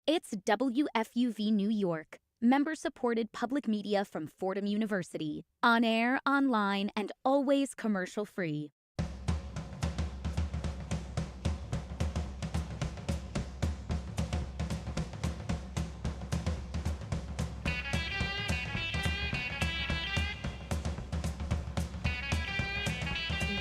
It's WFUV New York, member-supported public media from Fordham University. On air, online, and always commercial-free.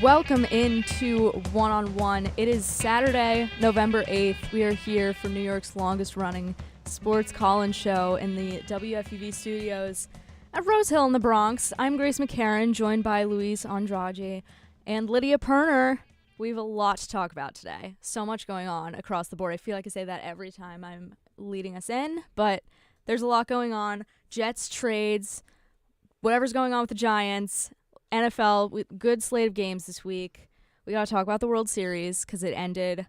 Welcome into One-on-One. It is Saturday, November 8th. We are here for New York's longest-running sports call-in show in the WFUV studios at Rose Hill in the Bronx. I'm Grace McCarron, joined by Luis Andrade and Lydia Pirner. We have a lot to talk about today. So much going on across the board. I feel like I say that every time I'm leading us in, but there's a lot going on. Jets trades, whatever's going on with the Giants, NFL, with good slate of games this week. We got to talk about the World Series because it ended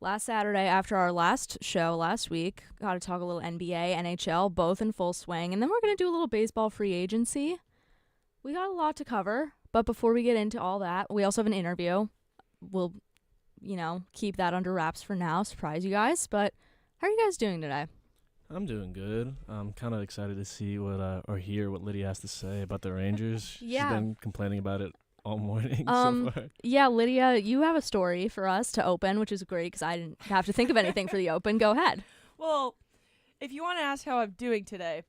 last Saturday after our last show last week. Got to talk a little NBA, NHL, both in full swing. And then we're going to do a little baseball free agency. We got a lot to cover. But before we get into all that, we also have an interview. We'll, keep that under wraps for now, surprise you guys. But how are you guys doing today? I'm doing good. I'm kind of excited to see or hear what Lydia has to say about the Rangers. Yeah. She's been complaining about it all morning so far. Yeah, Lydia, you have a story for us to open, which is great because I didn't have to think of anything for the open. Go ahead. Well, if you want to ask how I'm doing today,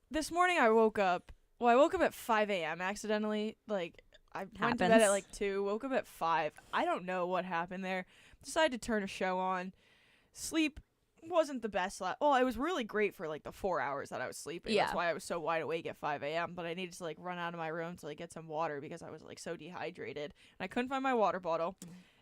this morning I woke up at 5 a.m. accidentally. I went to bed at 2, woke up at 5. I don't know what happened there. Decided to turn a show on. Sleep wasn't the best. It was really great for the 4 hours that I was sleeping. Yeah. That's why I was so wide awake at 5 a.m. But I needed to run out of my room to get some water because I was so dehydrated. And I couldn't find my water bottle.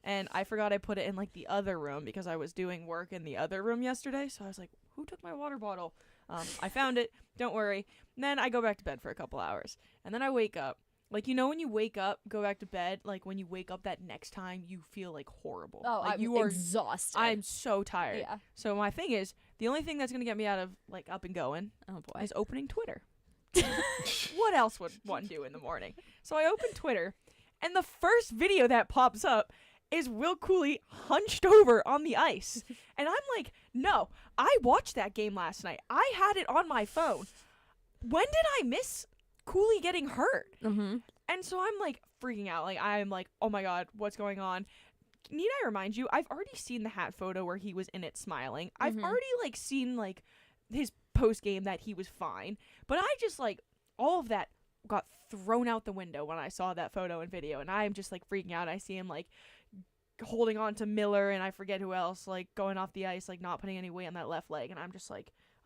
And I forgot I put it in the other room because I was doing work in the other room yesterday. So I was like, who took my water bottle? I found it. Don't worry. And then I go back to bed for a couple hours. And then I wake up. When you wake up, go back to bed, when you wake up that next time, you feel horrible. Oh, I'm exhausted. I'm so tired. Yeah. So my thing is, the only thing that's going to get me out of, up and going is opening Twitter. What else would one do in the morning? So I open Twitter, and the first video that pops up is Will Cooley hunched over on the ice. And I'm like, no, I watched that game last night. I had it on my phone. When did I miss Cooley getting hurt? Mm-hmm. And so I'm freaking out. I'm oh my god, what's going on? Need I remind you, I've already seen the hat photo where he was in it smiling. Mm-hmm. I've already seen his post game that he was fine. But I just all of that got thrown out the window when I saw that photo and video, and I'm just freaking out. I see him holding on to Miller, and I forget who else, going off the ice, not putting any weight on that left leg, and I'm just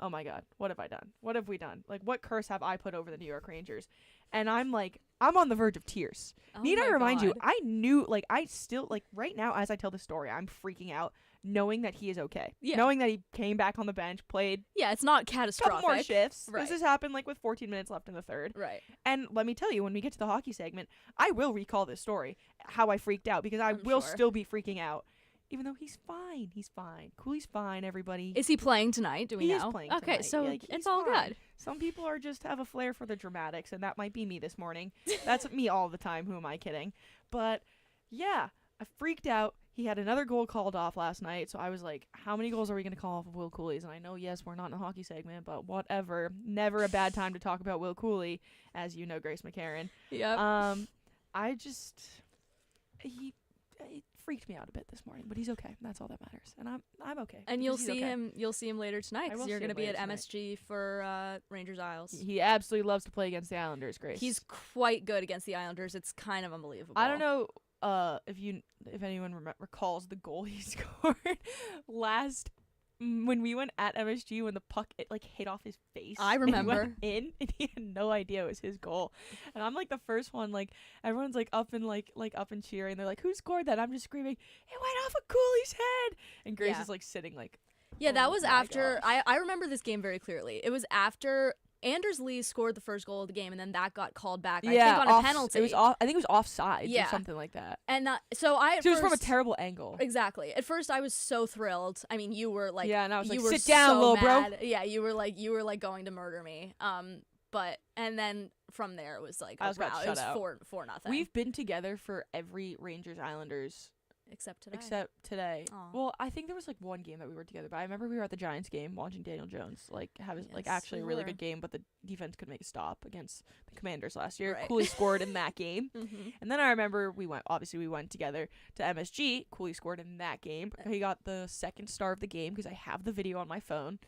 oh my god, what have I done? What have we done? What curse have I put over the New York Rangers? And I'm I'm on the verge of tears. Need I remind you, I knew, I still, right now as I tell the story, I'm freaking out knowing that he is okay. Yeah. Knowing that he came back on the bench, played Yeah, it's not catastrophic. couple more shifts. Right. This has happened with 14 minutes left in the third. Right. And let me tell you, when we get to the hockey segment, I will recall this story, how I freaked out, because I I'm will sure. still be freaking out. Even though he's fine. He's fine. Cooley's fine, everybody. Is he playing tonight? Do we He know? is playing Okay, tonight. so He's it's all fine. good. Some people are just have a flair for the dramatics, and that might be me this morning. That's me all the time. Who am I kidding? But, yeah, I freaked out. He had another goal called off last night, so I was like, how many goals are we going to call off of Will Cooley's? And I know, yes, we're not in a hockey segment, but whatever. Never a bad time to talk about Will Cooley, as you know, Grace McCarron. Yep. He freaked me out a bit this morning, but he's okay. That's all that matters, and I'm okay. And because he's okay. You'll see him later tonight I because will you're see going to him be at later MSG for Rangers Isles. He absolutely loves to play against the Islanders, Grace. He's quite good against the Islanders. It's kind of unbelievable. I don't know if anyone recalls the goal he scored when we went at MSG, when the puck hit off his face. I remember. And went in, and he had no idea it was his goal. And I'm the first one, everyone's up and cheering. They're who scored that? I'm just screaming, it went off of Cooley's head. And Grace Yeah. is sitting Yeah, that oh was my after. gosh. I remember this game very clearly. It was after Anders Lee scored the first goal of the game, and then that got called back. I think on a penalty. It was I think it was offside Yeah. or something like that. And it It was from a terrible angle. Exactly. At first, I was so thrilled. I mean, you were Yeah, and I was you like, were sit down, so little bro. mad. Yeah, you were going to murder me. And then from there it was I was about to it was shut out. 4-0. We've been together for every Rangers Islanders except today. Except today. Aw. Well, I think there was like one game that we were together, but I remember we were at the Giants game watching Daniel Jones have his like Yes, actually a we really were. good game, but the defense couldn't make a stop against the Commanders last year. Right. Cooley scored in that game. Mm-hmm. And then I remember we went together to MSG. Cooley scored in that game. He got the second star of the game because I have the video on my phone.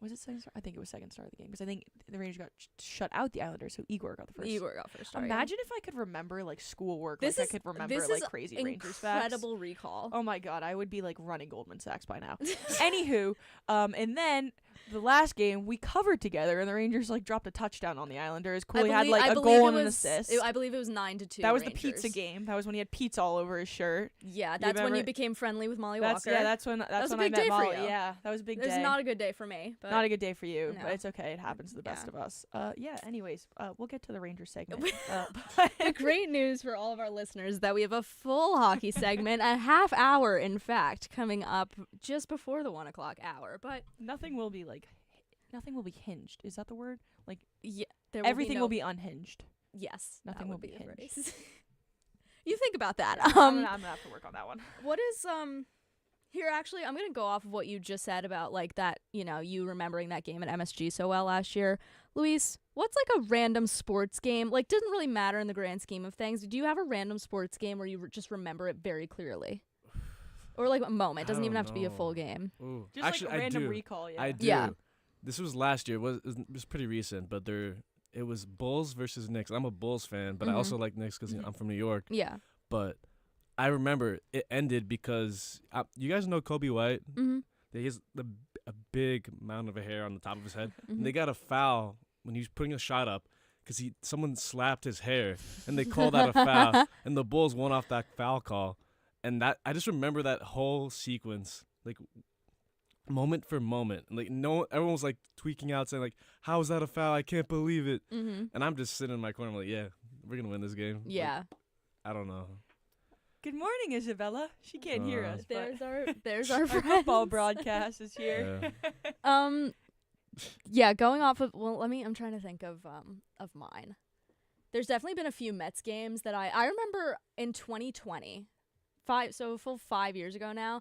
Was it second star? I think it was second star of the game because I think the Rangers got shut out the Islanders, so Igor got the first. Igor got first star. Imagine if I could remember like schoolwork. This I is- could remember this like is crazy Rangers facts. incredible recall. Oh my god, I would be like running Goldman Sachs by now. Anywho, and then the last game we covered together, and the Rangers like dropped a touchdown on the Islanders. Cooley had like a goal and an assist. I believe it was 9-2. That was Rangers. the pizza game. That was when he had pizza all over his shirt. Yeah, that's when you remember- became friendly with Molly That's Walker. that's when was a I big met day for Molly. you. Yeah, that was a big It was day. not a good day for me. But Not a good day for you, No. but it's okay. It happens to the best Yeah. of us. Yeah. Anyways, we'll get to the Rangers segment. the great news for all of our listeners is that we have a full hockey segment, a half hour, in fact, coming up just before the 1 o'clock hour. But nothing will be hinged. Is that the word? Like yeah, there everything will will be unhinged. Yes, that Nothing would will be the hinged. phrase. You think about that. I'm gonna have to work on that one. What is here actually I'm gonna go off of what you just said about like that, you remembering that game at MSG so well last year. Luis, what's like a random sports game? Like doesn't really matter in the grand scheme of things. Do you have a random sports game where you just remember it very clearly? Or like a moment. Doesn't I even don't have to be a know. full game. Ooh. Just Actually, like a random I do. recall. Yeah. I do. Yeah. This was last year. It was pretty recent, but it was Bulls versus Knicks. I'm a Bulls fan, but I also like Knicks because I'm from New York. Yeah. But I remember it ended because you guys know Kobe White. Mm-hmm. He has a big amount of hair on the top of his head. Mhm. And they got a foul when he was putting a shot up because someone slapped his hair, and they called that a foul, and the Bulls won off that foul call. And that I just remember that whole sequence, like moment for moment. Like everyone was like tweaking out, saying like, "How is that a foul? I can't believe it." Mm-hmm. And I'm just sitting in my corner, I'm like, "Yeah, we're gonna win this game." Yeah. Like, I don't know. Good morning, Isabella. She can't hear us. But There's our our friends. football broadcast is here. Yeah, going off of I'm trying to think of mine. There's definitely been a few Mets games that I remember in 2020. A full 5 years ago now.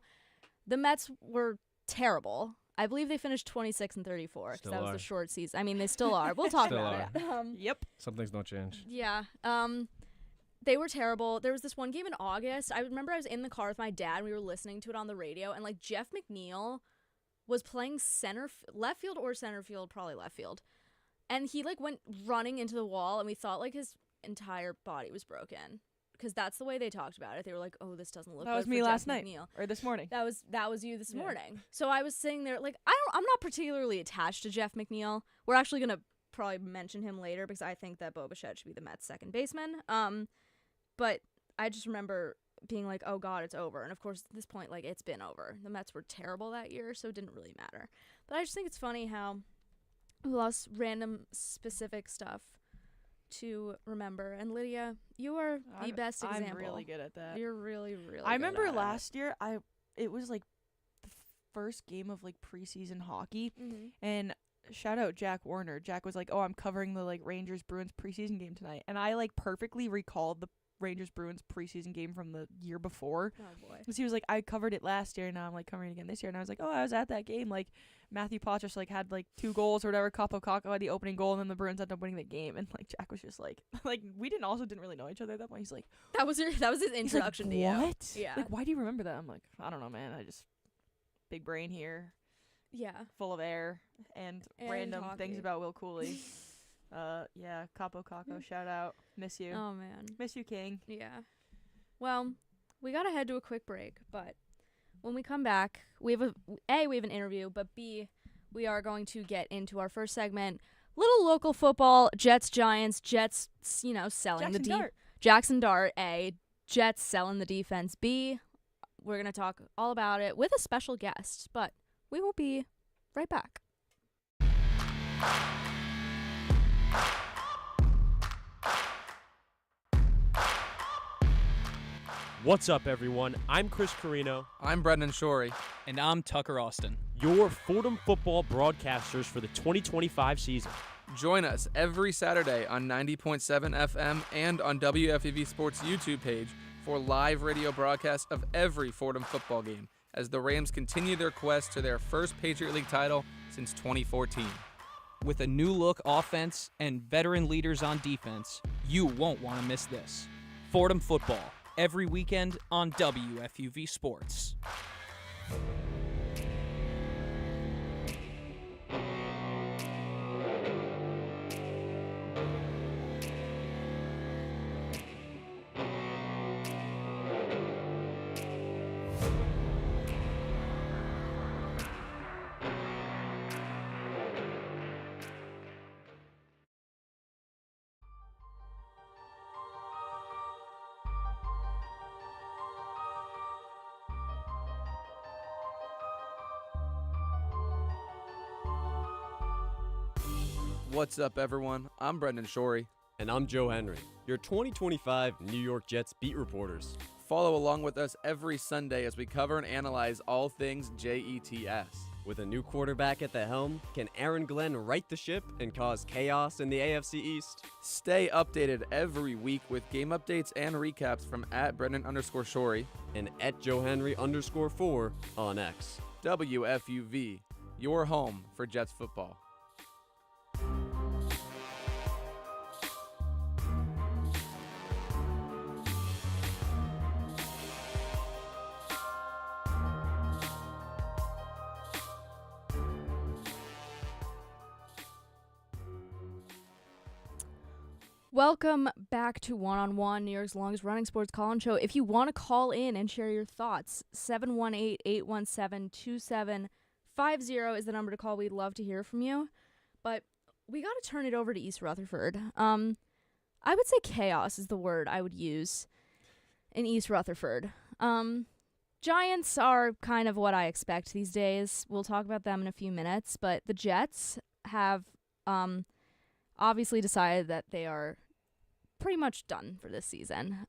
The Mets were terrible. I believe they finished 26-34 because Still that was are. the short season. I mean, they still are. We'll talk Still about it. Yep. Some things don't change. Yeah. They were terrible. There was this one game in August. I remember I was in the car with my dad and we were listening to it on the radio, and like Jeff McNeil was playing left field or center field, probably left field. And he like went running into the wall, and we thought like his entire body was broken. Because that's the way they talked about it. They were like, "Oh, this doesn't look That good was for me Jeff last night. McNeil." Or this morning. That was you this Yeah. morning. So I was sitting there like I'm not particularly attached to Jeff McNeil. We're actually gonna probably mention him later because I think that Bo Bichette should be the Mets' second baseman. But I just remember being like, "Oh God, it's over." And of course, at this point, like it's been over. The Mets were terrible that year, so it didn't really matter. But I just think it's funny how we lost random specific stuff to remember. And Lydia, you are the best example. I'm really good at that. You're really, really. I good remember at it. last year, it was like the first game of like preseason hockey, Mm-hmm. and shout out Jack Warner. Jack was like, "Oh, I'm covering the like Rangers Bruins preseason game tonight," and I like perfectly recalled the Rangers Bruins preseason game from the year before. Oh boy. Because he was like, I covered it last year, and now I'm like covering it again this year. And I was like, oh, I was at that game. Like Matthew Poitras like had like 2 goals or whatever. Capo Caco had the opening goal, and then the Bruins ended up winning the game. And like Jack was just like we didn't really know each other at that point. He's like, That was his introduction he's like, to you. what? Yeah. Like, why do you remember that? I'm like, I don't know, man. I just big brain here, Yeah. full of air and random things hockey. about Will Cooley. Yeah, Capo Caco, shout out, miss you, Oh man. miss you, King. Yeah. Well, we gotta head to a quick break, but when we come back, we have we have an interview, but B, we are going to get into our first segment. Little local football, Jets, Giants, Jets, selling Jackson Dart. Jackson Dart, A, Jets selling the defense. B, we're going to talk all about it with a special guest, but we will be right back. What's up, everyone? I'm Chris Carino, I'm Brendan Shorey. And I'm Tucker Austin. your Fordham football broadcasters for the 2025 season. Join us every Saturday on 90.7 FM and on WFUV Sports YouTube page for live radio broadcasts of every Fordham football game as the Rams continue their quest to their first Patriot League title since 2014. With a new look offense and veteran leaders on defense, you won't want to miss this. Fordham football, every weekend on WFUV Sports. What's up, everyone? I'm Brendan Shorey. And I'm Joe Henry, your 2025 New York Jets beat reporters. Follow along with us every Sunday as we cover and analyze all things JETS. With a new quarterback at the helm, can Aaron Glenn right the ship and cause chaos in the AFC East? Stay updated every week with game updates and recaps from @Brendan_Shorey and @JoeHenry_4 on X. WFUV, your home for Jets football. Welcome back to One on One, New York's longest running sports call-in show. If you want to call in and share your thoughts, 718-817-2750 is the number to call. We'd love to hear from you. But we got to turn it over to East Rutherford. I would say chaos is the word I would use in East Rutherford. Giants are kind of what I expect these days. We'll talk about them in a few minutes. But the Jets have obviously decided that they are pretty much done for this season.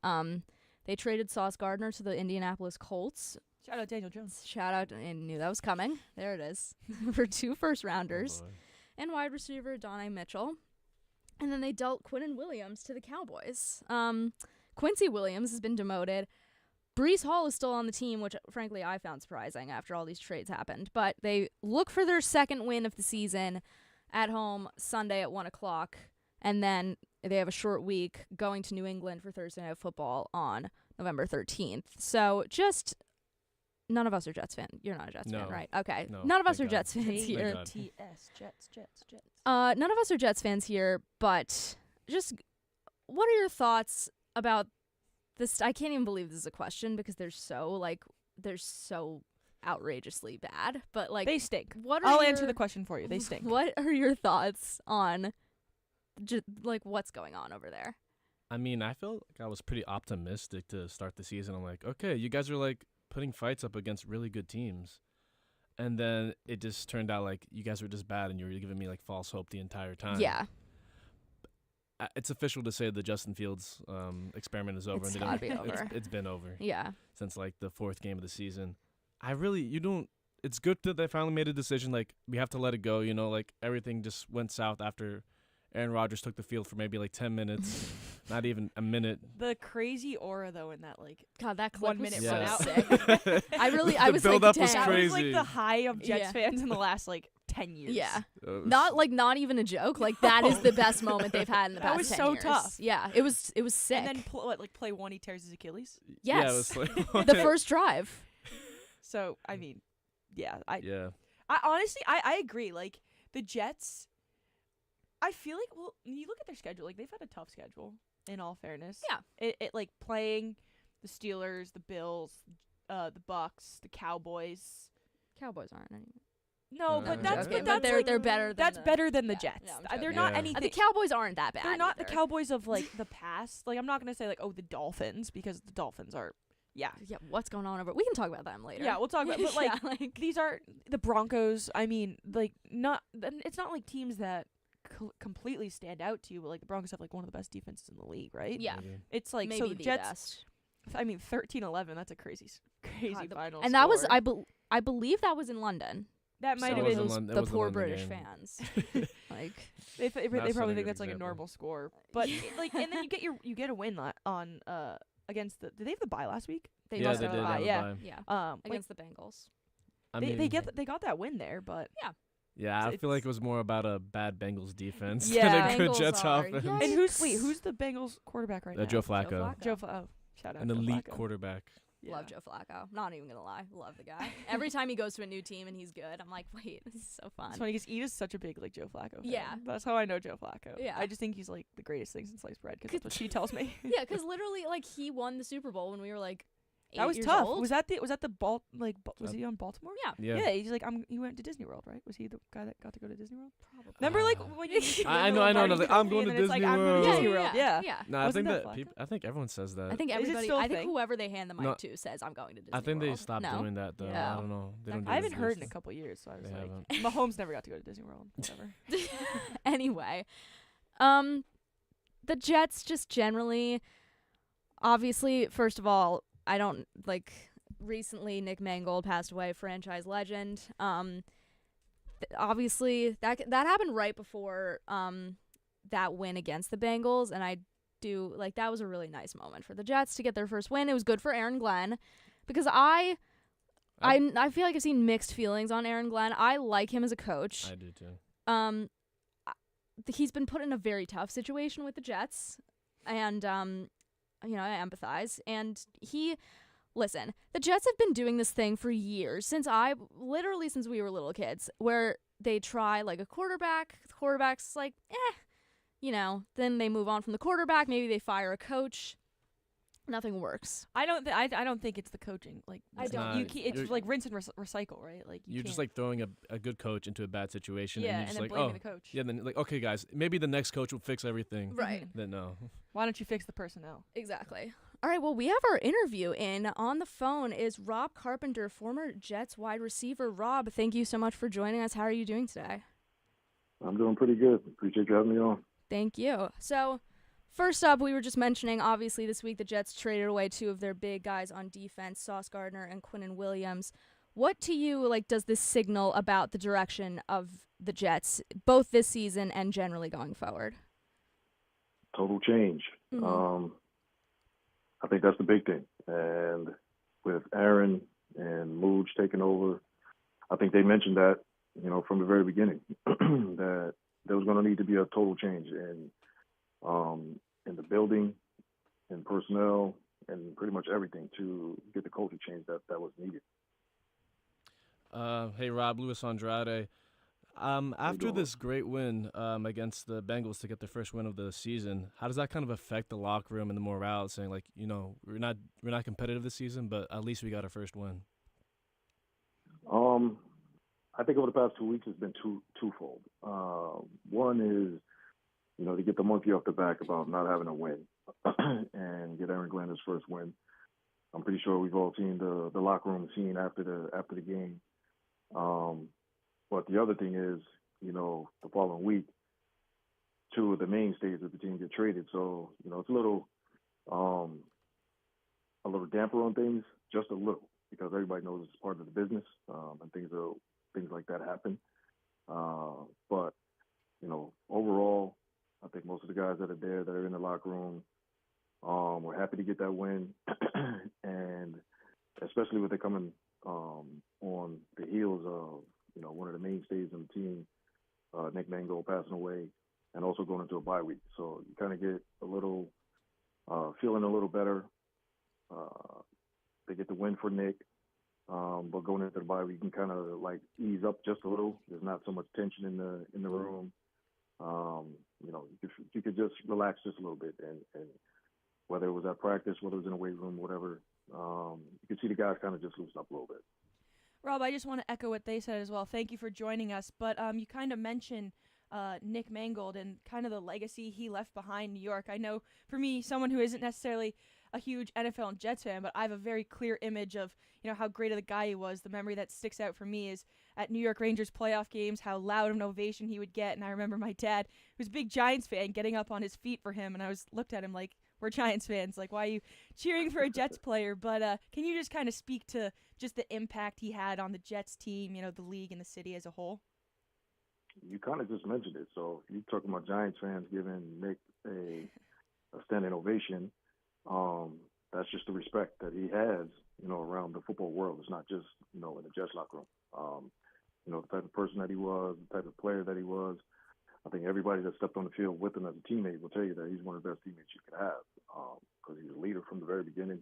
They traded Sauce Gardner to the Indianapolis Colts. Shout out Daniel Jones. Shout out, and knew that was coming. There it is. For 2 first-rounders. And wide receiver Donnie Mitchell. And then they dealt Quinnen Williams to the Cowboys. Quincy Williams has been demoted. Breece Hall is still on the team, which frankly I found surprising after all these trades happened. But they look for their second win of the season at home Sunday at 1 o'clock, and then they have a short week going to New England for Thursday Night Football on November 13th. So just none of us are Jets fans. You're not a Jets fan, right? Okay. No, none of us are thank God. Jets fans here. Jets. None of us are Jets fans here, but just what are your thoughts about this? I can't even believe this is a question because they're so outrageously bad, but like They stink. I'll answer the question for you. They stink. What are your thoughts on what's going on over there? I mean, I felt like I was pretty optimistic to start the season. I'm like, okay, you guys are like putting fights up against really good teams. And then it just turned out like you guys were just bad and you were giving me like false hope the entire time. Yeah. It's official to say the Justin Fields experiment is over. It's and gotta be over. It's been over. Yeah. Since like the 4th game of the season. It's good that they finally made a decision. Like, we have to let it go. You know, like everything just went south after Aaron Rodgers took the field for maybe like 10 minutes, not even a minute. The crazy aura though in that God, that clip 1 was minute so run out. sick. I was like, build-up was damn. That was like crazy. the high of Jets Yeah. fans in the last like 10 years. Yeah. Not Not even a joke. Like that is the best moment they've had in the That past was 10 so years. tough. Yeah, it was sick. And then play one, he tears his Achilles. yes. Yeah, it was like The first drive. So I mean, yeah, yeah. I honestly I agree. Like the Jets, I feel like when you look at their schedule, like they've had a tough schedule. In all fairness, Yeah. It like playing the Steelers, the Bills, the Bucks, the Cowboys. Cowboys aren't any. No, No, but no, that's no. but that's they're like, better than that's the- better than the yeah, Jets. yeah, I'm They're joking. not Yeah. anything. The Cowboys aren't that bad. They're not the either. Cowboys of like the past. Like I'm not gonna say like the Dolphins because the Dolphins are yeah. What's going on over? We can talk about them later. Yeah, we'll talk about but like Yeah, these are the Broncos. I mean, like it's not like teams that completely stand out to you, but like the Broncos have like one of the best defenses in the league, right? Yeah. Maybe. It's like maybe so the the Jets. best. I mean, 13-11. That's a crazy God, final. And that was score. I believe that was in London. that might So have it was been in Lon- that the was the poor London British game. fans. Like they Not probably setting think an that's like a example. normal score, but like and then you get a win on against the. Did they have the bye last week? They Yeah, must they have did. a have bye. a yeah. bye. Yeah, Like, against the Bengals. I they mean, they got that win there, but Yeah, I It's- feel like it was more about a bad Bengals defense Yeah. than a good Bengals Jets are- offense. yeah, and who's the Bengals quarterback right now? Joe Flacco, Flacco. Oh, shout out an Joe elite Flacco. quarterback. Yeah. Love Joe Flacco. Not even gonna lie, love the guy. Every time he goes to a new team and he's good, I'm like, wait, this is so fun. It's funny because Edith's such a big Joe Flacco fan. Yeah. That's how I know Joe Flacco. Yeah. I just think he's the greatest thing since sliced bread because that's what she tells me. Yeah, because literally, he won the Super Bowl when we were 8 That was years tough. old. Was that the was he on Baltimore? Yeah. Yeah, He's he went to Disney World, right? Was he the guy that got to go to Disney World? Probably. Remember when you I know, and I was like, I'm going to Disney I'm going World. to Disney World. Yeah. No, I Wasn't think that that I think everyone says that. I think Is it everybody. still a I think thing? whoever they hand the mic No. to says, "I'm going to Disney." I think they World." stopped No? doing that though. Yeah. I don't know. They don't. Do I haven't it heard in a this- couple years, so I was They like, haven't. Mahomes never got to go to Disney World. Whatever. Anyway, the Jets just generally, obviously, first of all, I don't recently Nick Mangold passed away, franchise legend. Obviously that happened right before that win against the Bengals, and I do that was a really nice moment for the Jets to get their first win. It was good for Aaron Glenn because I feel like I've seen mixed feelings on Aaron Glenn. I like him as a coach. I do too. He's been put in a very tough situation with the Jets, and I empathize. And listen, the Jets have been doing this thing for years since we were little kids, where they try a quarterback. The quarterback's then they move on from the quarterback. Maybe they fire a coach. Nothing works. I don't think it's the coaching. I don't. not. It's You're- rinse and recycle, right? You're just can't- throwing a good coach into a bad situation, yeah, and you're and just then like, blaming oh, the coach. yeah. Then okay, guys, maybe the next coach will fix everything. Right. Then no. Why don't you fix the personnel? Exactly. All right, well, we have our interview in. On the phone is Rob Carpenter, former Jets wide receiver. Rob, thank you so much for joining us. How are you doing today? I'm doing pretty good. Appreciate you having me on. Thank you. So, first up, we were just mentioning, obviously, this week the Jets traded away two of their big guys on defense, Sauce Gardner and Quinnen Williams. What to you, does this signal about the direction of the Jets, both this season and generally going forward? Total change. Mhm. I think that's the big thing. And with Aaron and Mooj taking over, I think they mentioned that, from the very beginning, that there was going to need to be a total change in the building, in personnel, and pretty much everything to get the culture change that was needed. Hey, Rob, Luis Andrade. After doing? this great win against the Bengals to get their first win of the season, how does that kind of affect the locker room and the morale? Saying we're not competitive this season, but at least we got our first win. I think over the past 2 weeks it's been twofold. One is, to get the monkey off the back about not having a win and get Aaron Glenn his first win. I'm pretty sure we've all seen the locker room scene after the game. But the other thing is, the following week, two of the mainstays of the team get traded. So, it's a little damper on things, just a little, because everybody knows it's part of the business, and things like that happen. But, overall, I think most of the guys that are there, that are in the locker room, we're happy to get that win. And especially with it coming on the heels of, one of the mainstays in the team, Nick Mangold passing away, and also going into a bye week. So you kind of get a little, feeling a little better. They get the win for Nick, but going into the bye week, you can kind of ease up just a little. There's not so much tension in the room. You could just relax just a little bit, and whether it was at practice, whether it was in a weight room, whatever, you could see the guys kind of just loosen up a little bit. Rob, I just want to echo what they said as well. Thank you for joining us. But you kind of mentioned Nick Mangold and kind of the legacy he left behind in New York. I know for me, someone who isn't necessarily a huge NFL and Jets fan, but I have a very clear image of how great of the guy he was. The memory that sticks out for me is at New York Rangers playoff games, how loud of an ovation he would get. And I remember my dad, who's a big Giants fan, getting up on his feet for him, and I looked at him like, we're Giants fans. Why are you cheering for a Jets player? But can you just kind of speak to just the impact he had on the Jets team, the league and the city as a whole? You kind of just mentioned it. So you're talking about Giants fans giving Nick a standing ovation. that's just the respect that he has, around the football world. It's not just, in the Jets locker room. The type of person that he was, the type of player that he was. I think everybody that stepped on the field with him as a teammate will tell you that he's one of the best teammates you could have, because he's a leader from the very beginning.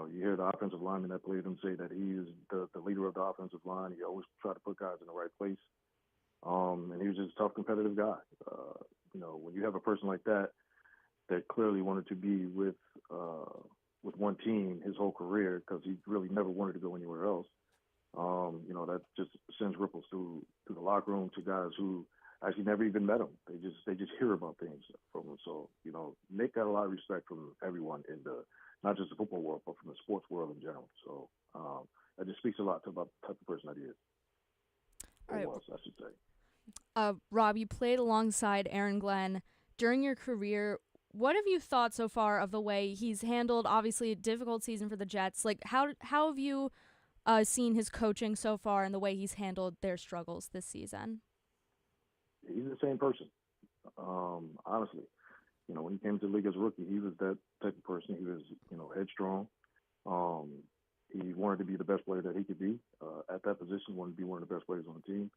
You hear the offensive lineman that played him say that he is the leader of the offensive line. He always tried to put guys in the right place. And he was just a tough, competitive guy. When you have a person like that clearly wanted to be with one team his whole career, because he really never wanted to go anywhere else, that just sends ripples through the locker room to guys who actually never even met him. They just hear about things from him. So, Nick got a lot of respect from everyone in not just the football world, but from the sports world in general. So that just speaks a lot about the type of person that he is. All right. Was, I should say. Rob, you played alongside Aaron Glenn during your career. What have you thought so far of the way he's handled, obviously, a difficult season for the Jets? Like, how have you seen his coaching so far and the way he's handled their struggles this season? He's the same person, honestly. When he came to the league as a rookie, he was that type of person. He was, headstrong. He wanted to be the best player that he could be at that position. Wanted to be one of the best players on the team.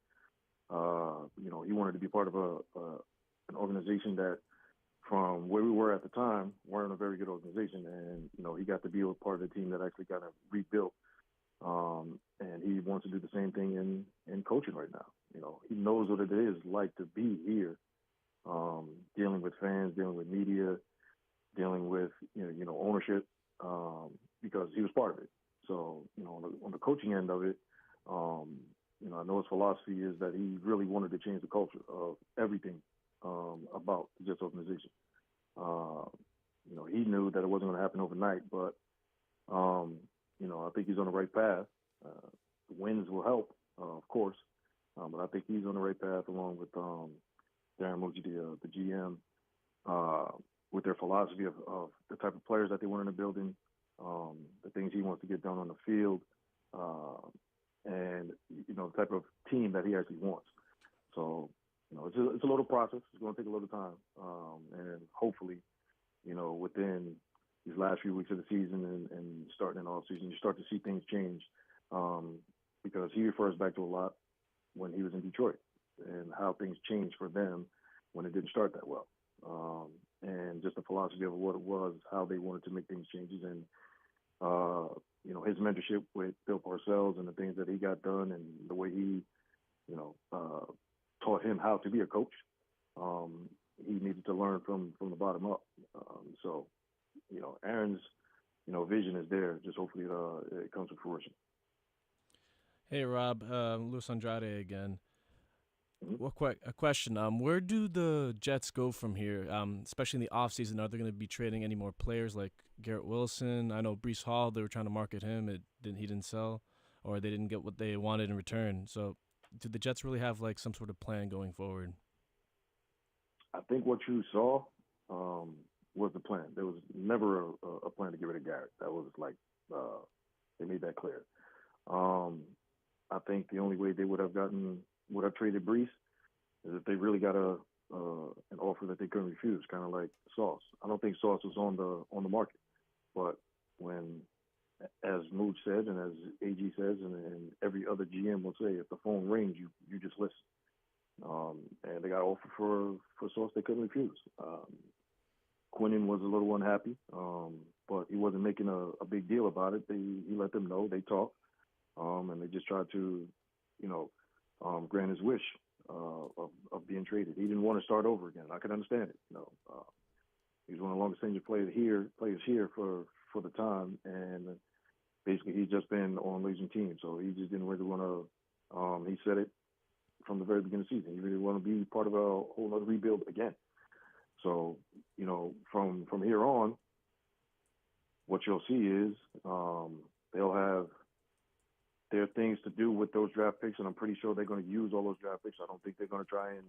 He wanted to be part of an organization that, from where we were at the time, weren't a very good organization. And he got to be a part of the team that actually got rebuilt. And he wants to do the same thing in coaching right now. He knows what it is like to be here, dealing with fans, dealing with media, dealing with ownership, because he was part of it. So on the coaching end of it, I know his philosophy is that he really wanted to change the culture of everything about the Jets organization. He knew that it wasn't going to happen overnight, but I think he's on the right path. The wins will help, of course, but I think he's on the right path along with Darren Mooney, the GM, with their philosophy of the type of players that they want in the building, the things he wants to get done on the field, and the type of team that he actually wants. So it's a little process. It's going to take a little time, and hopefully, within these last few weeks of the season and starting in all season, you start to see things change, because he refers back to a lot when he was in Detroit and how things changed for them when it didn't start that well, and just the philosophy of what it was, how they wanted to make things changes, and his mentorship with Bill Parcells and the things that he got done and the way he taught him how to be a coach. He needed to learn from the bottom up. So Aaron's vision is there. Just hopefully it comes to fruition. Hey, Rob, Luis Andrade again. Mm-hmm. A question. Where do the Jets go from here, especially in the offseason? Are they going to be trading any more players like Garrett Wilson? I know Breece Hall, they were trying to market him. He didn't sell, or they didn't get what they wanted in return. So do the Jets really have like some sort of plan going forward? I think what you saw was the plan. There was never a plan to get rid of Garrett. That was like they made that clear. I think the only way they would have traded Breece is if they really got an offer that they couldn't refuse, kind of like Sauce. I don't think Sauce was on the market, but when, as Mooj said and as AG says and every other GM will say, if the phone rings, you just listen. And they got an offer for Sauce they couldn't refuse. Quinnen was a little unhappy, but he wasn't making a big deal about it. He let them know. They talked, and they just tried to, grant his wish of being traded. He didn't want to start over again. I can understand it. He was one of the longest tenured players here for the time, and basically he's just been on losing teams, so he just didn't really want to. He said it from the very beginning of the season. He really want to be part of a whole other rebuild again. So, from here on, what you'll see is they'll have their things to do with those draft picks, and I'm pretty sure they're going to use all those draft picks. I don't think they're going to try and,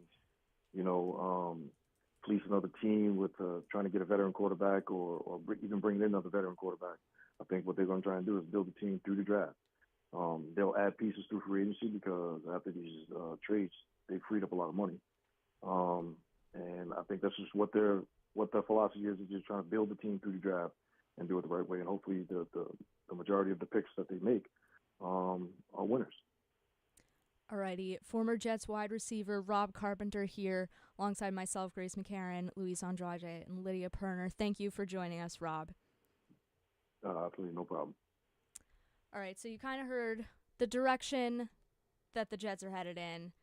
fleece another team with trying to get a veteran quarterback or even bring in another veteran quarterback. I think what they're going to try and do is build a team through the draft. They'll add pieces through free agency because after these trades, they freed up a lot of money. And I think that's just what they're what the philosophy is just trying to build the team through the draft and do it the right way. And hopefully the majority of the picks that they make are winners. Alrighty, former Jets wide receiver Rob Carpenter here, alongside myself, Grace McCarron, Luis Andrade, and Lydia Pirner. Thank you for joining us, Rob. Absolutely, no problem. All right, so you kind of heard the direction that the Jets are headed in.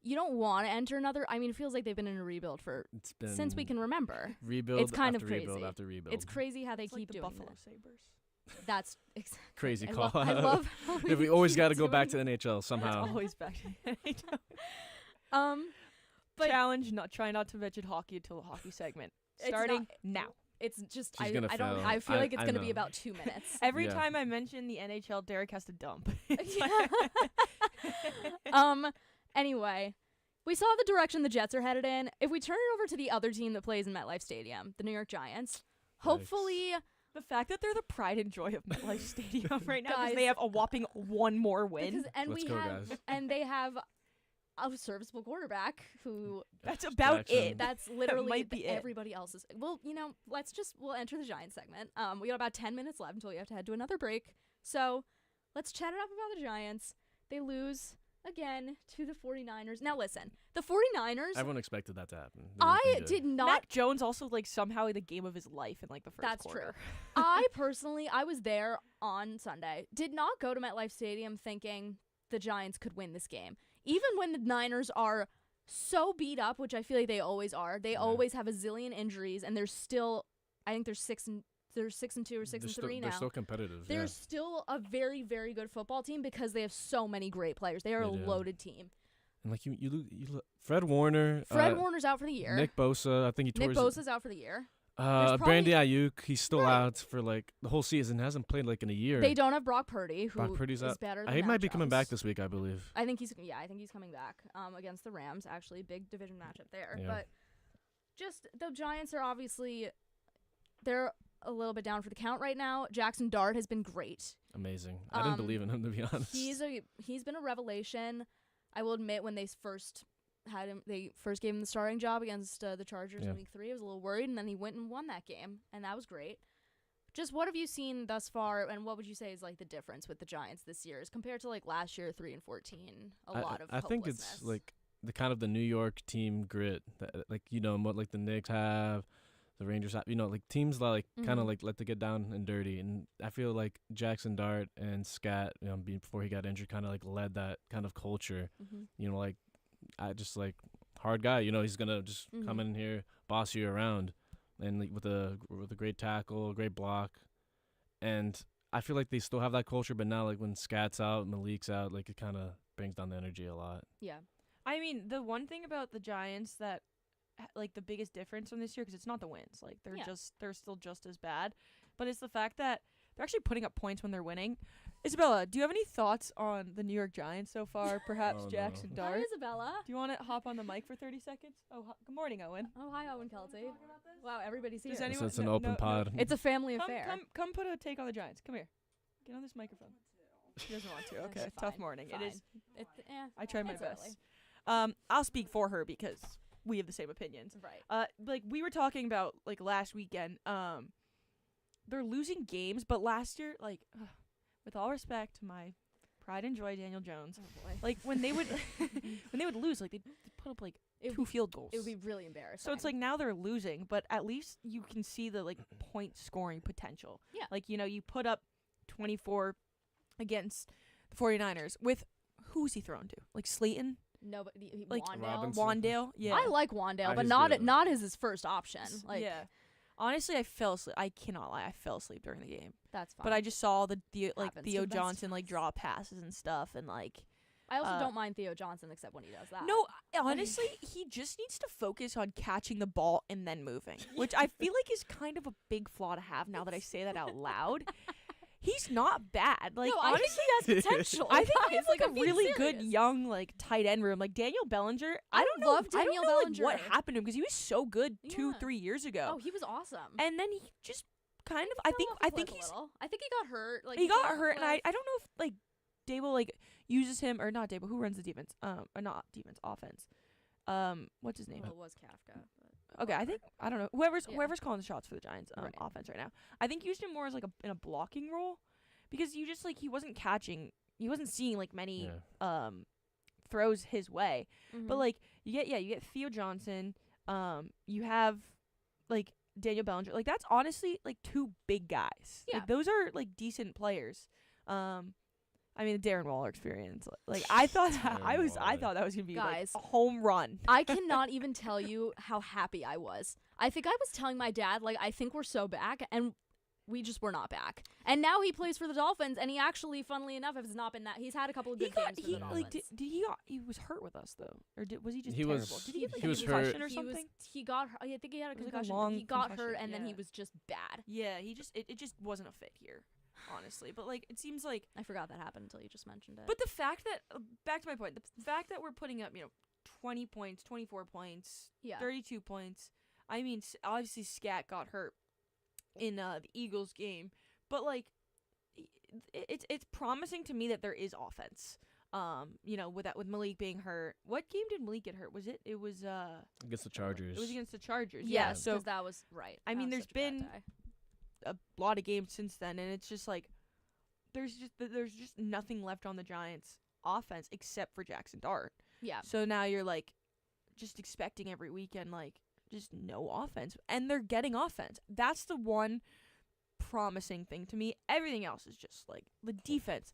You don't want to enter another. I mean, it feels like they've been in a rebuild since we can remember. Rebuild. It's kind after of crazy. rebuild after rebuild. It's crazy how they It's keep like the doing Buffalo that. Sabres. That's crazy I call. I love how Yeah, we always got to go doing back to the NHL somehow. It's always back to the But challenge. Try not to mention hockey until the hockey segment It's starting not- now. it's just She's gonna I don't. fail. I feel like it's I gonna be know. about 2 minutes. Every Yeah. time I mention the NHL, Derek has to dump. Anyway, we saw the direction the Jets are headed in. If we turn it over to the other team that plays in MetLife Stadium, the New York Giants, hopefully. The fact that they're the pride and joy of MetLife Stadium right now Guys. because they have a whopping one more win. Because, Let's go, guys. and they have a serviceable quarterback who That's about Jackson. it. that's literally might be it. everybody else's. Well, we'll enter the Giants segment. We got about 10 minutes left until we have to head to another break. So let's chat it up about the Giants. They lose again to the 49ers. Now listen, the 49ers, Everyone expected that to happen. They I weren't good. did not. Mac Jones also somehow in the game of his life in the first That's quarter. true. I personally, I was there on Sunday. Did not go to MetLife Stadium thinking the Giants could win this game. Even when the Niners are so beat up, which I feel like they always are. They always have a zillion injuries, and they're still. I think they're 6-2 or 6-3 now. They're still competitive. They're yeah. still a very, very good football team because they have so many great players. They are a They do. loaded team. And you look, Fred Warner. Fred Warner's out for the year. Nick Bosa. I think he tore Nick his. Bosa's out for the year. Brandy probably- Ayuk. He's still Right. out for like the whole season. Hasn't played like in a year. They don't have Brock Purdy, who Brock Purdy's is out. better than He Mac might be coming back Jones. this week, I believe. I think he's coming back against the Rams. Actually, big division matchup there. Yeah. But just the Giants are obviously they're a little bit down for the count right now. Jackson Dart has been great. Amazing. I didn't believe in him, to be honest. He's been a revelation. I will admit, when they first gave him the starting job against the Chargers in Week 3, I was a little worried, and then he went and won that game, and that was great. Just what have you seen thus far, and what would you say is like the difference with the Giants this year as compared to like last year, 3-14? I think it's like the kind of the New York team grit that, like, what like the Knicks have, the Rangers have, like teams that like kind of like let to get down and dirty. And I feel like Jackson Dart and Scat, before he got injured, kind of like led that kind of culture. Like I just like hard guy. He's gonna just come in here, boss you around, and like, with a great tackle, great block, and I feel like they still have that culture. But now, like when Scat's out, Malik's out, like it kind of brings down the energy a lot. Yeah. I mean, the one thing about the Giants that, like, the biggest difference from this year, because it's not the wins. Like, they're still just as bad. But it's the fact that they're actually putting up points when they're winning. Isabella, do you have any thoughts on the New York Giants so far? Perhaps Oh, Jackson no. Dart? Hi, Isabella. Do you want to hop on the mic for 30 seconds? Oh, good morning, Owen. Oh, hi, Owen Kelty. Wow, everybody's here. Does So anyone- it's an no, open no, pod. It's a family affair. Come put a take on the Giants. Come here. Get on this microphone. She doesn't want to. Okay, It's tough fine, morning. fine. It is. I tried my it's best. early. I'll speak for her because we have the same opinions. Right. Like we were talking about like last weekend. They're losing games, but last year, like, with all respect to my pride and joy, Daniel Jones, Oh boy. like when they would lose, like they'd put up like two field goals. It would be really embarrassing. So it's like now they're losing, but at least you can see the like point scoring potential. Yeah. Like, you put up 24 against the 49ers with who's he thrown to? Like Slayton? Nobody. Like Wandale. Robinson. Wandale? Yeah. I like Wandale, but he's not good. not as his first option. Like, yeah. Honestly, I fell asleep. I cannot lie. I fell asleep during the game. that's fine. But I just saw the like Happens to Theo the best of Johnson like us. draw passes and stuff and like I also don't mind Theo Johnson except when he does that. no, honestly, he just needs to focus on catching the ball and then moving, which I feel like is kind of a big flaw to have now that I say that out loud. He's not bad. Like, no, I honestly, think he has potential. I think he has guys, like a I'm being really good serious. young like tight end room. Like Daniel Bellinger, I don't know. love I Daniel don't know like, what Bellinger. happened to him because he was so good Yeah. 2-3 years ago. Oh, he was awesome. And then he just kind of Fell off a I cliff think a he's little. I think he got hurt. Like he got fell off a hurt, and I cliff. don't know if like Dable like uses him or not. Dable, who runs the defense? Or not defense, offense. What's his name? Well, it was Kafka. Okay, I think I don't know whoever's Yeah. whoever's calling the shots for the Giants Right. offense right now. I think used him more as like in a blocking role, because you just like he wasn't seeing like many throws his way. But like you get Theo Johnson, you have like Daniel Bellinger. Like that's honestly like 2 big guys. Yeah. Like those are like decent players. I mean the Darren Waller experience. Like I thought I thought that was gonna be Guys, like a home run. I cannot even tell you how happy I was. I think I was telling my dad, like, I think we're so back, and we just were not back. And now he plays for the Dolphins, and he actually, funnily enough, has not been that. He's had a couple of good games for the Dolphins. Like he was hurt with us though, or was he just He terrible? was- Did he have like he a was concussion hurt. or something? He got. I think he had a It was like a concussion. long He got hurt, concussion, and then he yeah. was just bad. Yeah, it just wasn't a fit here, honestly. But like it seems like. I forgot that happened until you just mentioned it. But the fact that back to my point, the fact that we're putting up 20 points, 24 points, yeah, 32 points. I mean, obviously Scat got hurt in the Eagles game, but like it's promising to me that there is offense. With Malik being hurt. What game did Malik get hurt? It was Against the Chargers. It was against the Chargers. yeah. Yeah. So 'cause that was right. I That mean, was there's such a bad been day. a lot of games since then, and it's just like there's just nothing left on the Giants offense except for Jackson Dart. Yeah. So now you're like just expecting every weekend like just no offense, and they're getting offense. That's the one promising thing to me. Everything else is just like the defense.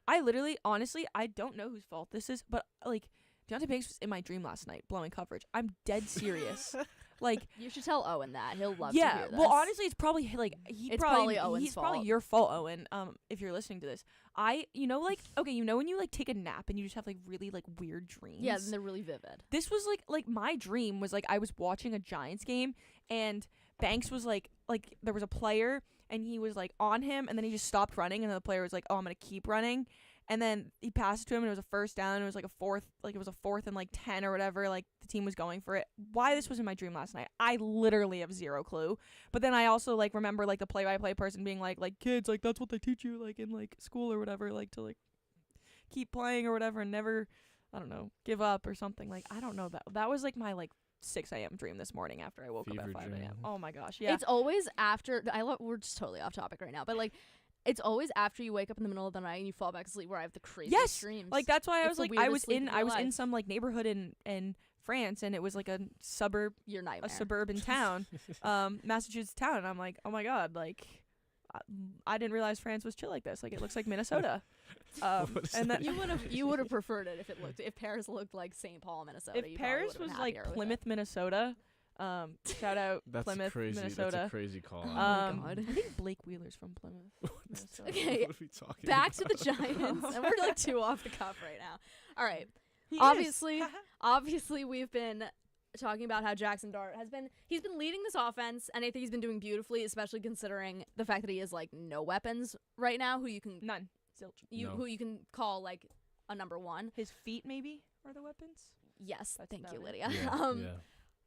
I literally, honestly, I don't know whose fault this is, but like Deontay Banks was in my dream last night blowing coverage. I'm dead serious. Like You should tell Owen that. He'll love to yeah, hear this. well, honestly, it's probably like It's probably Owen's he's probably fault. your fault, Owen. If you're listening to this, when you like take a nap and you just have like really like weird dreams. Yeah, and they're really vivid. This was like my dream was like I was watching a Giants game and Banks was like there was a player and he was like on him and then he just stopped running and then the player was like, oh, I'm gonna keep running. And then he passed it to him and it was a first down and it was like a fourth and like 10 or whatever, like the team was going for it. Why this was in my dream last night, I literally have zero clue. But then I also like remember like the play-by-play person being like kids, like that's what they teach you like in like school or whatever, like to like keep playing or whatever and never, I don't know, give up or something. Like I don't know, that was like my like 6 a.m. dream this morning after I woke up Fever at 5 dream. a.m. Oh my gosh, yeah. It's always after. We're just totally off topic right now, but like, it's always after you wake up in the middle of the night and you fall back asleep where I have the craziest Yes, dreams. like that's why I It's was the like weirdest sleep of I your was in life. some like neighborhood in France and it was like a your nightmare. suburban town, Massachusetts town, and I'm like, oh my god, like I didn't realize France was chill like this. Like it looks like Minnesota. What is And that You would have preferred it if Paris looked like St. Paul, Minnesota. if you probably Paris would've been was like happier with Plymouth, Minnesota, shout out That's Plymouth, crazy. Minnesota. That's a crazy call. Oh my God. I think Blake Wheeler's from Plymouth, Minnesota. Okay, What are we talking it. Back about? to the Giants, and we're like too off the cuff right now. All right, He obviously, is. obviously we've been talking about how Jackson Dart he's been leading this offense, and I think he's been doing beautifully, especially considering the fact that he has like no weapons right now who you can None. Zilch. No. who you can call like a number one. His feet maybe are the weapons. Yes, That's thank about you, it. Lydia. Yeah, yeah.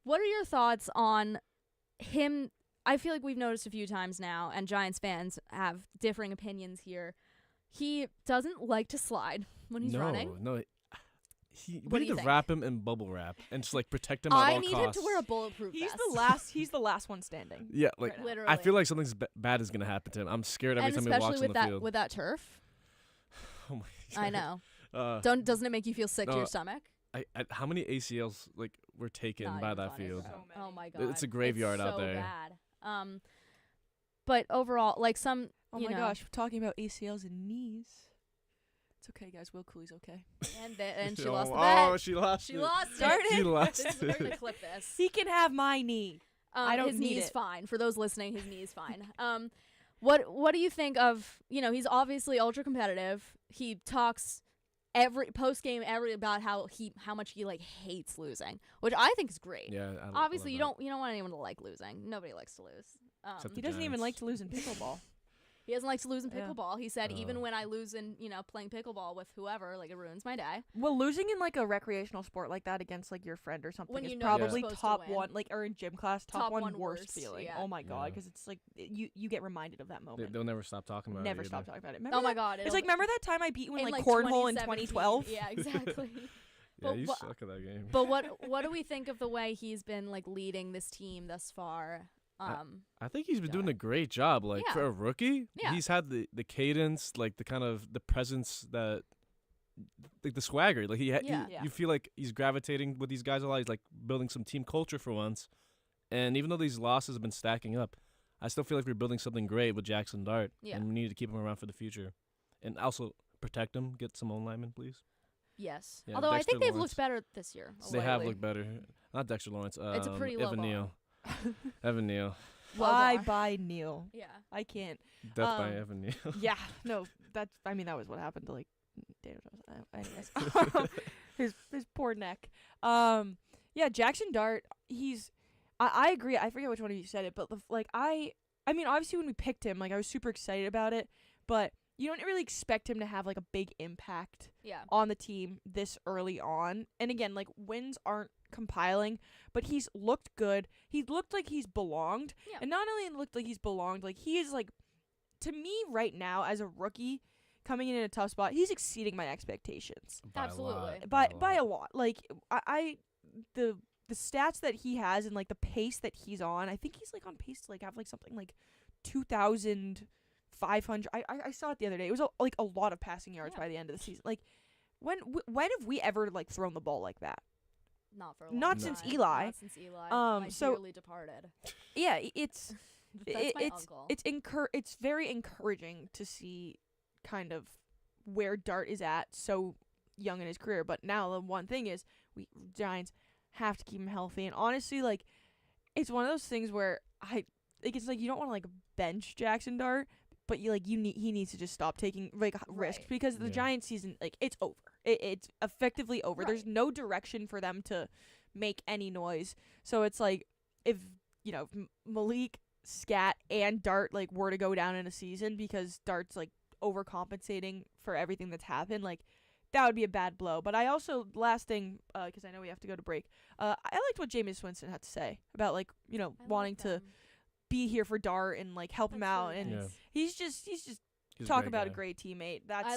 What are your thoughts on him? I feel like we've noticed a few times now, and Giants fans have differing opinions here. He doesn't like to slide when he's running. No, What we do need you to think? wrap him in bubble wrap and just like protect him at I all need costs. him to wear a bulletproof He's vest. He's the last one standing. Yeah, like Right now. Literally. I feel like something bad is gonna happen to him. I'm scared every and time he especially walks on with the that field. with that turf. Oh my I God. know. Doesn't it make you feel sick to No. your stomach? How many ACLs like were taken Not by even that funny, field? bro. So many. Oh my god. It's a graveyard out so there. Bad. But overall, like some. Oh you my know, gosh, we're talking about ACLs and knees. It's okay, guys. Will Cooley's okay. And she Oh, lost the Oh, bet. she lost. She it. lost it. Darn She it. lost We're gonna it. clip this. He can have my knee. I don't his need knee's it. fine. For those listening, his knee's fine. What do you think of? He's obviously ultra competitive. He talks every post game about how much he like hates losing, which I think is great. Yeah. Obviously, you don't want anyone to like losing. Nobody likes to lose. Except He the doesn't even Giants. like to lose in pickleball. He doesn't like to lose in Yeah. pickleball. He said even Oh. when I lose in playing pickleball with whoever, like it ruins my day. Well, losing in like a recreational sport like that against like your friend or something When is you know you're probably supposed to top win. one, like or in gym class, top one worst feeling. yeah. Oh my god, Yeah. because it's like you get reminded of that moment. They'll never stop talking about Never it. stop either. talking about it. Remember Oh my that? god! It's it'll- like remember that time I beat you in like 2017? cornhole in 2012? Yeah, exactly. Yeah, But you wha- suck at that game. But what do we think of the way he's been like leading this team thus far? I think he's been doing Yeah. a great job. Like Yeah. for a rookie, Yeah. he's had the cadence, like the kind of the presence that, like the swagger. Like Yeah. Yeah. you feel like he's gravitating with these guys a lot. He's like building some team culture for once. And even though these losses have been stacking up, I still feel like we're building something great with Jackson Dart. Yeah. And we need to keep him around for the future, and also protect him. Get some own linemen, please. Yes. Yeah, Although I Dexter think they've Lawrence. looked better this year. They have Slightly. looked better. Not Dexter Lawrence. It's a pretty low Evan bar. Neal. Evan Neal. Bye bar. bye Neil. Yeah. I can't. Death by Um, Evan Neal. Yeah, no, that was what happened to like Daniel Jones. Anyways, his poor neck. Yeah, Jackson Dart. I agree. I forget which one of you said it, but I mean, obviously when we picked him, like I was super excited about it, but you don't really expect him to have like a big impact Yeah. on the team this early on. And again, like wins aren't compiling, but he's looked good. He looked like he's belonged. Yeah. And not only looked like he's belonged, like he is like, to me right now as a rookie coming in a tough spot, he's exceeding my expectations By a Absolutely. lot, by a lot. Like the stats that he has and like the pace that he's on, I think he's like on pace to like have like something like 2,500. I saw it the other day. It was like a lot of passing yards Yeah. by the end of the season. Like when have we ever like thrown the ball like that? Not for a long Not time. since Eli. Not since Eli. My So- dearly departed. Yeah, it's That's my it's uncle. it's very encouraging to see kind of where Dart is at so young in his career. But now the one thing is we Giants have to keep him healthy. And honestly, like it's one of those things where it's like you don't want to like bench Jackson Dart, but he needs to just stop taking like risks Right. because the Yeah. Giants season like it's over. It's effectively over. Right. There's no direction for them to make any noise. So it's like if Malik, Scat, and Dart like were to go down in a season because Dart's like overcompensating for everything that's happened, like that would be a bad blow. But I also last thing because I know we have to go to break. I liked what Jameis Winston had to say about like I wanting love to them. be here for Dart and like help him That's out. really And Yeah. nice. he's just He's talk great about guy. a great teammate. That's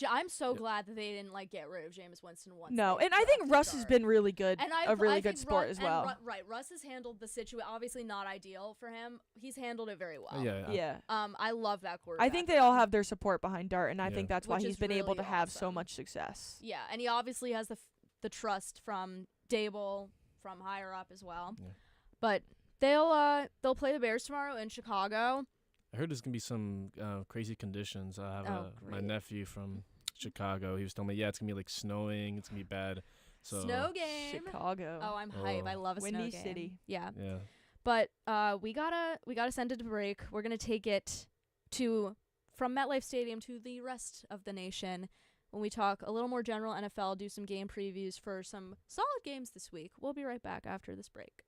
I'm so Yeah. glad that they didn't like get rid of Jameis Winston once. no, they and I think drafted Russ has Dart. been really good, And a really I good think sport as well. Russ has handled the situation. Obviously, not ideal for him. He's handled it very well. Yeah. Yeah. I love that quarterback. I think they all have their support behind Dart, and I Yeah. think that's why Which he's is been able really to have so awesome. much success. Yeah, and he obviously has the trust from Dable, from higher up as well. Yeah. But they'll play the Bears tomorrow in Chicago. I heard there's gonna be some crazy conditions. I have my great. nephew from Chicago. He was telling me, yeah, it's gonna be like snowing. It's gonna be bad. So Snow game. Chicago. Oh, I'm hype. I Oh. love a snow Windy game. City. Yeah. yeah. But we gotta send it to break. We're gonna take it from MetLife Stadium to the rest of the nation when we talk a little more general NFL, do some game previews for some solid games this week. We'll be right back after this break.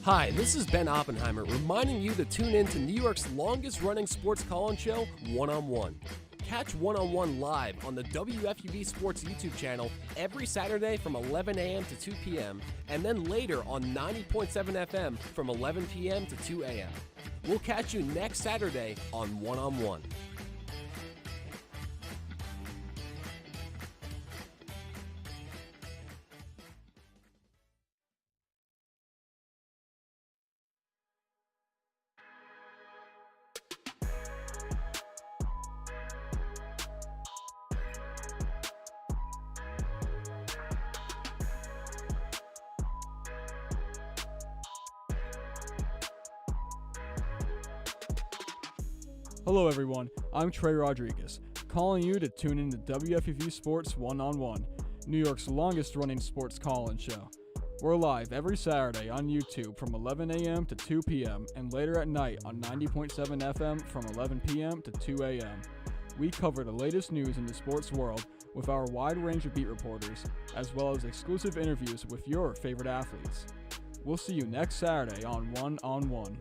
Hi, this is Ben Oppenheimer reminding you to tune in to New York's longest running sports call-in show, One on One. Catch One on One live on the WFUV Sports YouTube channel every Saturday from 11 a.m. to 2 p.m. and then later on 90.7 FM from 11 p.m. to 2 a.m. We'll catch you next Saturday on One on One. Hello everyone, I'm Trey Rodriguez, calling you to tune in to WFUV Sports One-on-One, New York's longest running sports call-in show. We're live every Saturday on YouTube from 11 a.m. to 2 p.m. and later at night on 90.7 FM from 11 p.m. to 2 a.m. We cover the latest news in the sports world with our wide range of beat reporters, as well as exclusive interviews with your favorite athletes. We'll see you next Saturday on One-on-One.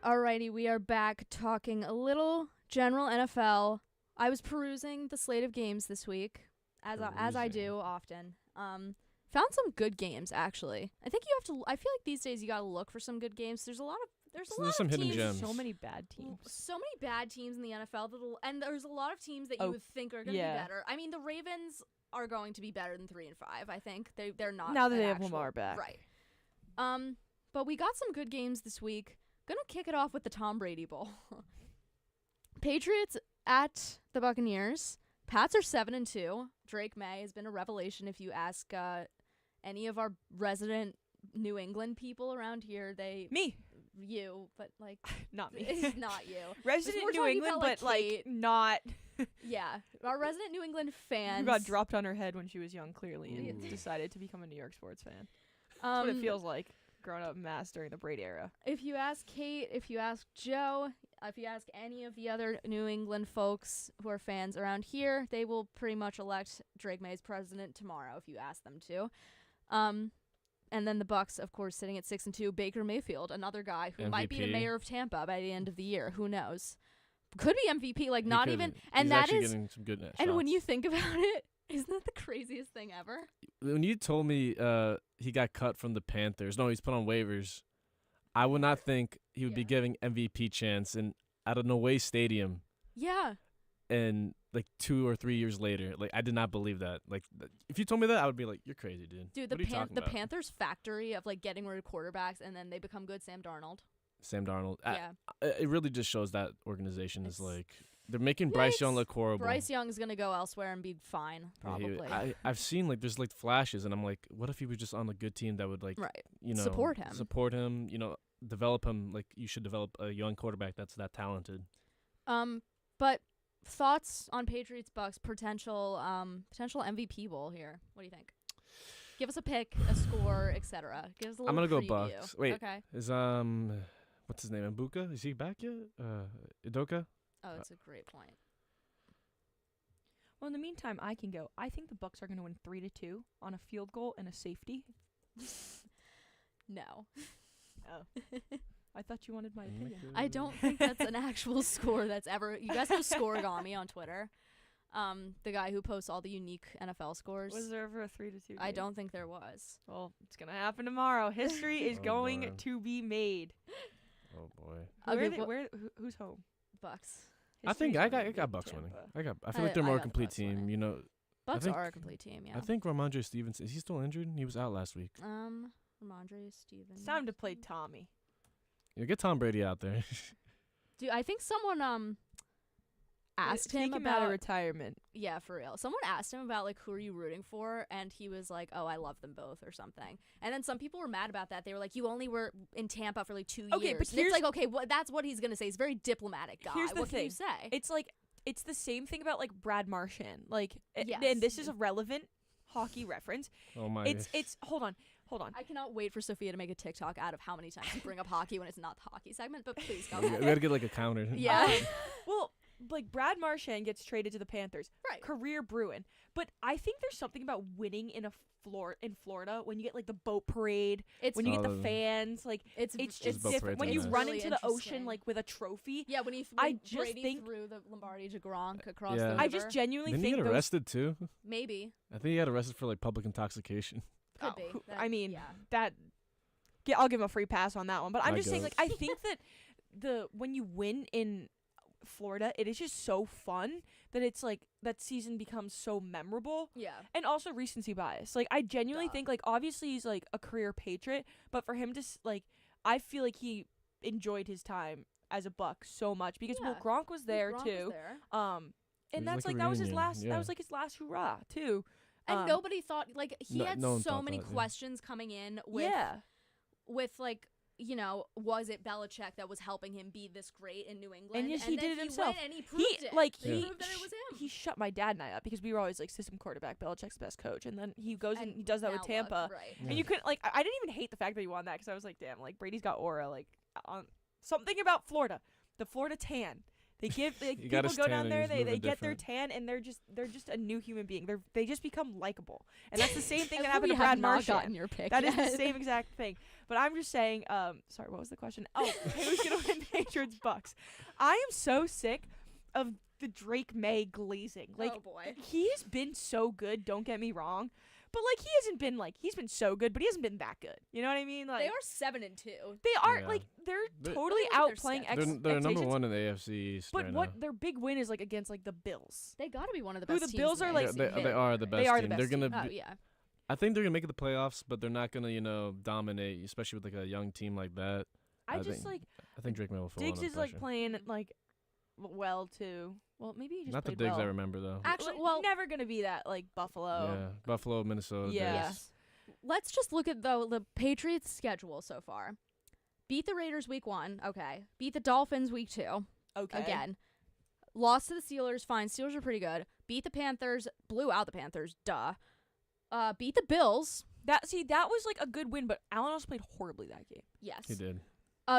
Alrighty, we are back talking a little general NFL. I was perusing the slate of games this week, as I do often. Found some good games actually. I think you have to. I feel like these days you gotta look for some good games. There's some hidden teams, gems. So many bad teams. So many bad teams in the NFL and there's a lot of teams that you would think are gonna be better. I mean, the Ravens are going to be better than 3-5. I think they're not now that they have Lamar back, right? But we got some good games this week. Gonna kick it off with the Tom Brady Bowl. Patriots at the Buccaneers. Pats are 7-2. Drake May has been a revelation. If you ask any of our resident New England people around here, you, but like not me. It's not you. Resident We're New talking England, about, but like not. Yeah, our resident New England fans who got dropped on her head when she was young, clearly, and decided to become a New York sports fan. That's what it feels like growing up in Mass during the Brady era. If you ask Kate, if you ask Joe, if you ask any of the other New England folks who are fans around here, they will pretty much elect Drake May as president tomorrow if you ask them to. And then the Bucs, of course, sitting at 6-2. Baker Mayfield, another guy who might be the mayor of Tampa by the end of the year. Who knows? Could be MVP. Like not even. And He's that is. getting some good and shots. when you think about it, isn't that the craziest thing ever? When you told me he got cut from the Panthers, no, he's put on waivers. I would not think he would be giving MVP chance at an away stadium. Yeah. And like 2 or 3 years later, like I did not believe that. Like if you told me that, I would be like, "You're crazy, dude." Dude, what are you talking the about? Panthers' factory of like getting rid of quarterbacks and then they become good. Sam Darnold. Yeah. It really just shows that organization is like they're making Bryce Young look horrible. Bryce Young is gonna go elsewhere and be fine, probably. I've seen like there's like flashes, and I'm like, what if he was just on a good team that would like, support him, develop him like you should develop a young quarterback that's that talented. But thoughts on Patriots Bucks potential MVP bowl here? What do you think? Give us a pick, a score, etc. Give us a little. I'm gonna go preview. Bucks. Wait, okay. Is what's his name? Mbuka? Is he back yet? Idoka? Oh, that's a great point. Well, in the meantime, I can go. I think the Bucks are going to win 3-2 on a field goal and a safety. No. Oh. I thought you wanted my opinion. I don't think that's an actual score that's ever. You guys know Scorigami on Twitter? The guy who posts all the unique NFL scores. Was there ever a 3-2 game? I don't think there was. Well, it's going to happen tomorrow. History is going to be made. Oh, boy. Who's home? Bucks. I think I got Bucks winning. I feel like they're more a complete team. Winning. You know, Bucks are a complete team. Yeah. I think Ramondre Stevenson, is he still injured? He was out last week. Ramondre Stevenson. It's time to play Tommy. Yeah, get Tom Brady out there. Dude, I think someone asked him out of retirement. Yeah, for real. Someone asked him about like who are you rooting for, and he was like, "Oh, I love them both" or something. And then some people were mad about that. They were like, "You only were in Tampa for like 2 years." Okay, but it's like, okay, that's what he's gonna say. He's a very diplomatic guy. Here's the what thing. Can you say? It's like it's the same thing about like Brad Marchand. Like, yes. And this is a relevant hockey reference. Oh my! It's hold on. I cannot wait for Sophia to make a TikTok out of how many times you bring up hockey when it's not the hockey segment. But please go. We gotta get like a counter. Yeah. Well, like Brad Marchand gets traded to the Panthers. Right. Career Bruin. But I think there's something about winning in in Florida when you get like the boat parade, when you get the fans, like it's just different. When you run into the ocean like with a trophy. Yeah, when Brady threw the Lombardi to Gronk across the river. I just genuinely think he get arrested too? Maybe. I think he got arrested for like public intoxication. Could be. I'll give him a free pass on that one. But I'm just saying, like, I think that when you win in Florida, it is just so fun that it's like that season becomes so memorable. Yeah. And also recency bias. Like, I genuinely think, like, obviously he's like a career Patriot, but for him to like, I feel like he enjoyed his time as a Buck so much because Gronk was there too. And that's like that was his last. That was like his last hurrah too. And nobody thought, like, he had so many questions coming in with like, you know, was it Belichick that was helping him be this great in New England? And yes, he did it himself. And he proved it. He proved that it was him. He shut my dad and I up because we were always like system quarterback, Belichick's the best coach. And then he goes and he does that with Tampa. And you couldn't, like, I didn't even hate the fact that he won that because I was like, damn, like, Brady's got aura. Like, something about Florida, the Florida tan. They give people go down there, they get their tan, and they're just a new human being. They just become likable, and that's the same thing that happened to Brad Marchand. That is the same exact thing. But I'm just saying. Sorry, what was the question? Oh, who's gonna win Patriots Bucks? I am so sick of the Drake May glazing. Like, oh boy. he has been so good, don't get me wrong. But, like, he hasn't been, like, he's been so good, but he hasn't been that good. You know what I mean? Like, They are 7-2. They are, Yeah. like, they're They're- totally Look at their outplaying schedule. They're number expectations. one in the AFC East But right what now. their big win is, like, against, like, the Bills. They got to be one of the Who best the teams. Bills in are, the like, AFC. they are the best are the team. best They're gonna. Oh Be, yeah. I think they're gonna make it the playoffs, but they're not gonna, dominate, especially with like a young team like that. I I just, think- I think Drake May will fall Diggs under is, like, pressure. playing, like, well, too. Well, maybe he just Not the played Diggs well. I remember though. Actually, Like, well, never going to be that, like, Buffalo. Yeah, Buffalo, Minnesota. Yeah. Diggs. let's just look at the Patriots' schedule so far. Beat the Raiders week 1, okay. Beat the Dolphins week 2, Okay. again. Lost to the Steelers, fine. Steelers are pretty good. Beat the Panthers, blew out the Panthers, duh. Beat the Bills, That was, like, a good win, but Allen also played horribly that game. yes. He did.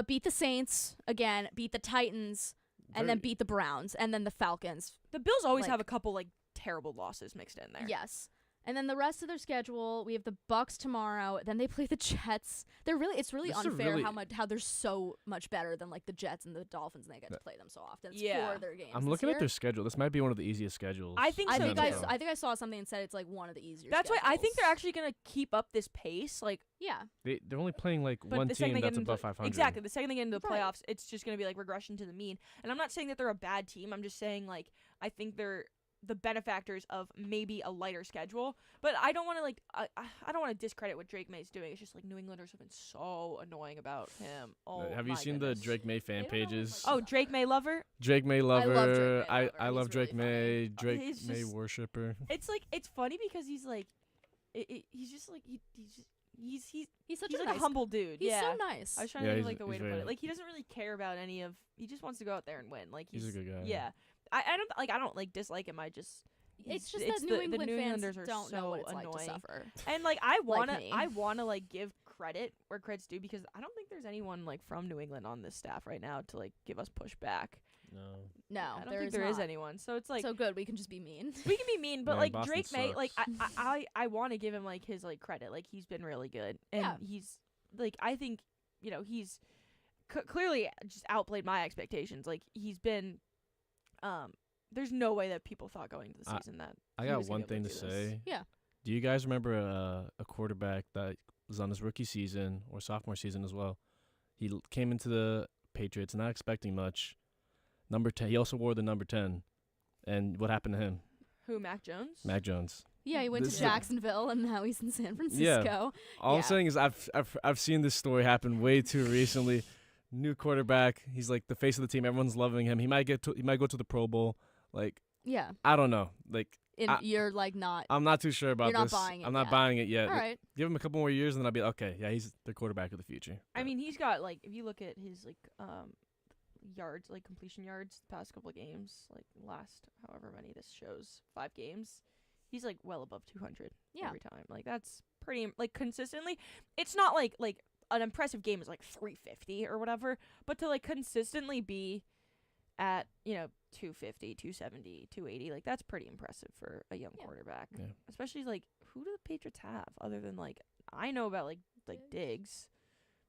Beat the Saints, again. Beat the Titans, and then beat the Browns, and then the Falcons. The Bills always Like- have a couple, like, terrible losses mixed in there. Yes. And then the rest of their schedule, we have the Bucks tomorrow. Then they play the Jets. It's really This is a unfair really- how they're so much better than like the Jets and the Dolphins, and they get to play them so often. It's Yeah. 4 of their games. I'm this looking at year. their schedule. This might be one of the easiest schedules. I think I so, think too. I think I saw something and said it's like one of the easier. That's why I think they're schedules. actually going to keep up this pace. Like, Yeah. They're only playing like but one the second team they that's get into above 500. exactly the second they get into the Right. playoffs, it's just going to be like regression to the mean. And I'm not saying that they're a bad team. I'm just saying like I think they're the benefactors of maybe a lighter schedule. But I don't want to like I don't want to discredit what Drake May's doing. It's just like New Englanders have been so annoying about him. Oh, Have you my seen goodness. the Drake May fan They don't know pages? what Oh, Drake May lover. Drake May lover. love Drake May lover. I He's love Drake really funny. May. Drake He's May just- worshipper. It's like it's funny because he's like he's just like he's He's such like a nice. a humble dude. He's yeah. so nice. I was trying Yeah, to think of he's- like the way he's to put very- it. Like he doesn't really care about any of. He just wants to go out there and win. Like He's a good guy. Yeah. I don't like dislike him. I just. It's just it's that New the England New fans Englanders are don't so know what it's annoying. like to suffer. And like I me. wanna like give credit where credit's due because I don't think there's anyone like from New England on this staff right now to like give us pushback. No. No, I don't there think is there is not. anyone. So it's like So good, we can just be mean. we can be mean, but Yeah, like Boston Drake May, like sucks. I want to give him like his like credit. Like he's been really good, and Yeah. he's like I think he's clearly just outplayed my expectations. Like he's been, there's no way that people thought going into the season that I he got was gonna one be able thing to do this. say. Yeah. Do you guys remember a quarterback that was on his rookie season or sophomore season as well? He came into the Patriots not expecting much. Number 10. He also wore the number 10. And what happened to him? Who, Mac Jones? Mac Jones. Yeah, he went This to is- Jacksonville and now he's in San Francisco. All I'm Yeah. saying is I've seen this story happen way too recently. New quarterback. He's like the face of the team. Everyone's loving him. He might go to the Pro Bowl. Like Yeah. I don't know. Like And I- you're like not. I'm not too sure about You're not this. buying it I'm not yet. buying it yet. All right. Give him a couple more years and then I'll be okay. Yeah, he's the quarterback of the future. I mean, he's got like if you look at his like yards, like completion yards, the past couple of games, like last however many this shows, 5 games, he's like well above 200 Yeah. every time. Like that's pretty like consistently. It's not like an impressive game is like 350 or whatever, but to like consistently be at 250, 270, 280, like that's pretty impressive for a young Yeah. quarterback. Yeah. Especially like who do the Patriots have other than like I know about like Diggs,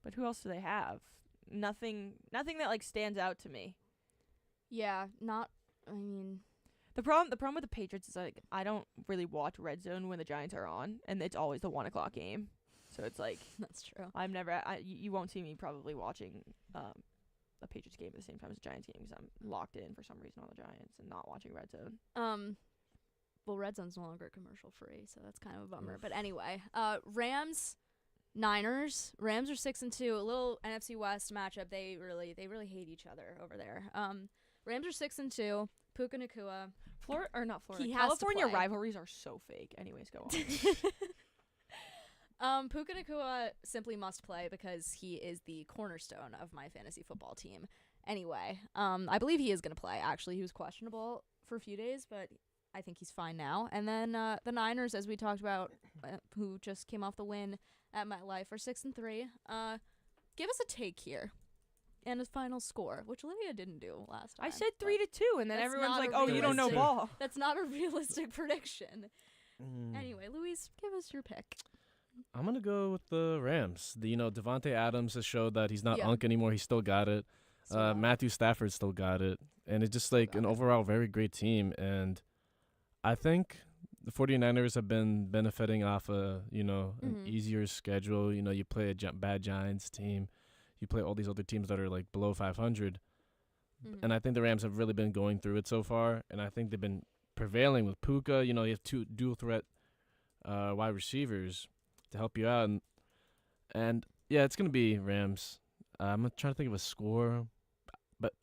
but who else do they have? Nothing that like stands out to me. Yeah, not. I mean, The problem with the Patriots is like I don't really watch Red Zone when the Giants are on, and it's always the 1:00 game. So it's like that's true. I'm never. You won't see me probably watching a Patriots game at the same time as a Giants game because I'm locked in for some reason on the Giants and not watching Red Zone. Well, Red Zone's no longer commercial free, so that's kind of a bummer. But anyway, Rams, Niners. Rams are 6-2. A little NFC West matchup. They really hate each other over there. Rams are 6-2. Puka Nacua. Not Florida. He has to California play. rivalries are so fake. Anyways, go on. Puka Nacua simply must play because he is the cornerstone of my fantasy football team. Anyway, I believe he is going to play. Actually, he was questionable for a few days, but I think he's fine now. And then the Niners, as we talked about, who just came off the win at MetLife, are 6-3. Give us a take here and a final score, which Lydia didn't do last time. I said but 3-2, and then that's everyone's not like, a "Oh, you don't know realistic- ball." That's not a realistic prediction. Mm. Anyway, Luis, give us your pick. I'm gonna go with the Rams. Devontae Adams has showed that he's not Yeah. Unk anymore. He still got it. Matthew Stafford still got it. And it's just like an overall very great team. And I think the 49ers have been benefiting off an easier schedule. You play a bad Giants team. You play all these other teams that are like below 500. And I think the Rams have really been going through it so far. And I think they've been prevailing with Puka. You have two dual threat wide receivers to help you out. And yeah, it's going to be Rams. I'm trying to think of a score. But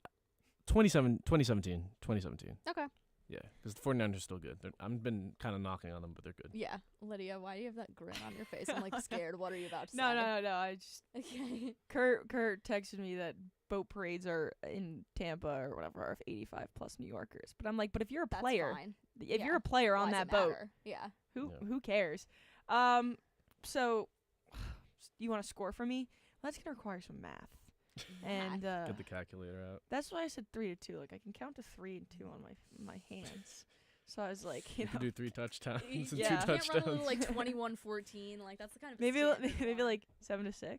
2017. Okay. Yeah, because the 49ers are still good. I've been kind of knocking on them, but they're good. Yeah. Lydia, why do you have that grin on your face? I'm like scared. What are you about to say? No. I just Okay. Kurt texted me that boat parades are in Tampa or whatever are 85 plus New Yorkers. But I'm like, but if you're a That's player, fine. if you're a player Why on does that it boat, matter? Yeah. who cares? So you want to score for me? That's gonna require some math. And Get the calculator out. that's why I said 3-2. Like I can count to 3 and 2 on my hands. So I was like, You could do 3 touchdowns and Yeah. 2 You can't run a touchdowns. little like 21-14. Like that's the kind of maybe standard you maybe want. like 7-6,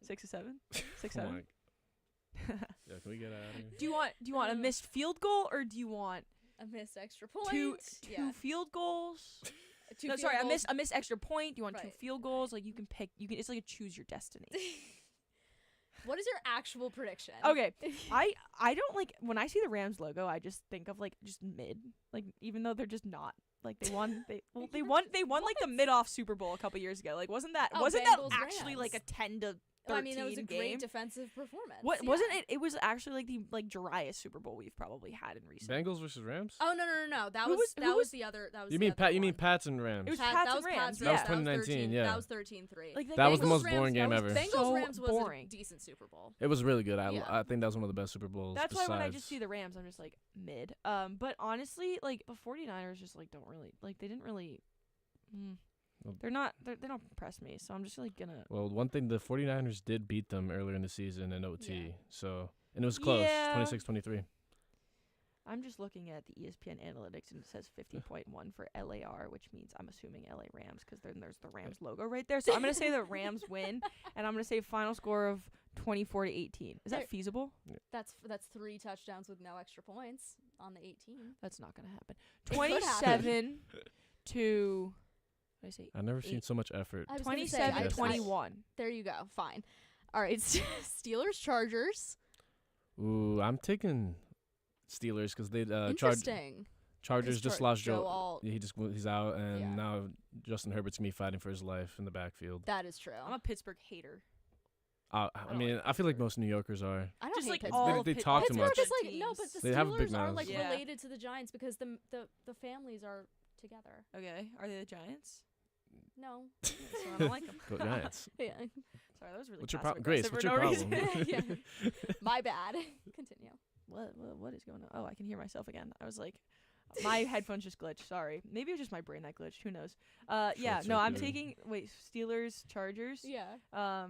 6-7, 6-7. Oh my- yeah, can we get out of here? Do you want a missed field goal or do you want a missed extra point. two Yeah. field goals? Two No, field sorry, goals. a missed extra point. Do you want 2 Right. field goals? Like you can pick. It's like a choose your destiny. What is your actual prediction? Okay, I don't like when I see the Rams logo. I just think of like just mid. Like even though they're just not. Like they won like the mid-off Super Bowl a couple years ago. Like wasn't that Bengals, actually Rams. like a 10-13 I mean, that was a game? great defensive performance. What yeah. wasn't it? It was actually like the driest Super Bowl we've probably had in recent. Bengals versus Rams? Oh no! That Who was was- that who was was- the other. That was You the mean other You mean one. Pats and Rams? It was Pats Pats that and was Rams. Pats. That was yeah. 2019, yeah. That was 13-3. Like That was the Bengals, most Rams, boring game that was- ever. Bengals So Rams was boring. a decent Super Bowl. It was really good. Yeah. I think that was one of the best Super Bowls. That's why when I just besides- see the Rams, I'm just like mid. But honestly, like the 49ers just like don't really like they didn't really. Well- They don't impress me. So I'm just like gonna. Well, one thing, the 49ers did beat them earlier in the season in OT. And it was close, Yeah. 26-23. I'm just looking at the ESPN analytics and it says 50.1 for LAR, which means I'm assuming LA Rams because then there's the Rams logo right there. So I'm gonna say the Rams win, and I'm gonna say final score of 24-18. Is that feasible? That's 3 touchdowns with no extra points on the 18. That's not gonna happen. It could happen. 27 to. What did I say? I've never seen so much effort. I was gonna say, 27-21. There you go. Fine. All right. Steelers Chargers. Ooh, I'm taking Steelers because they Interesting. Chargers just lost Joe. Alt. He's out, and Yeah. now Justin Herbert's gonna be fighting for his life in the backfield. That is true. I'm a Pittsburgh hater. I mean, I feel like most New Yorkers are. I don't Just hate like Pittsburgh. all They of talk too Pittsburgh much. is like no, but the They have a big Steelers are mouth. like Yeah. related to the Giants because the families are together. Okay, are they the Giants? No. So I don't like them. Go Giants. Yeah. Sorry, that was really. What's your passive problem, Grace? aggressive What's for your no problem? reason. Yeah. My bad. Continue. What is going on? Oh, I can hear myself again. I was like, my headphones just glitched. Sorry, maybe it was just my brain that glitched. Who knows? Yeah, no, I'm taking Steelers, Chargers. Yeah.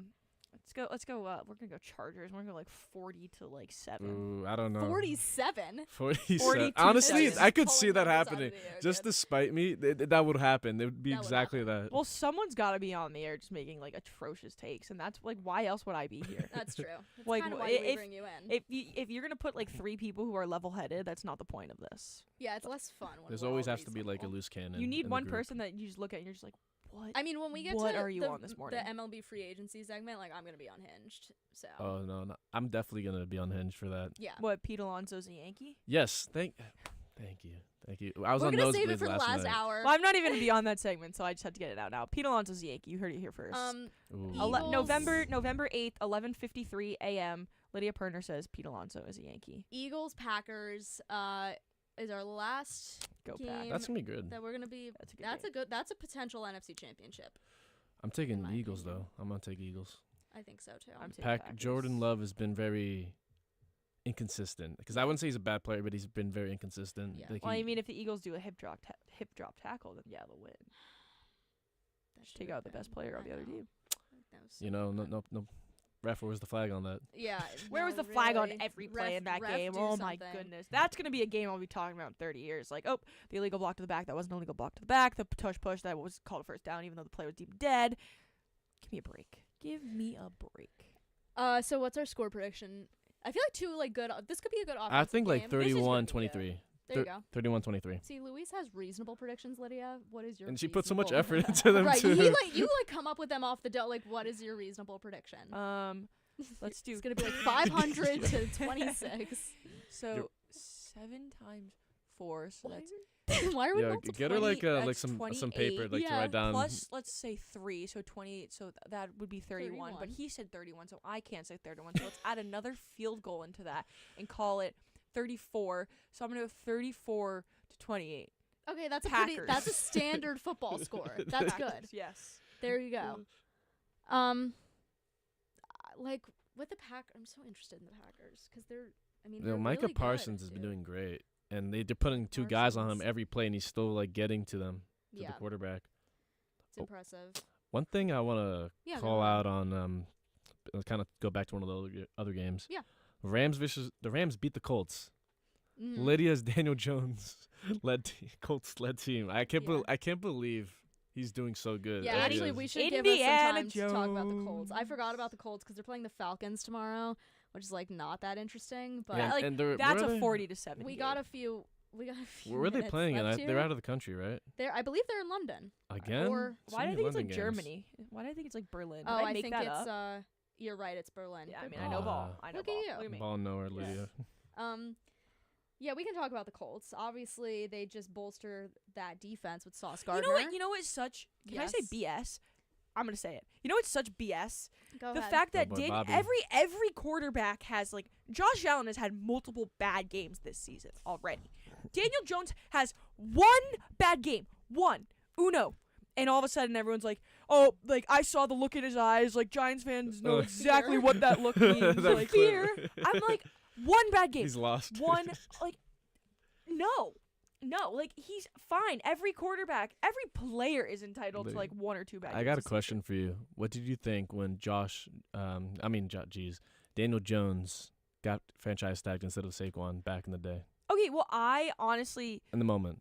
Let's go. We're gonna go Chargers. We're gonna go like 40-7. Ooh, I don't know. 47. 47. 42 Honestly, seconds. I could Pulling see that numbers out of happening. the air, Just dude. to spite me, that would happen. It would be That would exactly that. Well, someone's got to be on the air just making like atrocious takes, and that's like why else would I be here? That's true. That's Like, kind of why we bring you in. if you're gonna put like 3 people who are level-headed, that's not the point of this. Yeah, it's less fun. When There's we're always all has to be like a reasonable. loose cannon. You need in the one group. person that you just look at and you're just like, what? I mean, when we get What to are you the, on this morning? the MLB free agency segment, like I'm gonna be unhinged. So Oh no, I'm definitely gonna be unhinged for that. yeah. What, Pete Alonso's a Yankee? Yes, thank you. I was We're on gonna nosebleeds save it for the last night. hour. Well, I'm not even gonna be on that segment, so I just had to get it out now. Pete Alonso's a Yankee. You heard it here first. Ooh. Eagles- November 8th, 11:53 a.m. Lydia Pirner says Pete Alonso is a Yankee. Eagles Packers is our last Go game Pack. That's gonna be good. that we're gonna be. That's a good game. That's a potential NFC championship. I'm taking my Eagles opinion. though. I'm gonna take Eagles. I think so too. I'm taking Packers. Jordan Love has been very inconsistent. Because I wouldn't say he's a bad player, but he's been very inconsistent. Yeah. Like Well, he- I mean, if the Eagles do a hip drop tackle, then yeah, they'll win. That Just should take have out the best been- player on I the other know. team. That was so you know, bad. no. Ref, where's the flag on that? Yeah. Where was no, the flag on really. every play in that Ref game? do Oh my something. goodness, that's gonna be a game I'll be talking about in 30 years. Like, oh, the illegal block to the back, that wasn't an illegal block to the back. The push that was called a first down, even though the play was deemed dead. Give me a break. Give me a break. So what's our score prediction? I feel like two like good. This could be a good offensive I think like game. 31-23. There you go. 31-23. See, Luis has reasonable predictions. Lydia, what is your? And she put so much reasonable- effort into them right, too. you come up with them off the dome. Like, what is your reasonable prediction? Let's do. It's gonna be like 500 to 26. So 7 times 4. So that's Why are we Yeah, multiplying? get her like that's some 28. paper like to Yeah, write down. plus, let's say 3, so 28. So that would be 31. But 31. he said 31, so I can't say 31. So let's add another field goal into that and call it 34. So I'm gonna go 34 to 28. Okay, that's Packers. that's a standard football score. That's good. Packers, yes. There you go. Like with the Packers, I'm so interested in the Packers because they're. I mean, they're Micah really Parsons good, has been dude. doing great, and they're putting 2 guys on him Parsons. every play, and he's still like getting to them, to Yeah, the quarterback. it's impressive. One thing I want to Yeah, go call ahead. out on, kind of go back to one of the other games. Yeah. The Rams beat the Colts. Mhm. Lydia's Daniel Jones Colts led team. I can't believe he's doing so good. Yeah, as he actually, is. we should give us some Indiana time to talk about the Colts. I Jones. forgot about the Colts because they're playing the Falcons tomorrow, which is like not that interesting. But Yeah, like, and they're- that's where are a they? 40 to 7. we got a few. We got a few. Where are they minutes playing? left And here. they're out of the country, right? I believe they're in London. Again? Or So Why do I many think it's like London games. Germany? Why do I think it's like Berlin? Did Oh, I I make think that it's up? You're right. It's Berlin. Yeah, I They're mean, I know ball. Ah. I know Look at ball. you. Look at me. Ball nowhere, Lydia. Yeah, we can talk about the Colts. Obviously, they just bolster that defense with Sauce You Gardner. know what? You know what's such? Can I say BS? I'm gonna say it. You know what's such BS? Go The ahead. fact that Oh, boy, Bobby. every quarterback has like Josh Allen has had multiple bad games this season already. Daniel Jones has one bad game, uno, and all of a sudden everyone's like, "Oh, like I saw the look in his eyes." Like Giants fans know exactly Fear. what that look means. That Like clip. fear. I'm like, one bad game, He's lost. one like, no, like he's fine. Every quarterback, every player is entitled to like 1 or 2 bad games. I got a season. question for you. What did you think when Daniel Jones got franchise tagged instead of Saquon back in the day? Okay, well, I honestly, In the moment.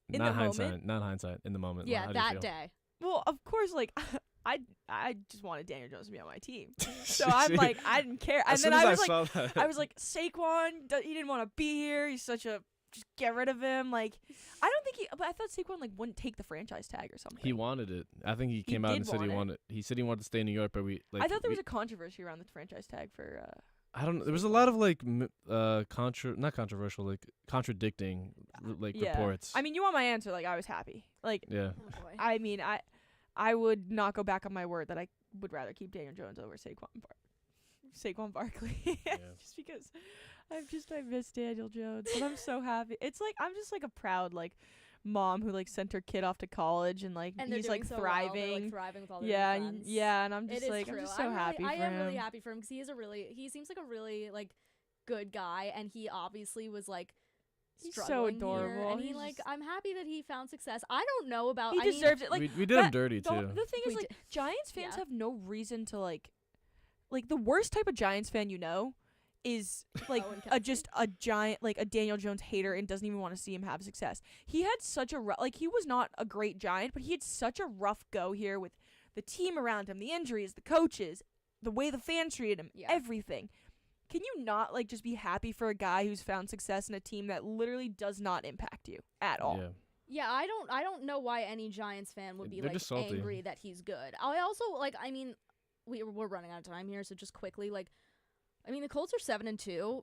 In not the hindsight. moment? Not hindsight. In the moment. Yeah, How do you that feel? day. well, of course, like I just wanted Daniel Jones to be on my team, so I'm like, I didn't care. And As then soon as I was like, saw that. I was like, Saquon, he didn't want to be here. He's such a just get rid of him. Like, I don't think but I thought Saquon like wouldn't take the franchise tag or something. He wanted it. I think he came out did and said he want it. wanted. He said he wanted to stay in New York, but I thought there was a controversy around the franchise tag for. I don't know. There was a lot of like not controversial, like contradicting reports. I mean, you want my answer? Like, I was happy. Like, yeah. Oh boy. I mean, I would not go back on my word that I would rather keep Daniel Jones over Saquon Barkley. Just because I miss Daniel Jones, but I'm so happy. It's like I'm just like a proud like mom who like sent her kid off to college and like And they're he's doing like so well. thriving. They're, like, thriving with all their yeah, defense. yeah, and I'm It just is like true. I'm just so happy for I him. am really happy for him because he seems like a really like good guy, and he obviously was like He's so struggling adorable. here, and he He's like just- I'm happy that he found success. I don't know about He I mean, deserves it. Like we did him that- dirty the, too. The thing is, We like, did. Giants fans Yeah. have no reason to like the worst type of Giants fan is like Owen just a giant like a Daniel Jones hater and doesn't even want to see him have success. He had such a he was not a great Giant, but he had such a rough go here with the team around him, the injuries, the coaches, the way the fans treated him, Yeah. everything. Can you not like just be happy for a guy who's found success in a team that literally does not impact you at all? Yeah. Yeah, I don't know why any Giants fan would be They're like just salty. angry that he's good. I also like I mean we're running out of time here, so just quickly like I mean the Colts are 7-2.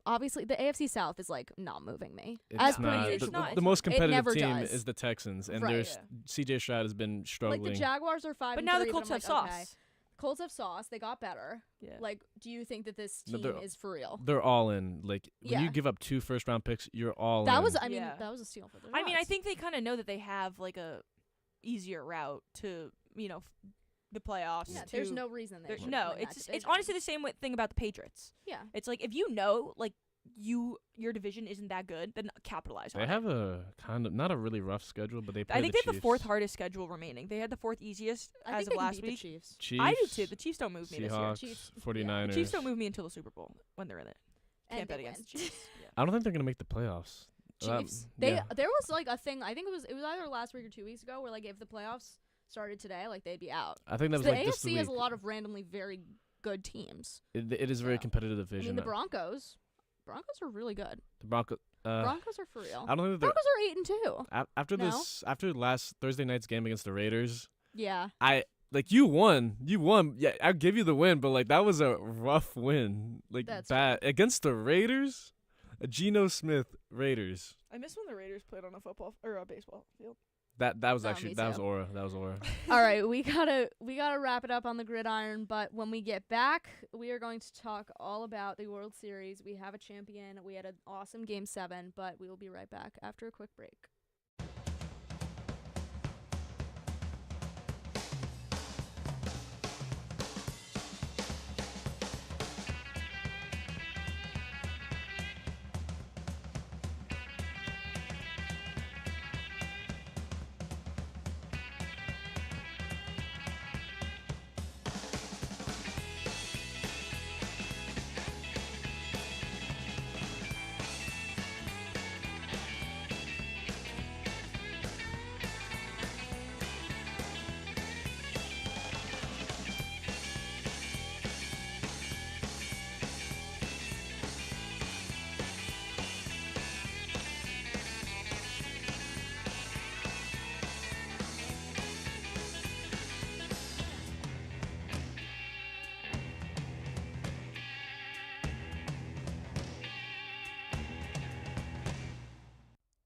Obviously, the AFC South is like not moving me. It's As per not. usual. The most competitive never team does. is the Texans, and Right. there's CJ Stroud has been struggling. Like the Jaguars are 5-3, But now the I'm Colts have like, okay. sauce. Colts have sauce. They got better. Yeah. Like, do you think that this No, team they're- is for real? They're all in. Like when Yeah. you give up 2 first-round picks, you're all in. That was, I mean, Yeah. that was a steal for the I mean, I Giants. think they kind of know that they have like a easier route to, the playoffs. Yeah, to- there's no reason they there- shouldn't no, win that it's division. honestly the same thing about the Patriots. Yeah. It's like if you know like your division isn't that good, then capitalize on They it. have a kind of not a really rough schedule, but they play I think the they have the Chiefs. 4th hardest schedule remaining. They had the 4th easiest I as think of they can last beat the week. Chiefs. Chiefs, I do too. The Chiefs don't move me this year. Seahawks, Chiefs, yeah. 49ers. The Chiefs don't move me until the Super Bowl when they're in it. And Can't they bet against the win. Chiefs. Yeah. I don't think they're gonna make the playoffs. Chiefs. Yeah. There was like a thing. I think it was either last week or 2 weeks ago where like if the playoffs started today, like they'd be out. I think that was The like this AFC has a week. lot of randomly very good teams. It is a very competitive division. I mean, the Broncos are really good. The Broncos Broncos are for real. I don't think Broncos are 8-2. After last Thursday night's game against the Raiders. Yeah. You won. Yeah, I'll give you the win, but like that was a rough win. Like That's bad against the Raiders, a Geno Smith Raiders. I miss when the Raiders played on a football or a baseball field. That was actually me that was too. aura. That was aura. All right, we gotta wrap it up on the gridiron. But when we get back, we are going to talk all about the World Series. We have a champion. We had an awesome Game 7, but we will be right back after a quick break.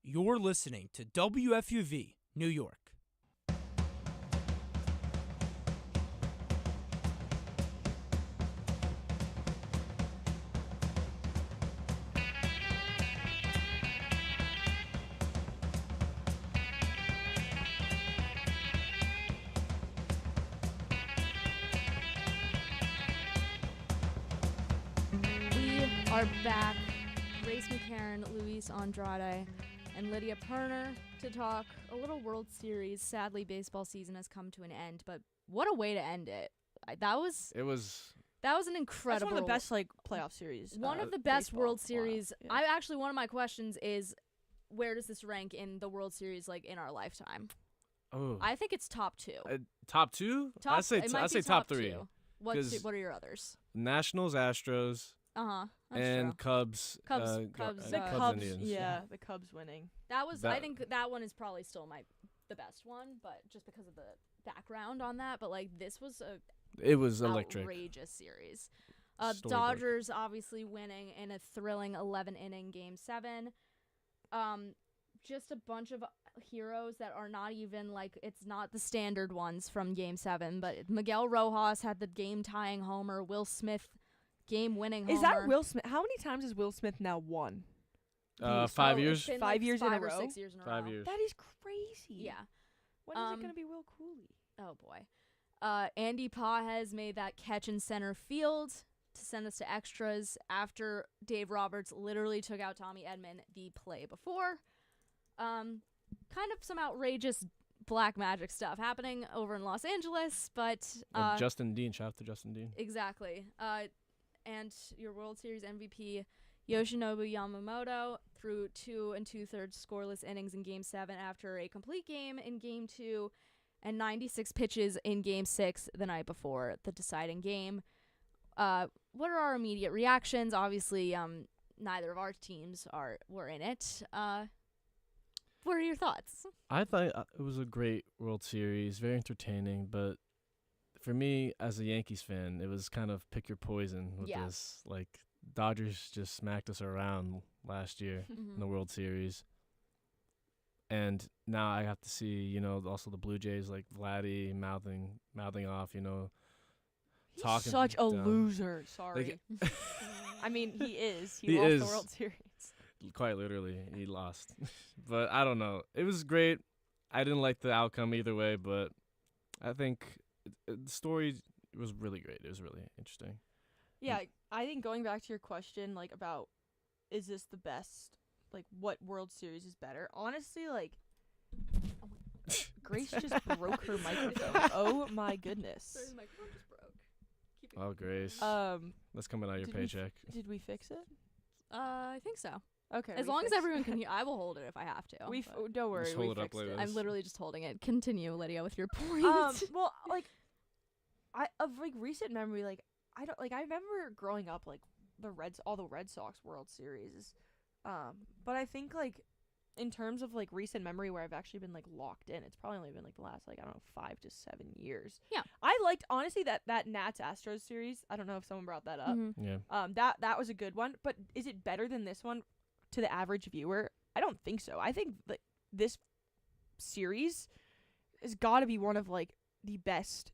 You're listening to WFUV, New York. We are back. Grace McCarron, Luis Andrade, and Lydia Pirner to talk a little World Series. Sadly, baseball season has come to an end, but what a way to end it. That was an incredible. That's one of the best playoff series. One of the best baseball. World Series. Wow. Yeah. One of my questions is, where does this rank in the World Series in our lifetime? Oh, I think it's top 2. top 2? I say top 3. Two. What are your others? Nationals, Astros, and Cubs. Cubs, The Cubs, Cubs, Indians. yeah, the Cubs winning. I think that one is probably still the best one, but just because of the background on that. But this was It was electric. Outrageous series. Storybook. Dodgers obviously winning in a thrilling 11-inning Game 7. Just a bunch of heroes that are not even it's not the standard ones from Game 7, but Miguel Rojas had the game-tying homer. Will Smith game-winning homer. Is that Will Smith? How many times has Will Smith now won? 5 years. 5 years in a 5 or row? 6 years in a row. 5 years. That is crazy. Yeah. When is it going to be Will Cooley? Oh, boy. Andy Pages made that catch in center field to send us to extras after Dave Roberts literally took out Tommy Edman the play before. Kind of some outrageous black magic stuff happening over in Los Angeles, but Justin Dean. Shout out to Justin Dean. Exactly. And your World Series MVP, Yoshinobu Yamamoto, threw 2 2/3 scoreless innings in Game 7 after a complete game in Game 2 and 96 pitches in Game 6 the night before the deciding game. What are our immediate reactions? Obviously, neither of our teams were in it. What are your thoughts? I thought it was a great World Series, very entertaining, but for me, as a Yankees fan, it was kind of pick your poison with this. Dodgers just smacked us around last year in the World Series. And now I have to see, also the Blue Jays, Vladdy mouthing off, He's talking such a down. loser. Sorry. I mean, he is. He is. lost the World Series. Quite literally, he lost. But I don't know. It was great. I didn't like the outcome either way, but I think the story was really great. It was really interesting. Yeah, I think going back to your question, about is this the best, what World Series is better? Honestly, Grace just broke her microphone. Oh my goodness. Sorry, the microphone just broke. Keep it Oh, Grace. That's coming out of your paycheck. Did we fix it? I think so. Okay. As long as everyone can hear, I will hold it if I have to. Don't worry. Just hold we it up fixed like it. this. I'm literally just holding it. Continue, Lydia, with your point. Well, of recent memory, I don't like. I remember growing up like all the Red Sox World Series, but I think like in terms of like recent memory where I've actually been like locked in, it's probably only been like the last like I don't know 5 to 7 years. Yeah. I liked honestly that Nats Astros series. I don't know if someone brought that up. Mm-hmm. Yeah. That was a good one, but is it better than this one to the average viewer? I don't think so. I think that this series has got to be one of like the best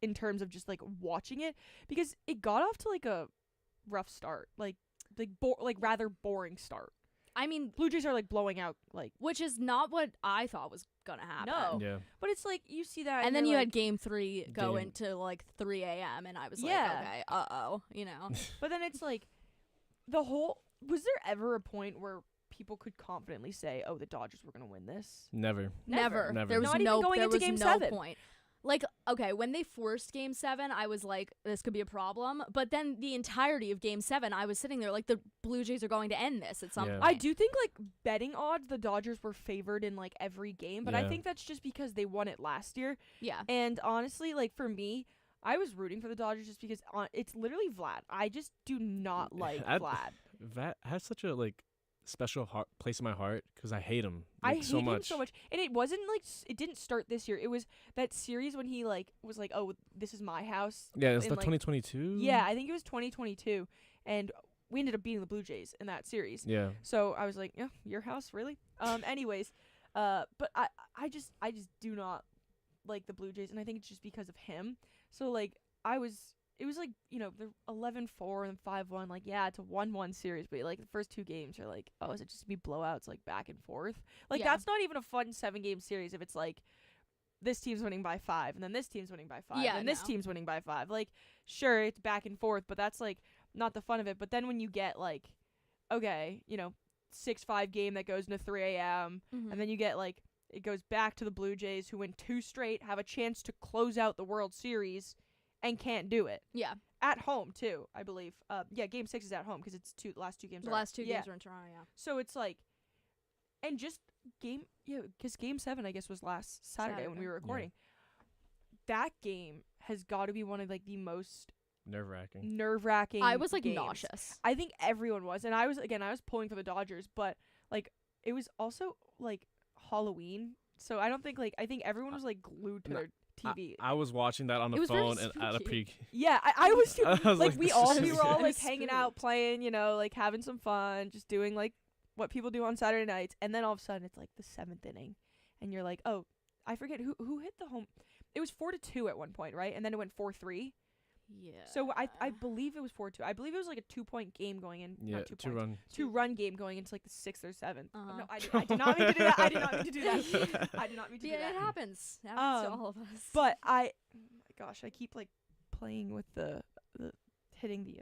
in terms of just like watching it, because it got off to like a rough start, like rather boring start. I mean, Blue Jays are like blowing out like, which is not what I thought was gonna happen. No. Yeah. but it's like you see that, And then you're you like, had Game 3 go Game- into like 3 a.m. and I was Yeah. like, okay, uh-oh, you know. But then it's like was there ever a point where people could confidently say, "Oh, the Dodgers were gonna win this"? Never. Never. Never. There was Not even no going there into was Game no 7. point. Like, okay, when they forced Game 7, I was like, this could be a problem. But then the entirety of Game 7, I was sitting there like, the Blue Jays are going to end this at some Yeah. point. I do think like betting odds, the Dodgers were favored in like every game, but I Yeah. think that's just because they won it last year. Yeah. And honestly, like for me, I was rooting for the Dodgers just because it's literally Vlad. I just do not like Vlad. That has such a like special place in my heart because I hate him. I Like, hate so him much. so much. And it wasn't like it didn't start this year. It was that series when he like was like, "Oh, this is my house." Yeah, it's in, the like- 2022. Yeah, I think it was 2022, and we ended up beating the Blue Jays in that series. Yeah. So I was like, "Yeah, your house, really?" Anyways, but I just do not like the Blue Jays, and I think it's just because of him. So like it was like, you know, the 11-4 and 5-1. Like, yeah, it's a 1-1 series, but like the first 2 games are like, oh, is it just be blowouts like back and forth? Like Yeah. that's not even a fun 7-game series if it's like this team's winning by 5 and then this team's winning by 5 Yeah, and this no. team's winning by 5. Like, sure, it's back and forth, but that's like not the fun of it. But then when you get like, okay, you know, 6-5 game that goes into 3 a.m. Mhm. and then you get like it goes back to the Blue Jays who win 2 straight, have a chance to close out the World Series and can't do it. Yeah. At home too, I believe. Yeah, Game 6 is at home because it's the last 2 games. The are last 2 yeah. games were in Toronto, yeah. So it's like, and just because Game 7 I guess was last Saturday when we were recording. That game has got to be one of like the most Nerve-wracking. nerve-wracking. I was like games. nauseous. I think everyone was, and I was pulling for the Dodgers, but like it was also like Halloween, so I think everyone was like glued to No, their TV. I was watching that on It the was very phone and at a spooky. pre. Yeah, I was too. I was like like, we this all is we were all it. like I'm hanging out, spooked. playing, you know, like having some fun, just doing like what people do on Saturday nights, and then all of a sudden it's like the 7th inning, and you're like, oh, I forget who hit the home. It was 4-2 at one point, right? And then it went 4-3. Yeah. So I believe it was 4-2. I believe it was like a 2-point game going in. Yeah, not 2 2 points. run. 2-run game going into like the 6th or 7th. Uh-huh. No, I did not mean to do that. I did not mean to do that. I did not mean to do Yeah, that. it happens. It happens to Um, all of us. But oh my gosh, I keep like playing with the hitting the.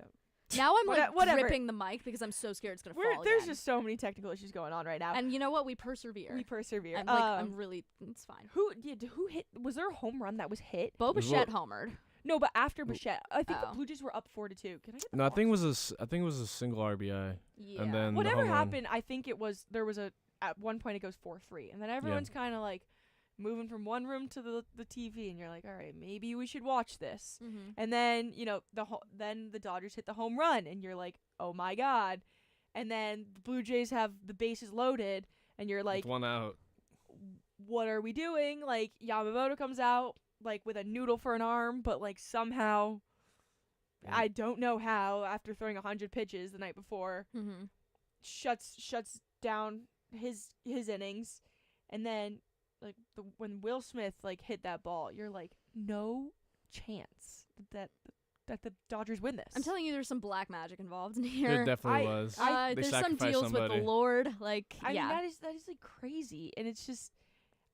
Now I'm like whatever. gripping the mic because I'm so scared it's gonna fall There's again. just so many technical issues going on right now. And you know what? We persevere. We persevere. I'm like, I'm really. It's fine. who hit? Was there a home run that was hit? Bo was Bichette what- homered. No, but after Bichette, I think Oh. the Blue Jays were up 4-2. Can I get the No, I think it box? was a single RBI. Yeah. And then the Whatever home run. happened, I think it was there was at one point it goes 4-3, and then everyone's kind of like moving from one room to the TV, and you're like, all right, maybe we should watch this. Mm-hmm. And then you know then the Dodgers hit the home run, and you're like, oh my god. And then the Blue Jays have the bases loaded, and you're like, With 1 out. what are we doing? Like Yamamoto comes out like with a noodle for an arm, but like somehow I don't know how after throwing 100 pitches the night before Mm-hmm. shuts down his innings, and then like when Will Smith like hit that ball, you're like, no chance that the Dodgers win this. I'm telling you, there's some black magic involved in There here. definitely was. They There's some sacrificed deals with somebody. the Lord. Like, I yeah. mean that is like crazy, and it's just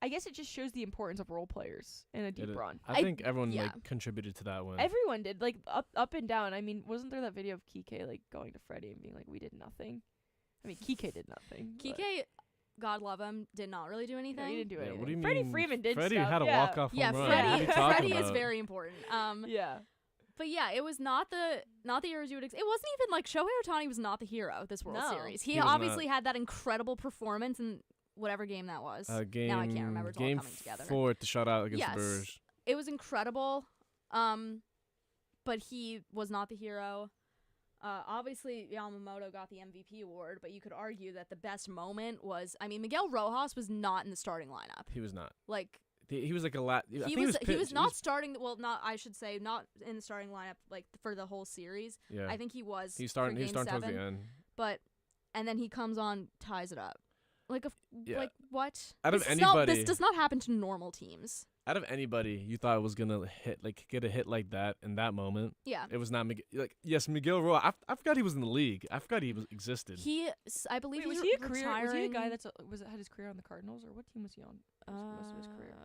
I guess it just shows the importance of role players in a deep run. I think everyone yeah. like contributed to that one. Everyone did, like up and down. I mean, wasn't there that video of Kike like going to Freddie and being like, "We did nothing"? I mean, Kike did nothing. but- Kike, God love him, did not really do No, anything. he didn't do Yeah, anything. what do you Freddie mean? Freeman did Freddie stuff. had a yeah. walk-off Yeah, home run. What are you talking Freddie is about? very important. Yeah. But yeah, it was not the heroes you would. It wasn't even like Shohei Ohtani was not the hero this World No. Series. He He was obviously not. had that incredible performance in whatever game that was. Game, now I can't remember. It's all game coming together. 4 at the shutout against Yes. the Brewers. It was incredible. but he was not the hero. Obviously, Yamamoto got the MVP award, but you could argue that the best moment was, Miguel Rojas was not in the starting lineup. He was not. Like, he was like a lot. he was not starting. Well, I should say not in the starting lineup like for the whole series. Yeah. I think he was. He's starting towards the end. But and then he comes on, ties it up. Like what? This does not happen to normal teams. Out of anybody you thought was gonna get a hit like that in that moment, yeah, it was not Miguel Rojas. I forgot he was in the league. I forgot he was I believe was he a career? Retiring. Was he a guy had his career on the Cardinals, or what team was he on? Most of his career.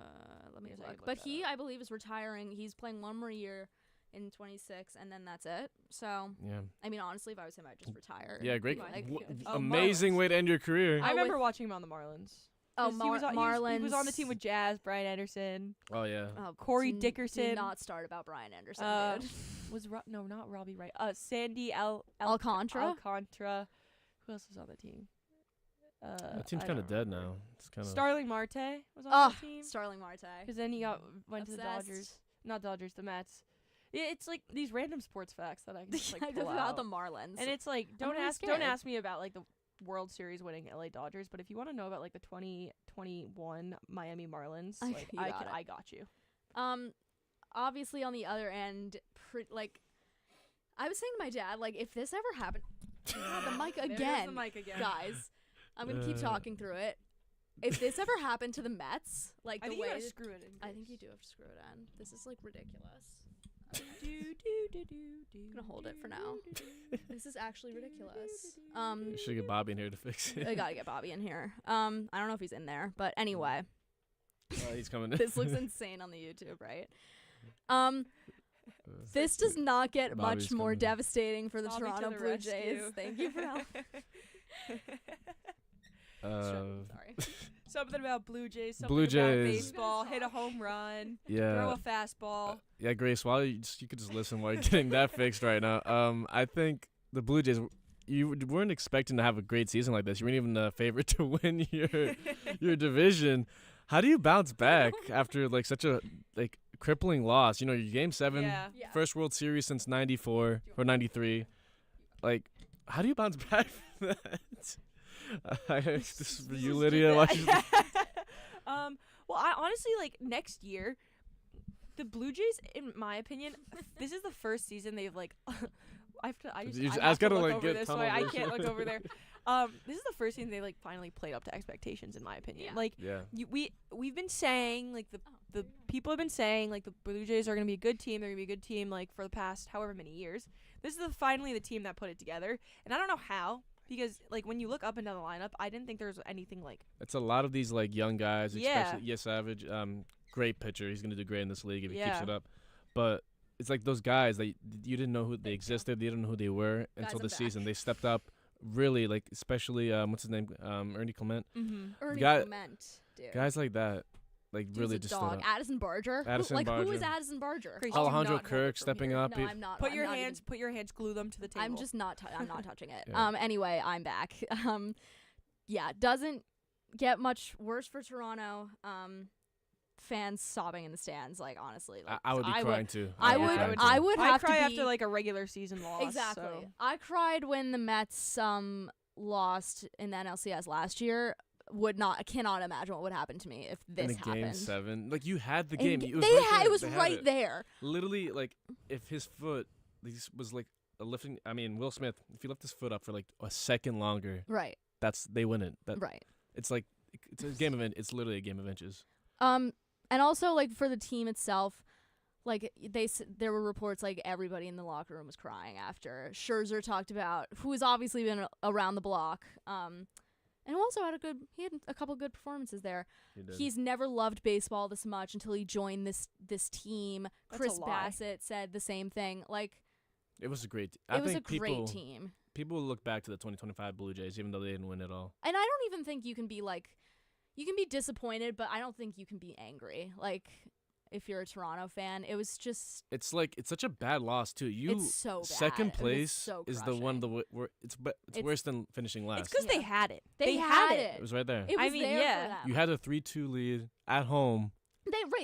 Let me look. But he, I believe, is retiring. He's playing one more year in 26, and then that's it. So yeah, honestly, if I was him, I'd just retire. Yeah, great, Marlins. amazing way to end your career. I remember watching him on the Marlins. Oh, Marlins. He was on the team with Jazz, Brian Anderson. Oh yeah. Corey Dickerson. Do not start about Brian Anderson, dude. Was not Robbie Wright. Sandy Alcantara. Who else was on the team? That team's kind of dead now. It's kind of Starling Marte was on the team. Starling Marte. Because then he went to the Dodgers. Not Dodgers, the Mets. Yeah, it's like these random sports facts that I can just pull about out. the Marlins. And it's like don't ask me about like the World Series winning LA Dodgers, but if you want to know about like the 2021 Miami Marlins, I got you. Obviously on the other end, I was saying to my dad, like, if this ever happened, the mic again, guys. I'm gonna keep talking through it. If this ever happened to the Mets, like I the think way you gotta screw it in. I think you do have to screw it in. This is like ridiculous. I'm gonna hold it for now. This is actually ridiculous. You should get Bobby in here to fix it. I gotta get Bobby in here. I don't know if he's in there, but anyway. He's coming in. This looks insane on the YouTube, right? This does not get much more devastating for the Bobby Toronto the Blue rescue. Jays. Thank you for helping. Sorry. Something about Blue Jays. Something Blue about Jays. baseball. Hit a home run. Yeah. Throw a fastball. Yeah, Grace. While you could just listen while you're getting that fixed right now. I think the Blue Jays. You weren't expecting to have a great season like this. You weren't even the favorite to win your division. How do you bounce back after like such a crippling loss? You know, your Game 7, first World Series since '94 or '93. Like, how do you bounce back from that? This is for you, Lydia. Well, I honestly next year, the Blue Jays, in my opinion, this is the first season they've I have to look over this way. I can't look over there. This is the first season they finally played up to expectations, in my opinion. We've been saying the people have been saying the Blue Jays are gonna be a good team. They're gonna be a good team for the past however many years. This is finally the team that put it together, and I don't know how. Because, when you look up and down the lineup, I didn't think there was anything It's a lot of these, young guys, especially Savage. Great pitcher. He's going to do great in this league if he keeps it up. But it's those guys that you didn't know who they existed. You didn't know who they were until the season. They stepped up really, especially, what's his name? Ernie Clement. Mm-hmm. Ernie Clement, dude. Guys like that. Really just dog. Addison Barger. Who is Addison Barger? Alejandro Kirk stepping up. No, I'm not. Put your hands, glue them to the table. I'm just not. I'm not touching it. Anyway, I'm back. Doesn't get much worse for Toronto. Fans sobbing in the stands. Honestly, I would be crying too. I would have to cry after a regular season loss. Exactly. So. I cried when the Mets lost in the NLCS last year. Cannot imagine what would happen to me if this happened. Game 7, you had the game. It was right there. Literally, if his foot was a lifting. I mean, Will Smith, if he left his foot up for a second longer, right? They win it. Right. It's it's a game of it's literally a game of inches. And also for the team itself, there were reports everybody in the locker room was crying after Scherzer talked about, who has obviously been around the block. And also he had a couple good performances there. He's never loved baseball this much until he joined this team. That's Chris a lie. Bassett said the same thing. It was a great great team. People will look back to the 2025 Blue Jays even though they didn't win it all. And I don't even think you can be you can be disappointed, but I don't think you can be angry. If you're a Toronto fan, it was just. It's such a bad loss too. It's so bad. Second place is the one it's worse than finishing last. It's because they had it. They had it. It was right there. It was there for them. You had a 3-2 lead at home.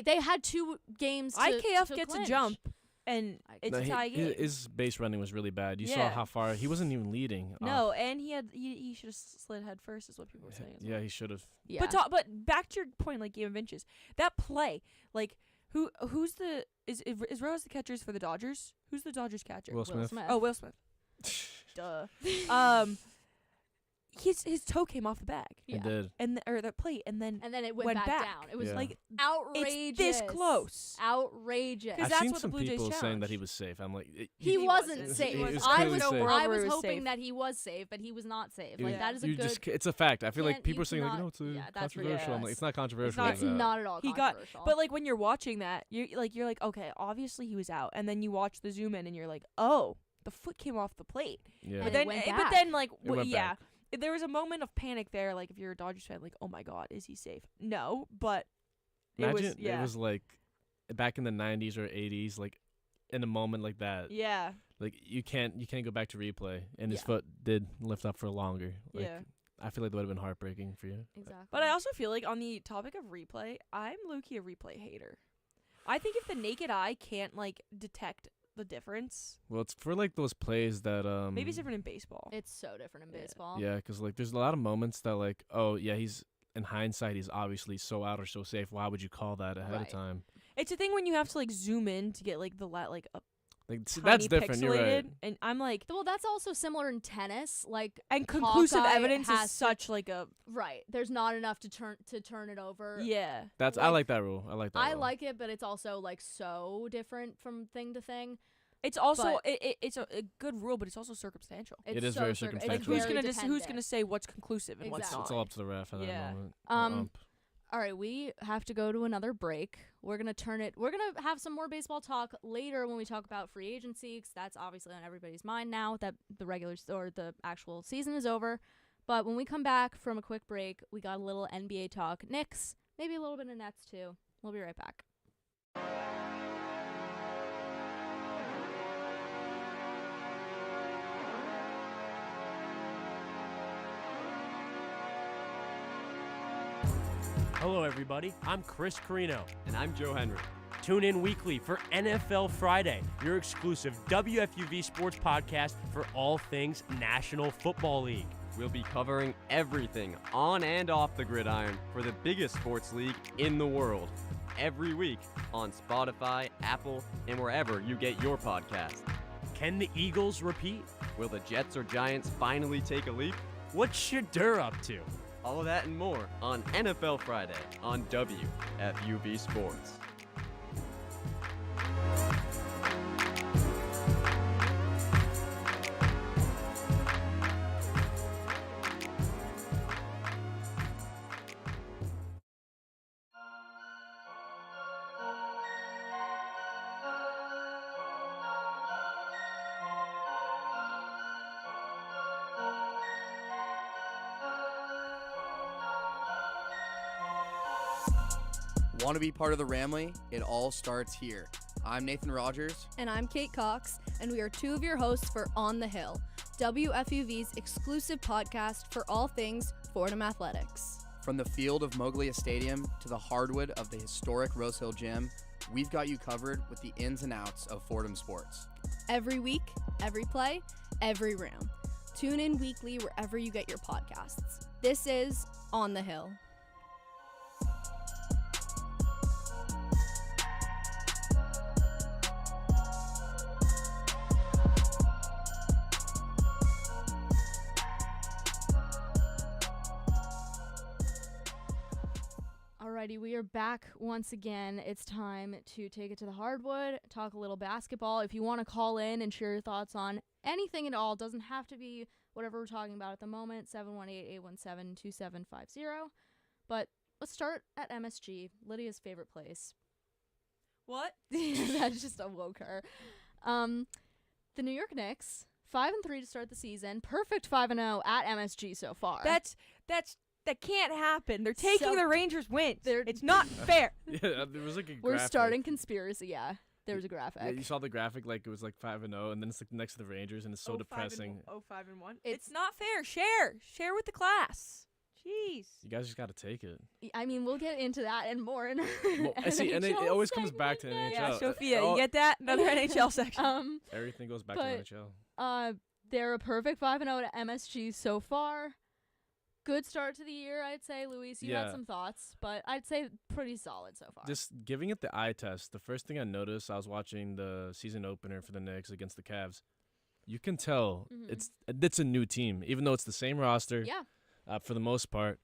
They had 2 games. IKF to gets clinch. a jump. and it's No, a tie game. his base running was really bad. You saw Yeah. how far he wasn't even leading. No, and he should have slid head first, is what people were saying. As Yeah, well. he should have. Yeah. But back to your point, like game of inches, that play, like who's the is Rose the catchers for the Dodgers? Who's the Dodgers catcher? Will Smith. Oh, Will Smith. Duh. His toe came off the bag. Yeah. It did. Or the plate, and then And then it went went back down. It was Yeah. like outrageous. it's this close. Outrageous. 'Cause I've that's seen what the some Blue Jays people saying that he challenged. was safe. I'm like, He wasn't wasn't. safe. He was I clearly was safe. I He was was hoping safe. that he was safe, but he was not safe. Yeah. Like that is a you good. it's a fact. I feel like can't- people you are saying like, cannot- no, it's yeah, that's controversial. I'm like, ridiculous. it's not controversial. not- like It's that. not at all He got- controversial. But like when you're watching that, you're like, okay, obviously he was out, and then you watch the zoom in, and you're like, oh, the foot came off the plate. Yeah. And But it then, went but back. then like, It went yeah, back. there was a moment of panic there. Like if you're a Dodgers fan, like, oh my God, is he safe? No, but Imagine it was like back in the 90s or 80s, like in a moment like that. yeah, Like you can't go back to replay, and his Yeah. foot did lift up for longer. Like, yeah. I feel like that would have been heartbreaking for you. exactly. But I also feel like on the topic of replay, I'm low-key a replay hater. I think if the naked eye can't like detect the difference, Well, it's for like those plays that maybe it's different in baseball. it's so different in Yeah. baseball. Yeah, because like there's a lot of moments that like, oh yeah, he's in hindsight he's obviously so out or so safe. Why would you call that ahead Right. of time? It's a thing when you have to like zoom in to get like the like a Like tiny that's different. You're right. pixelated, and I'm like, Well, that's also similar in tennis. Like and conclusive Hawkeye evidence has is to- such like a right, there's not enough to turn it over. yeah. That's I like- like that rule. I like that. I rule. like it, but it's also like so different from thing to thing. It's also But- it's a good rule, but it's also circumstantial. It's It is so very it's circumstantial. Like very who's dependent. gonna say what's conclusive and what's Exactly. not? It's all up to the ref at Yeah. that moment. or Um, ump. All right, we have to go to another break. We're gonna have some more baseball talk later when we talk about free agency, 'cause that's obviously on everybody's mind now that the the actual season is over. But when we come back from a quick break, we got a little NBA talk, Knicks, maybe a little bit of Nets too. We'll be right back. Hello, everybody. I'm Chris Carino. And I'm Joe Henry. Tune in weekly for NFL Friday, your exclusive WFUV sports podcast for all things National Football League. We'll be covering everything on and off the gridiron for the biggest sports league in the world. Every week on Spotify, Apple, and wherever you get your podcast. Can the Eagles repeat? Will the Jets or Giants finally take a leap? What's Shadur up to? All of that and more on NFL Friday on WFUV Sports. Want to be part of the Ramley? It all starts here. I'm Nathan Rogers. And I'm Kate Cox, and we are two of your hosts for On the Hill, WFUV's exclusive podcast for all things Fordham athletics. From the field of Moglia Stadium to the hardwood of the historic Rose Hill Gym, we've got you covered with the ins and outs of Fordham sports. Every week, every play, every round. Tune in weekly wherever you get your podcasts. This is On the Hill. Alrighty, we are back once again. It's time to take it to the hardwood, talk a little basketball. If you want to call in and share your thoughts on anything at all, doesn't have to be whatever we're talking about at the moment, 718-817-2750. But let's start at MSG, Lydia's favorite place. What? That just awoke her. The New York Knicks, 5-3 to start the season. Perfect 5-0 at MSG so far. That can't happen. They're taking So- the Rangers wins. It's not fair. Yeah, there was like a We're graphic. starting conspiracy, yeah. There was a graphic. Yeah, you saw the graphic, like it was like 5-0, and then it's like next to the Rangers, and it's so depressing. 5-1. It's not fair. Share with the class. Jeez. You guys just got to take it. I mean, we'll get into that and more in Well, see, and it NHL always comes back to segment NHL. Yeah, next. Sophia, you get that? Another NHL section. Everything goes back to but, NHL. They're a perfect 5-0 to MSG so far. Good start to the year, I'd say. Luis, you had some thoughts, but I'd say pretty solid so far. Just giving it the eye test, the first thing I noticed, I was watching the season opener for the Knicks against the Cavs. You can tell it's a new team, even though it's the same roster. Yeah. For the most part,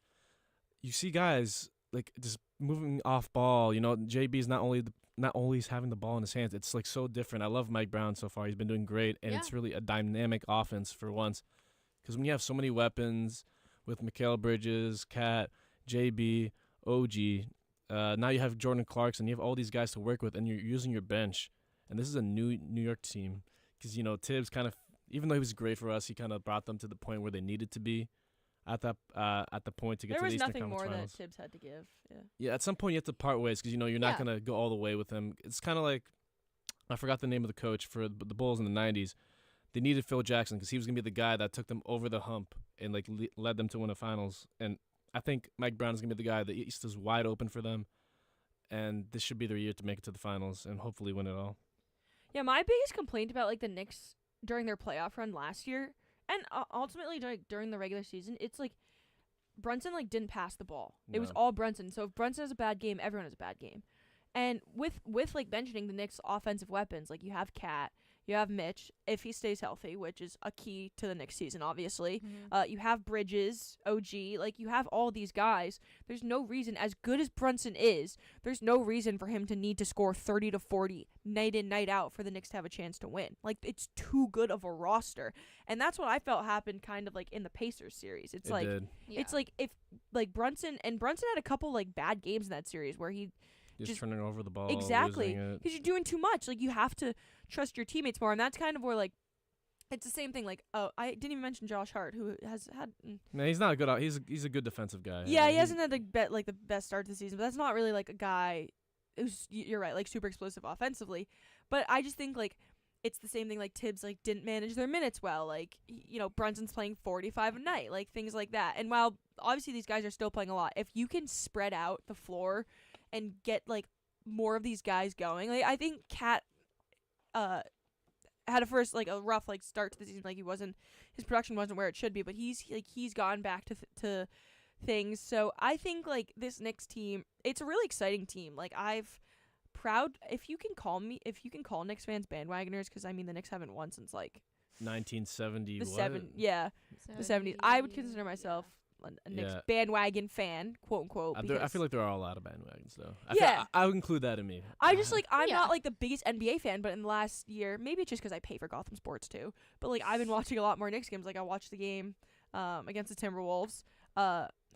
you see guys like just moving off ball. You know, JB's not only having the ball in his hands. It's like so different. I love Mike Brown so far. He's been doing great, and it's really a dynamic offense for once. Because when you have so many weapons with Mikal Bridges, Cat, JB, OG, now you have Jordan Clarkson. You have all these guys to work with, and you're using your bench. And this is a New York team. Because, you know, Tibbs kind of, even though he was great for us, he kind of brought them to the point where they needed to be at the point to get to the Eastern Conference Finals. There was nothing more that Tibbs had to give. Yeah, at some point you have to part ways because, you know, you're not going to go all the way with him. It's kind of like, I forgot the name of the coach for the Bulls in the 90s. They needed Phil Jackson because he was going to be the guy that took them over the hump and, like, led them to win the finals. And I think Mike Brown is going to be the guy. The East is wide open for them, and this should be their year to make it to the finals and hopefully win it all. Yeah, my biggest complaint about, like, the Knicks during their playoff run last year and ultimately during the regular season, it's like Brunson, like, didn't pass the ball. No. It was all Brunson. So if Brunson has a bad game, everyone has a bad game. And with like, mentioning the Knicks' offensive weapons, like, you have Cat, you have Mitch, if he stays healthy, which is a key to the next season, obviously. You have Bridges, OG. Like, you have all these guys. There's no reason, as good as Brunson is, there's no reason for him to need to score 30 to 40 night in, night out for the Knicks to have a chance to win. Like, it's too good of a roster. And that's what I felt happened kind of, like, in the Pacers series. It's like, it's like if, like, Brunson had a couple, like, bad games in that series where he just turning over the ball. Exactly. Because you're doing too much. Like, you have to trust your teammates more. And that's kind of where, like, it's the same thing. Like, oh, I didn't even mention Josh Hart, who has had. No, he's not a good. He's a good defensive guy. Yeah, he hasn't had the best start to the season, but that's not really like a guy who's, you're right, like super explosive offensively. But I just think like it's the same thing. Like Tibbs like didn't manage their minutes well. Like, you know, Brunson's playing 45 a night, like things like that. And while obviously these guys are still playing a lot, if you can spread out the floor and get like more of these guys going, like I think Cat had a rough like start to the season. Like his production wasn't where it should be, but he's gone back to things. So I think like this Knicks team, it's a really exciting team. Like if you can call Knicks fans bandwagoners, because I mean the Knicks haven't won since like 1970. The 70s. I would consider myself a Knicks bandwagon fan, quote unquote. I feel like there are a lot of bandwagons though. I would include that in me. I just like I'm not like the biggest NBA fan, but in the last year, maybe it's just because I pay for Gotham Sports too. But like I've been watching a lot more Knicks games. Like I watched the game against the Timberwolves.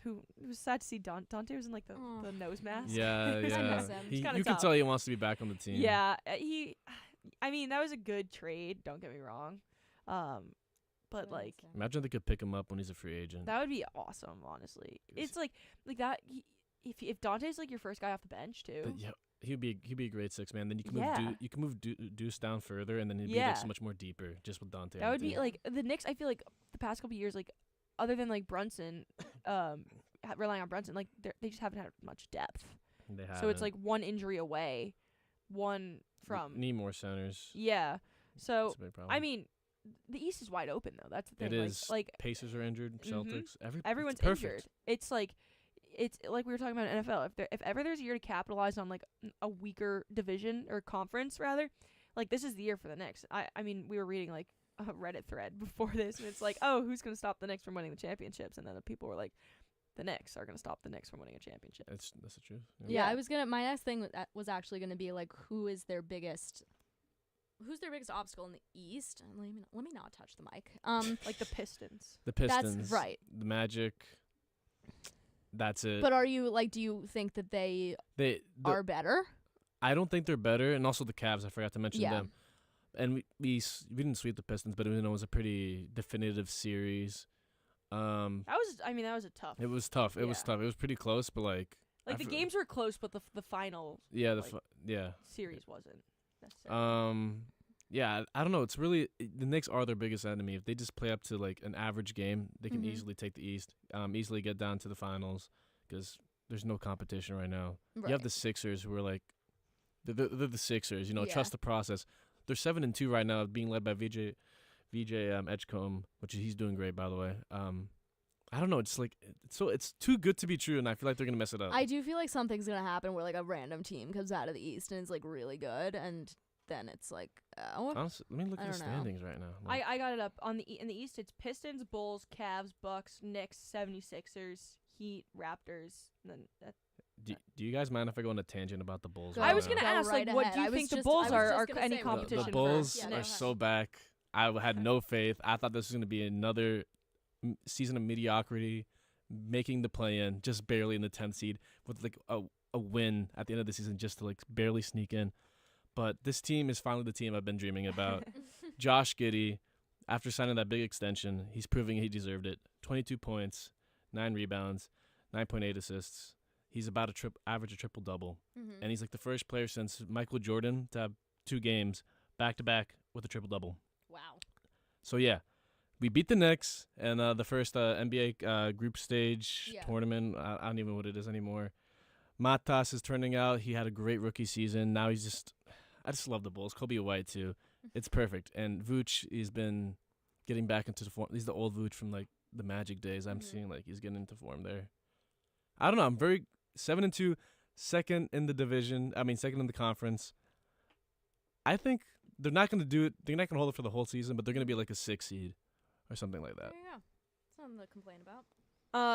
Who it was sad to see Dante was in like the nose mask. Yeah. You can tough. tell he wants to be back on the team. Yeah, I mean that was a good trade. Don't get me wrong. But like, imagine they could pick him up when he's a free agent. That would be awesome, honestly. It's like that. If Dante's like your first guy off the bench too. But yeah, he'd be a great six man. Then you can move Deuce down further, and then he'd be like so much more deeper just with Dante. That would be like the Knicks. I feel like the past couple years, like other than like Brunson, relying on Brunson, like they just haven't had much depth. They haven't. So it's like one injury away, one from need more centers. Yeah. So that's a big problem. I mean, the East is wide open though. That's the thing. It is. Like Pacers are injured. Celtics. Everyone's injured. It's like we were talking about in NFL. If ever there's a year to capitalize on like a weaker division or conference rather, like this is the year for the Knicks. I mean, we were reading like a Reddit thread before this, and it's like, oh, who's gonna stop the Knicks from winning the championships? And then the people were like, the Knicks are gonna stop the Knicks from winning a championship. That's the truth. Yeah, my next thing was actually gonna be like, who's their biggest obstacle in the East? Let me not touch the mic. Like the Pistons. The Pistons. That's right. The Magic. That's it. But are you like? Do you think that they are better? I don't think they're better, and also the Cavs. I forgot to mention them. And we didn't sweep the Pistons, but it was a pretty definitive series. That was a tough. It was tough. It was tough. It was pretty close, but like the games were close, but the final. Yeah. Series wasn't. Yeah, I don't know. It's really the Knicks are their biggest enemy. If they just play up to like an average game, they can easily take the East, easily get down to the finals because there's no competition right now. Right. You have the Sixers who are like, they're the Sixers. You know, trust the process. They're 7-2 right now, being led by VJ Edgecombe, which he's doing great, by the way. I don't know. It's like it's too good to be true, and I feel like they're gonna mess it up. I do feel like something's gonna happen where like a random team comes out of the East and is like really good, and then it's like, Honestly, let me look at the standings right now. Like, I got it up on in the East. It's Pistons, Bulls, Cavs, Bucks, Knicks, 76ers, Heat, Raptors. And then that. do you guys mind if I go on a tangent about the Bulls? I was gonna ask, like, what do you think the Bulls are any competition? The Bulls are so back. I had no faith. I thought this was gonna be another season of mediocrity, making the play-in, just barely in the 10th seed, with like a win at the end of the season, just to like barely sneak in. But this team is finally the team I've been dreaming about. Josh Giddey, after signing that big extension, he's proving he deserved it. 22 points, 9 rebounds, 9.8 assists. He's about to average a triple-double. And he's like the first player since Michael Jordan to have 2 games back-to-back with a triple-double. Wow. So, yeah, we beat the Knicks in the first NBA group stage tournament. I don't even know what it is anymore. Matas is turning out. He had a great rookie season. Now he's just – I just love the Bulls. Kobe White, too. It's perfect. And Vooch, he's been getting back into the form. He's the old Vooch from, like, the Magic days. I'm seeing, like, he's getting into form there. I don't know. I'm very 7-2, second in the division. I mean, second in the conference. I think they're not going to do it. They're not going to hold it for the whole season, but they're going to be like a 6 seed or something like that. There you go. Something to complain about.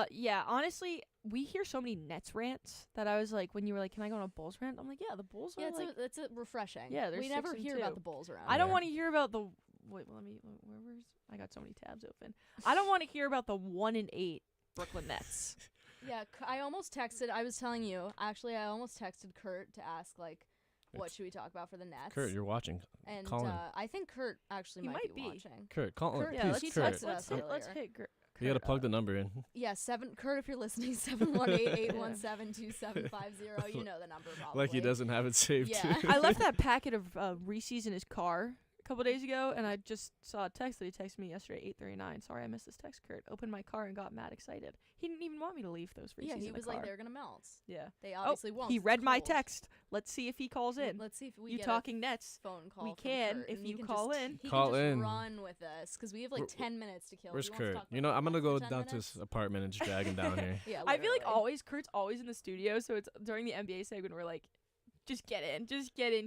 Yeah, honestly, we hear so many Nets rants that I was like, when you were like, can I go on a Bulls rant? I'm like, yeah, the Bulls are like... it's refreshing. Yeah, we never hear about the Bulls around. I don't want to hear about the... Wait, where's... I got so many tabs open. I don't want to hear about the 1-8 Brooklyn Nets. Yeah, I almost texted... I was telling you, actually, I almost texted Kurt to ask, like, what should we talk about for the Nets? Kurt, you're watching. And call in. I think Kurt actually might be watching. Kurt, call in. Yeah, Please, Kurt. Let's hit Kurt. You got to plug the number in. Yeah, Kurt, if you're listening, 718-817-2750. You know the number probably. Like he doesn't have it saved, yeah. too. I left that packet of Reese's in his car a couple days ago, and I just saw a text that he texted me yesterday at 8:39. Sorry, I missed this text, Kurt. Opened my car and got mad excited. He didn't even want me to leave those Reese's in the car. Yeah, he was like, they're going to melt. Yeah. They obviously won't. He read my text. Let's see if he calls in. Let's see if we you get talking a Nets. phone call. We can if you call in. He call can in. Run with us because we have like 10 minutes to kill. Where's Kurt? You know, I'm gonna go down to his apartment and just drag him down here. Yeah, I feel like Kurt's always in the studio, so it's during the NBA segment we're like, just get in here.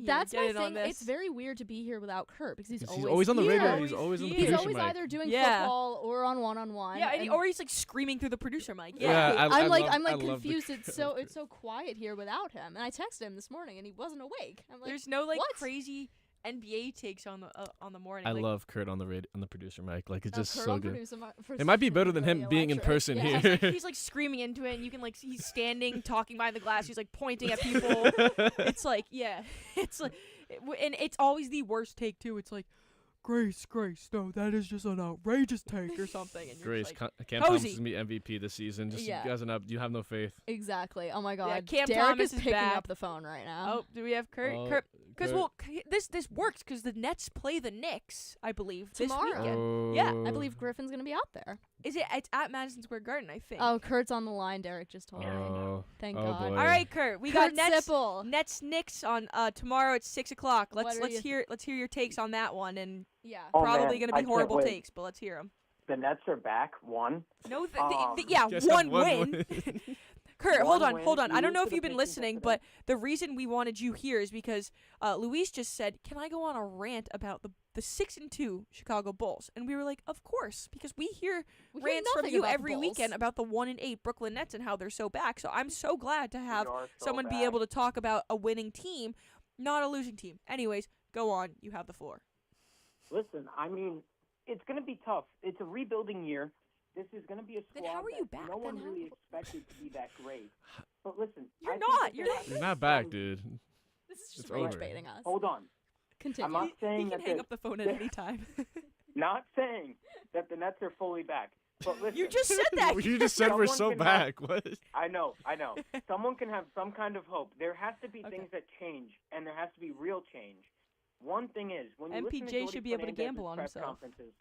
That's get my in thing. On this. It's very weird to be here without Kurt because he's always on the here. radio. He's always on the producer He's always mic. either doing football or on one-on-one. Yeah, or he's like screaming through the producer mic. Yeah, I'm like I love confused. It's so quiet here without him. And I texted him this morning and he wasn't awake. I'm like, there's no like what? crazy NBA takes on the morning. I like, love Kurt on the producer mic. Like it's just Kurt so on good. It might be better than him being in person here. He's like screaming into it, and you can like he's standing, talking behind the glass. He's like pointing at people. It's like it's like, and it's always the worst take too. It's like, Grace, no, that is just an outrageous take or something. And Grace, like, Cam Thomas is gonna be MVP this season. Just you guys you have no faith. Exactly. Oh my God. Yeah, Cam Derek Thomas is is picking back. up the phone right now. Oh, do we have Kurt? Because this works because the Nets play the Knicks, I believe, tomorrow. This weekend. Oh. Yeah, I believe Griffin's gonna be out there. Is it? It's at Madison Square Garden, I think. Oh, Kurt's on the line. Derek just told me. Thank God. Boy. All right, Kurt. We Kurt got Sipple. Nets Knicks on tomorrow at 6:00. What are Let's hear your takes on that one, and Oh, probably man, gonna I be can't horrible wait. takes, but let's hear them. The Nets are back. One. No, Guess one I'm win. Kurt, hold One on. win. I don't You know lose if to you've the been Pistons listening, yesterday. but the reason we wanted you here is because Luis just said, "Can I go on a rant about the 6-2 Chicago Bulls?" And we were like, "Of course," because we hear rants from nothing you about the every Bulls. weekend about the 1-8 Brooklyn Nets and how they're so back. So I'm so glad to have are so someone be back. able to talk about a winning team, not a losing team. Anyways, go on. You have the floor. Listen, I mean, it's going to be tough. It's a rebuilding year. This is going to be a squad Then how are you that back? no one Then really expected to be that great. But listen, You're I think not. that You're they not. have You're not back, dude. This is just It's rage over. baiting us. Hold on. Continue. I'm not saying You that can hang the- up the phone at any time. not saying that the Nets are fully back. But listen, You just said that. You just said we're Someone so can back. What? I know. Someone can have some kind of hope. There has to be things that change, and there has to be real change. One thing is, when you listen to MPJ Jordy should be able to Fernandez's gamble on press himself. conferences,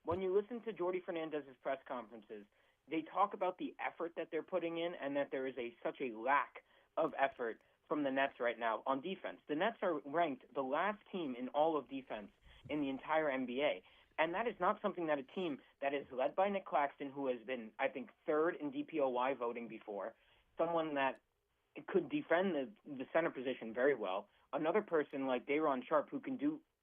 when you listen to Jordy Fernandez's press conferences, they talk about the effort that they're putting in and that there is such a lack of effort from the Nets right now on defense. The Nets are ranked the last team in all of defense in the entire NBA. And that is not something that a team that is led by Nick Claxton, who has been, I think, third in DPOY voting before, someone that could defend the center position very well, another person like Day'Ron Sharpe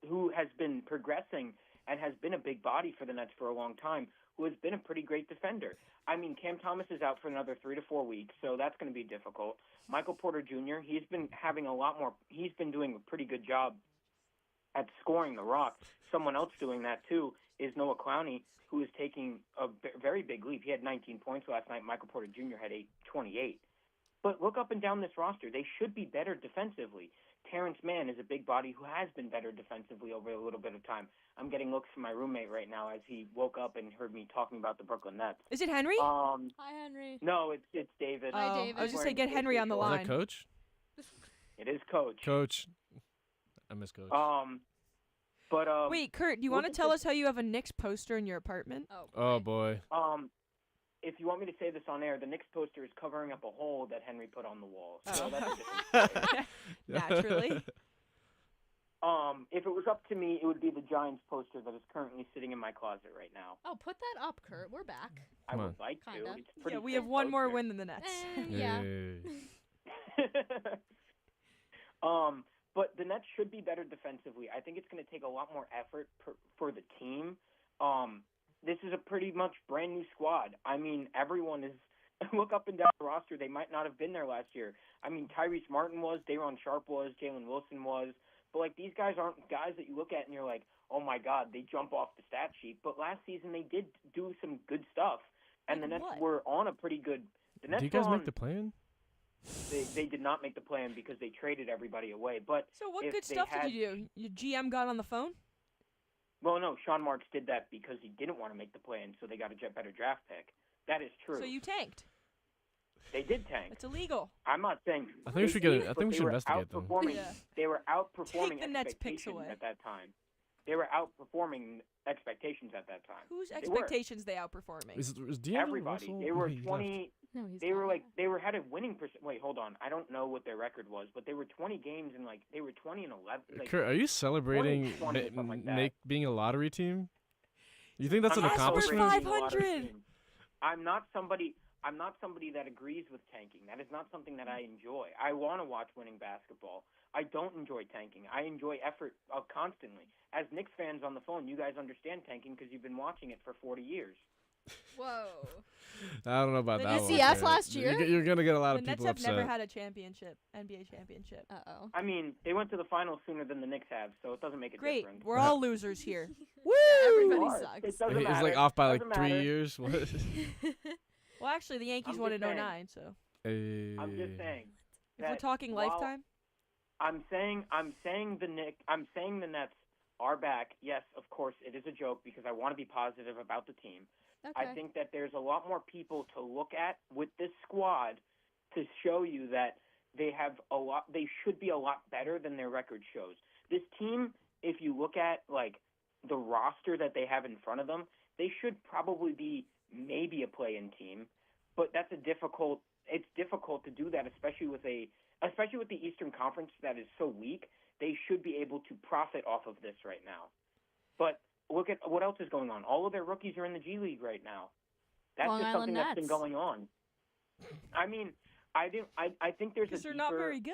who has been progressing and has been a big body for the Nets for a long time, who has been a pretty great defender. I mean, Cam Thomas is out for another 3 to 4 weeks, so that's going to be difficult. Michael Porter Jr., he's been doing a pretty good job at scoring the rock. Someone else doing that, too, is Noah Clowney, who is taking a very big leap. He had 19 points last night. Michael Porter Jr. had 28. But look up and down this roster. They should be better defensively. Terrence Mann is a big body who has been better defensively over a little bit of time. I'm getting looks from my roommate right now as he woke up and heard me talking about the Brooklyn Nets. Is it Henry? Hi, Henry. No, it's David. Hi, David. I was just saying, get Henry on the Is line. that Coach? It is Coach. Coach. I miss Coach. But wait, Kurt, do you want to tell us how you have a Knicks poster in your apartment? Oh, boy. If you want me to say this on air, the Knicks poster is covering up a hole that Henry put on the wall. So Oh. that's a different story. Naturally. If it was up to me, it would be the Giants poster that is currently sitting in my closet right now. Oh, put that up, Kurt. We're back. I would like Kinda. to. It's a pretty Yeah, we thick have one more poster. win than the Nets. Yeah. But the Nets should be better defensively. I think it's going to take a lot more effort for the team. This is a pretty much brand new squad. I mean, everyone is look up and down the roster. They might not have been there last year. I mean, Tyrese Martin was, Day'Ron Sharpe was, Jalen Wilson was. But, like, these guys aren't guys that you look at and you're like, oh, my God, they jump off the stat sheet. But last season they did do some good stuff. And the Nets were on a pretty good – the Nets Do you guys were make on, the plan? They did not make the plan because they traded everybody away. But So what if good they stuff had, did you do? Your GM got on the phone? Well, no, Sean Marks did that because he didn't want to make the plan, so they got a better draft pick. That is true. So you tanked. They did tank. It's illegal. I'm not saying. I think we should they get. did, I but think we they should were investigate them. outperforming- Yeah. They were outperforming Take the Nets picks expectations away. at that time. They were outperforming expectations at that time. Whose They were. expectations they outperforming? Is D'Angelo Everybody. Russell? They Oh, were he left. 20. No, he's They were not. like had a winning percent. Wait, hold on. I don't know what their record was, but they were 20 games and they were 20 and 11. Like, Kurt, are you celebrating 20 or something like that. being a lottery team? You think that's I'm an not accomplishment? celebrating a 500. lottery team. I'm not somebody that agrees with tanking. That is not something that I enjoy. I want to watch winning basketball. I don't enjoy tanking. I enjoy effort constantly. As Knicks fans on the phone, you guys understand tanking because you've been watching it for 40 years. Whoa. I don't know about The that Nets- one. CF Kurt. last year? You're gonna get a lot The of Nets people have upset. never had a championship, NBA championship. Uh-oh. I mean, they went to the finals sooner than the Knicks have, so it doesn't make a Great. difference. We're all losers here. Woo! Everybody It sucks. doesn't It's matter. like off by like Doesn't 3 matter. years. What? Well, actually, the Yankees I'm won just in saying. 09, so I'm just saying. if we're that talking while- lifetime, I'm saying the Nets are back. Yes, of course, it is a joke because I want to be positive about the team. Okay. I think that there's a lot more people to look at with this squad to show you that they should be a lot better than their record shows. This team, if you look at like the roster that they have in front of them, they should probably be maybe a play-in team, but it's difficult to do that, especially with the Eastern Conference that is so weak. They should be able to profit off of this right now. But look at what else is going on. All of their rookies are in the G League right now. That's Long just Island something that's been Nets. going on. I mean, I think there's a because they're not deeper- very good.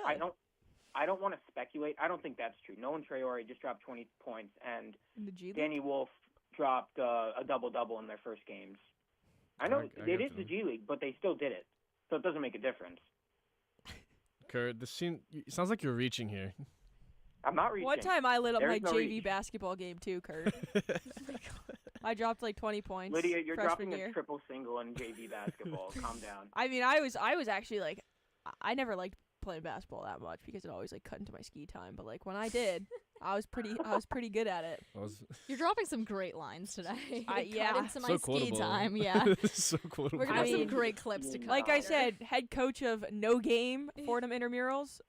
I don't want to speculate. I don't think that's true. Nolan Traore just dropped 20 points, and in the G League. Danny Wolf dropped a double-double in their first games. I know I it get is the you. G League, but they still did it, so it doesn't make a difference. Kurt, it sounds like you're reaching here. I'm not reaching. One time I lit up There's my no JV reach. basketball game too, Kurt. I dropped like 20 points. Lydia, you're freshman dropping year. a triple single in JV basketball. Calm down. I mean, I was actually like, I never liked playing basketball that much because it always like cut into my ski time. But like when I did, I was pretty good at it. You're dropping some great lines today. Yeah. Cut into my So ski quotable. time. Yeah. So quotable. We're gonna I have some mean, great clips to cut. Like I later. said, head coach of No Game Fordham Intramurals.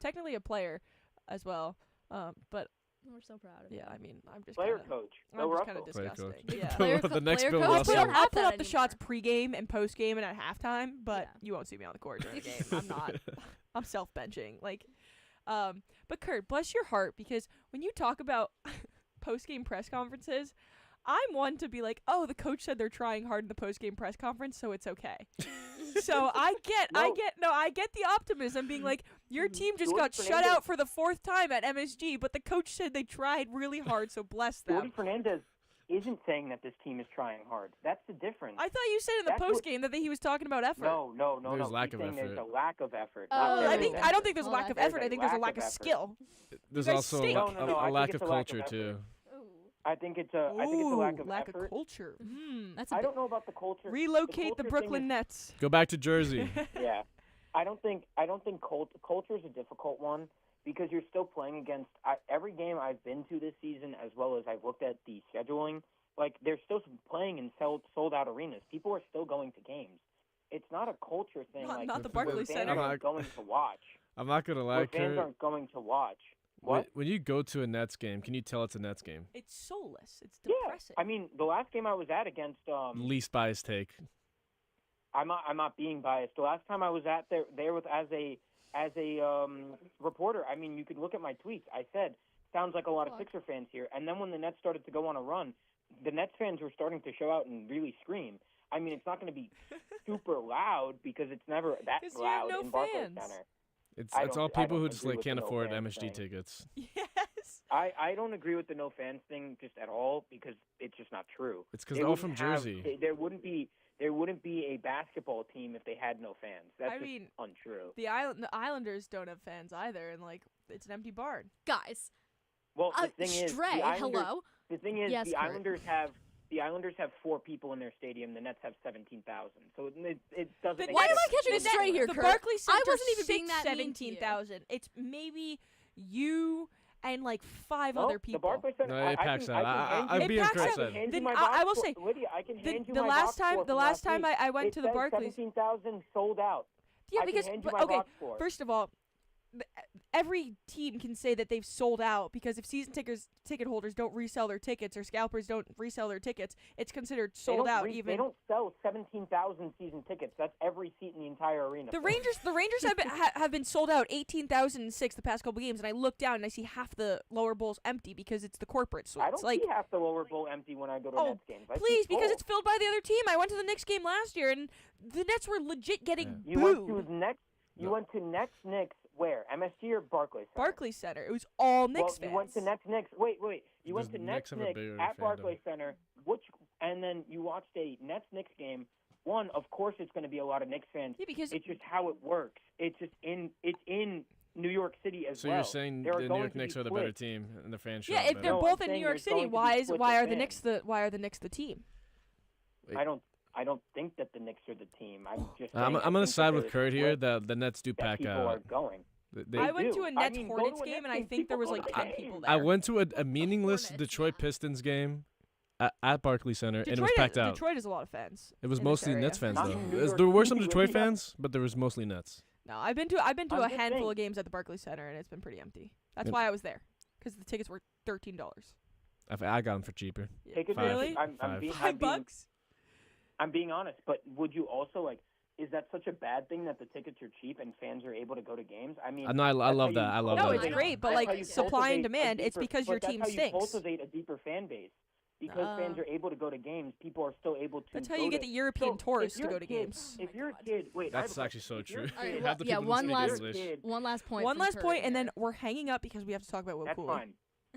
Technically a player as well. But We're so proud of you. Yeah, I mean, I'm just Player kinda, coach. I'm Bill just kind of Russell. disgusting. Player Yeah. Player The next player Bill coach, Russell. we don't I'll have put that up the shots anymore. pregame and postgame and at halftime, but Yeah. you won't see me on the court during the game. I'm not. I'm self-benching. Like, but Kurt, bless your heart, because when you talk about postgame press conferences, I'm one to be like, oh, the coach said they're trying hard in the postgame press conference, so it's okay. So I get the optimism, being like, your team just Jordy got shut Fernandez- out for the 4th time at MSG, but the coach said they tried really hard, so bless them. Jordy Fernandez isn't saying that this team is trying hard. That's the difference. I thought you said in the That's what- postgame that he was talking about effort. No. There's lack He's of saying there's effort. a lack of effort. Oh, not I saying don't think there's a Well, lack of that's- effort. I think there's a lack of effort. skill. There's guys also stink. a, No, I a think lack it's of a lack of culture effort. too. I think it's a lack of lack effort. of culture. That's a I don't know about the culture. Relocate the culture thing Brooklyn is- Nets. Go back to Jersey. Yeah, I don't think culture is a difficult one because you're still playing against every game I've been to this season, as well as I've looked at the scheduling. Like they're still playing in sold out arenas. People are still going to games. It's not a culture thing. Not the where Barclays fans Center. aren't going to watch. I'm not gonna lie, Where fans Kurt. aren't going to watch. When, What? when you go to a Nets game, can you tell it's a Nets game? It's soulless. It's Yeah, depressing. I mean the last game I was at against Least biased take. I'm not being biased. The last time I was at there with as a reporter, I mean, you could look at my tweets. I said, sounds like a lot of Sixer fans here. And then when the Nets started to go on a run, the Nets fans were starting to show out and really scream. I mean, it's not going to be super loud because it's never that 'Cause you have loud no in Barclays fans. Center. It's I all don't- I people don't who just agree like with can't the no afford fans MSG thing. tickets. Yes. I don't agree with the no fans thing just at all because it's just not true. It's 'cause They they're all wouldn't from have- Jersey. There wouldn't be a basketball team if they had no fans. That's I just mean, untrue. the Islanders don't have fans either, and like it's an empty barn. Guys, Well, the thing is, Stray, the Islanders, hello. The thing is, Yes, the Kurt. Islanders have 4 people in their stadium. The Nets have 17,000. So it doesn't. But make Why am sense I catching to a do stray that. here, The Kurt? Barclays Center I wasn't even being that mean to you. 17,000. It's maybe you and like 5 No, other people. The Barclays Center. No, it packs can, out. I can hand I'd you- be in It packs Kurt's out. side. I can hand Then you my I box will score. say, Lydia, I can hand you the my last box time score the from last time week. I went It to the says Barclays. 17,000 sold out. Yeah, I can because hand you but- my okay, box score. first of all, every team can say that they've sold out because if season ticket holders don't resell their tickets or scalpers don't resell their tickets, it's considered They sold don't out. They don't sell 17,000 season tickets. That's every seat in the entire arena. The Rangers have been sold out 18,006 the past couple games, and I look down and I see half the lower bowls empty because it's the corporate suites. I don't see half the lower bowl empty when I go to Oh, Nets games. I see please, because full. it's filled by the other team. I went to the Knicks game last year, and the Nets were legit getting You booed. went to Knicks. You went to Knicks where? MSG or Barclays Center? Barclays Center. It was all Knicks well, fans. You went to Knicks. Wait. You went Does to Knicks have a Knicks bigger at fandom? Barclays Center, and then you watched a Nets game. One, of course, it's going to be a lot of Knicks fans. Yeah, because it's just how it works. It's in New York City as So well. you're saying There the New going York to be Knicks are the better splits. team and the fans show yeah, up if better? they're No, both I'm in New saying York there's City, going to be why splits are of the fans. Knicks the team? I don't think that the Knicks are the team. I'm just. I'm saying, I gonna think side that with there's Kurt here. splits That the Nets do that pack people out. are going. I went do. to a I Nets mean, go Hornets to a game, Nets and I game, think there was people like go 10 to people games. there. I went to a meaningless Hornets, Detroit yeah. Pistons game at Barclays Center, and it was packed out. Detroit has a lot of fans. It was in this mostly area. Nets fans Not though. in New York There were some City, Detroit Lydia. fans, but there was mostly Nets. No, I've been to I'm a just handful saying. of games at the Barclays Center, and it's been pretty empty. That's Yeah. why I was there, because the tickets were $13. I got them for cheaper. Take it Five. Really? I'm Five. being, $5? I'm being honest, but would you also like? Is that such a bad thing that the tickets are cheap and fans are able to go to games? I mean, No, I that's love how that. you I love No, that. it's I know. great, but That's like how you supply and cultivate a demand, it's deeper- because but your that's team how you stinks. cultivate a deeper fan base. Because fans are able to go to games, people are still able to. That's how go you get to- the European So, tourists if to you're go a to kid- games. If you're a kid, wait, I have That's a actually question. so If you're a true. All right, kid- Half the yeah, people one speak last English. one last point. One from last Kurt point, and here. then we're hanging up because we have to talk about Will That's Cooley. fine.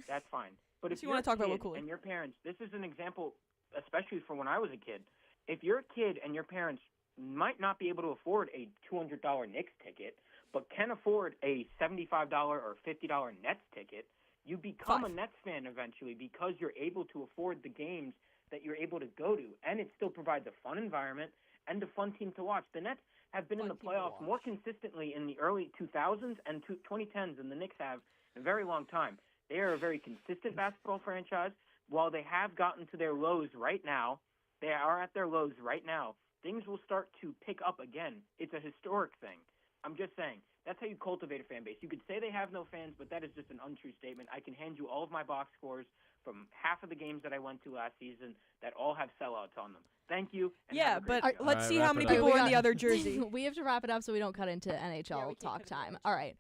That's fine. But Unless if you you're wanna a talk about Will kid Cooley. and your parents, this is an example, especially for when I was a kid. If you're a kid and your parents might not be able to afford a $200 Knicks ticket, but can afford a $75 or $50 Nets ticket, you become a Nets fan eventually because you're able to afford the games that you're able to go to, and it still provides a fun environment and a fun team to watch. The Nets have been in the playoffs more consistently in the early 2000s and 2010s than the Knicks have in a very long time. They are a very consistent basketball franchise. While they have gotten to their lows right now, they are at their lows right now. Things will start to pick up again. It's a historic thing. I'm just saying. That's how you cultivate a fan base. You could say they have no fans, but that is just an untrue statement. I can hand you all of my box scores from half of the games that I went to last season that all have sellouts on them. Thank you. And Yeah, have a great but show. let's see how many Okay, people we are in got- the other jersey. We have to wrap it up so we don't cut into NHL talk cut into time. NHL. All right.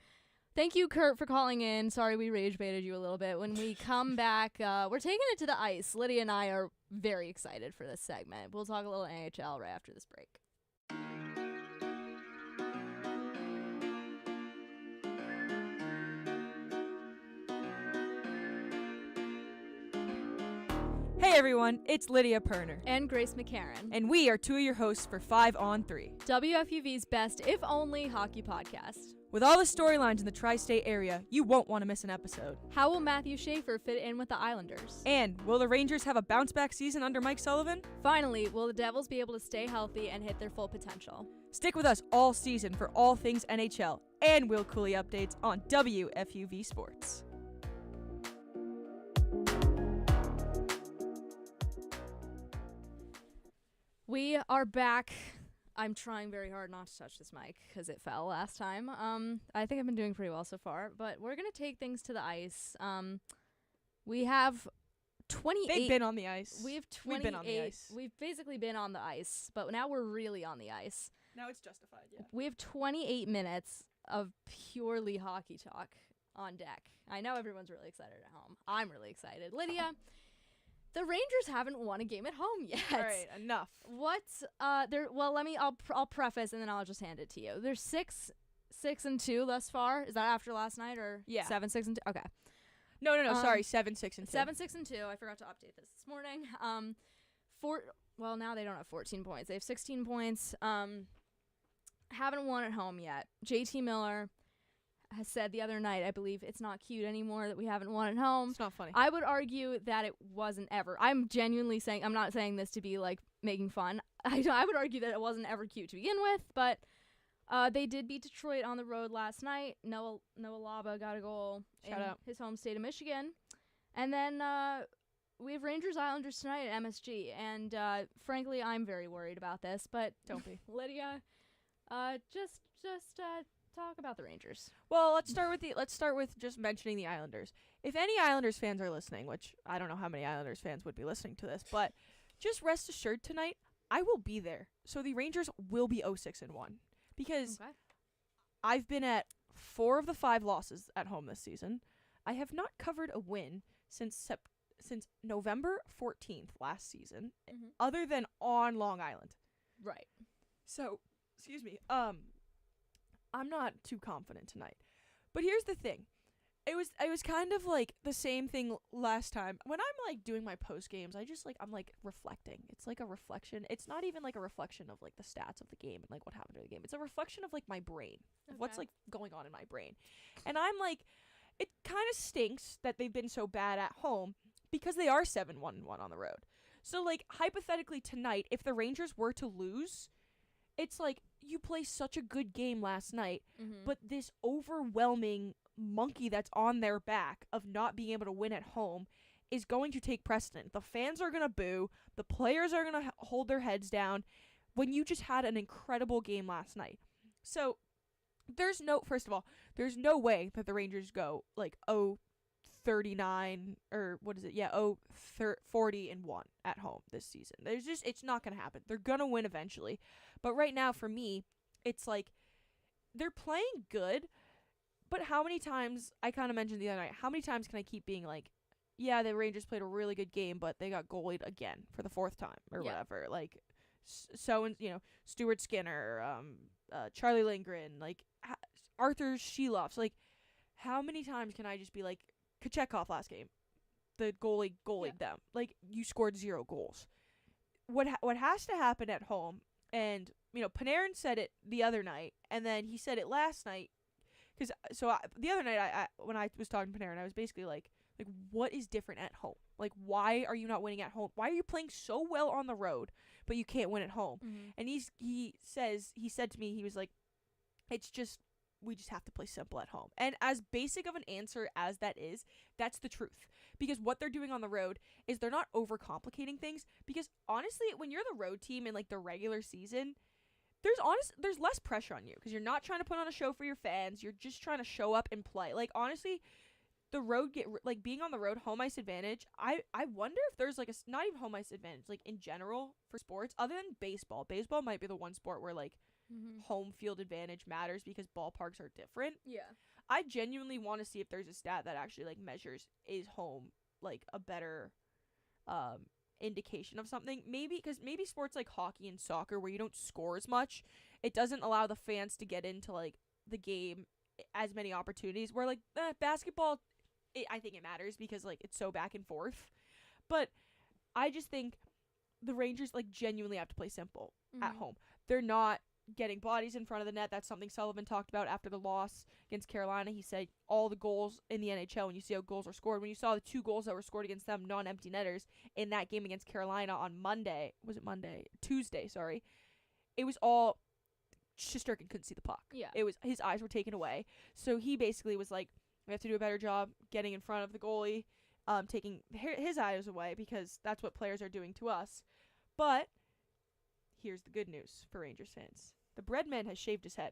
Thank you, Kurt, for calling in. Sorry we rage baited you a little bit. When we come back, we're taking it to the ice. Lydia and I are very excited for this segment. We'll talk a little NHL right after this break. Hey everyone, it's Lydia Pirner. And Grace McCarron. And we are two of your hosts for 5 on 3. WFUV's best, if only, hockey podcast. With all the storylines in the tri-state area, you won't want to miss an episode. How will Matthew Schaefer fit in with the Islanders? And will the Rangers have a bounce-back season under Mike Sullivan? Finally, will the Devils be able to stay healthy and hit their full potential? Stick with us all season for all things NHL and Will Cooley updates on WFUV Sports. We are back. I'm trying very hard not to touch this mic because it fell last time. I think I've been doing pretty well so far, but we're going to take things to the ice. We have 28. They've been on the ice. We have 28. We've been on the ice. We've basically been on the ice, but now we're really on the ice. Now it's justified, yeah. We have 28 minutes of purely hockey talk on deck. I know everyone's really excited at home. I'm really excited. Lydia, the Rangers haven't won a game at home yet. All right, enough. What's there? Well, I'll preface and then I'll just hand it to you. There's 6-2 thus far. Is that after last night or 7-6-2? Okay. No. Sorry, 7-6-2. 7-6-2. I forgot to update this morning. Well, now they don't have 14 points. They have 16 points. Haven't won at home yet. JT Miller has said the other night, I believe, it's not cute anymore that we haven't won at home. It's not funny. I would argue that it wasn't ever. I'm genuinely saying, I'm not saying this to be like making fun. I would argue that it wasn't ever cute to begin with, but they did beat Detroit on the road last night. Noah Laba got a goal Shout in out. his home state of Michigan. And then we have Rangers Islanders tonight at MSG. And frankly, I'm very worried about this, but don't be. Lydia, just talk about the Rangers. Well, let's start with just mentioning the Islanders. If any Islanders fans are listening, which I don't know how many Islanders fans would be listening to this, but just rest assured tonight, I will be there. So the Rangers will be 0-6-1 because I've been at 4 of the 5 losses at home this season. I have not covered a win since November 14th last season, other than on Long Island. Right. So, excuse me. I'm not too confident tonight. But here's the thing. It was kind of like the same thing last time. When I'm like doing my post games, I'm like reflecting. It's like a reflection. It's not even like a reflection of like the stats of the game and like what happened during the game. It's a reflection of like my brain. Of what's like going on in my brain. And I'm like, it kind of stinks that they've been so bad at home because they are 7-1-1 on the road. So like hypothetically tonight, if the Rangers were to lose, it's like you play such a good game last night, but this overwhelming monkey that's on their back of not being able to win at home is going to take precedent. The fans are going to boo. The players are going to hold their heads down when you just had an incredible game last night. So first of all, there's no way that the Rangers go like 0-39 or what is it? Yeah, 40-1 at home this season. It's not going to happen. They're going to win eventually. But right now for me, it's like they're playing good, but how many times, I kind of mentioned the other night, how many times can I keep being like, yeah, the Rangers played a really good game, but they got goalied again for the 4th time or whatever. Like, Stuart Skinner, Charlie Lindgren, like Arthur Sheloffs. Like, how many times can I just be like, Kachekov last game, the goalie goalied them. Like, you scored 0 goals. What has to happen at home, and, Panarin said it the other night, and then he said it last night, because, the other night, when I was talking to Panarin, I was basically like, what is different at home? Like, why are you not winning at home? Why are you playing so well on the road, but you can't win at home? And he said to me, he was like, we just have to play simple at home. And as basic of an answer as that is, that's the truth. Because what they're doing on the road is they're not overcomplicating things. Because honestly, when you're the road team in like the regular season, there's less pressure on you because you're not trying to put on a show for your fans. You're just trying to show up and play. Like, honestly, the road being on the road, home ice advantage. I wonder if there's like not even home ice advantage, like in general for sports other than baseball. Baseball might be the one sport where like home field advantage matters because ballparks are different. Yeah. I genuinely want to see if there's a stat that actually like measures is home like a better indication of something. Maybe because maybe sports like hockey and soccer where you don't score as much, it doesn't allow the fans to get into like the game as many opportunities. Where like basketball, I think it matters because like it's so back and forth. But I just think the Rangers like genuinely have to play simple at home. They're not getting bodies in front of the net. That's something Sullivan talked about after the loss against Carolina. He said all the goals in the NHL, when you see how goals are scored, when you saw the 2 goals that were scored against them, non-empty netters, in that game against Carolina on Tuesday, sorry. It was all Shesterkin couldn't see the puck. Yeah. It was his eyes were taken away. So he basically was like, we have to do a better job getting in front of the goalie, taking his eyes away because that's what players are doing to us. But here's the good news for Rangers fans. The Breadman has shaved his head.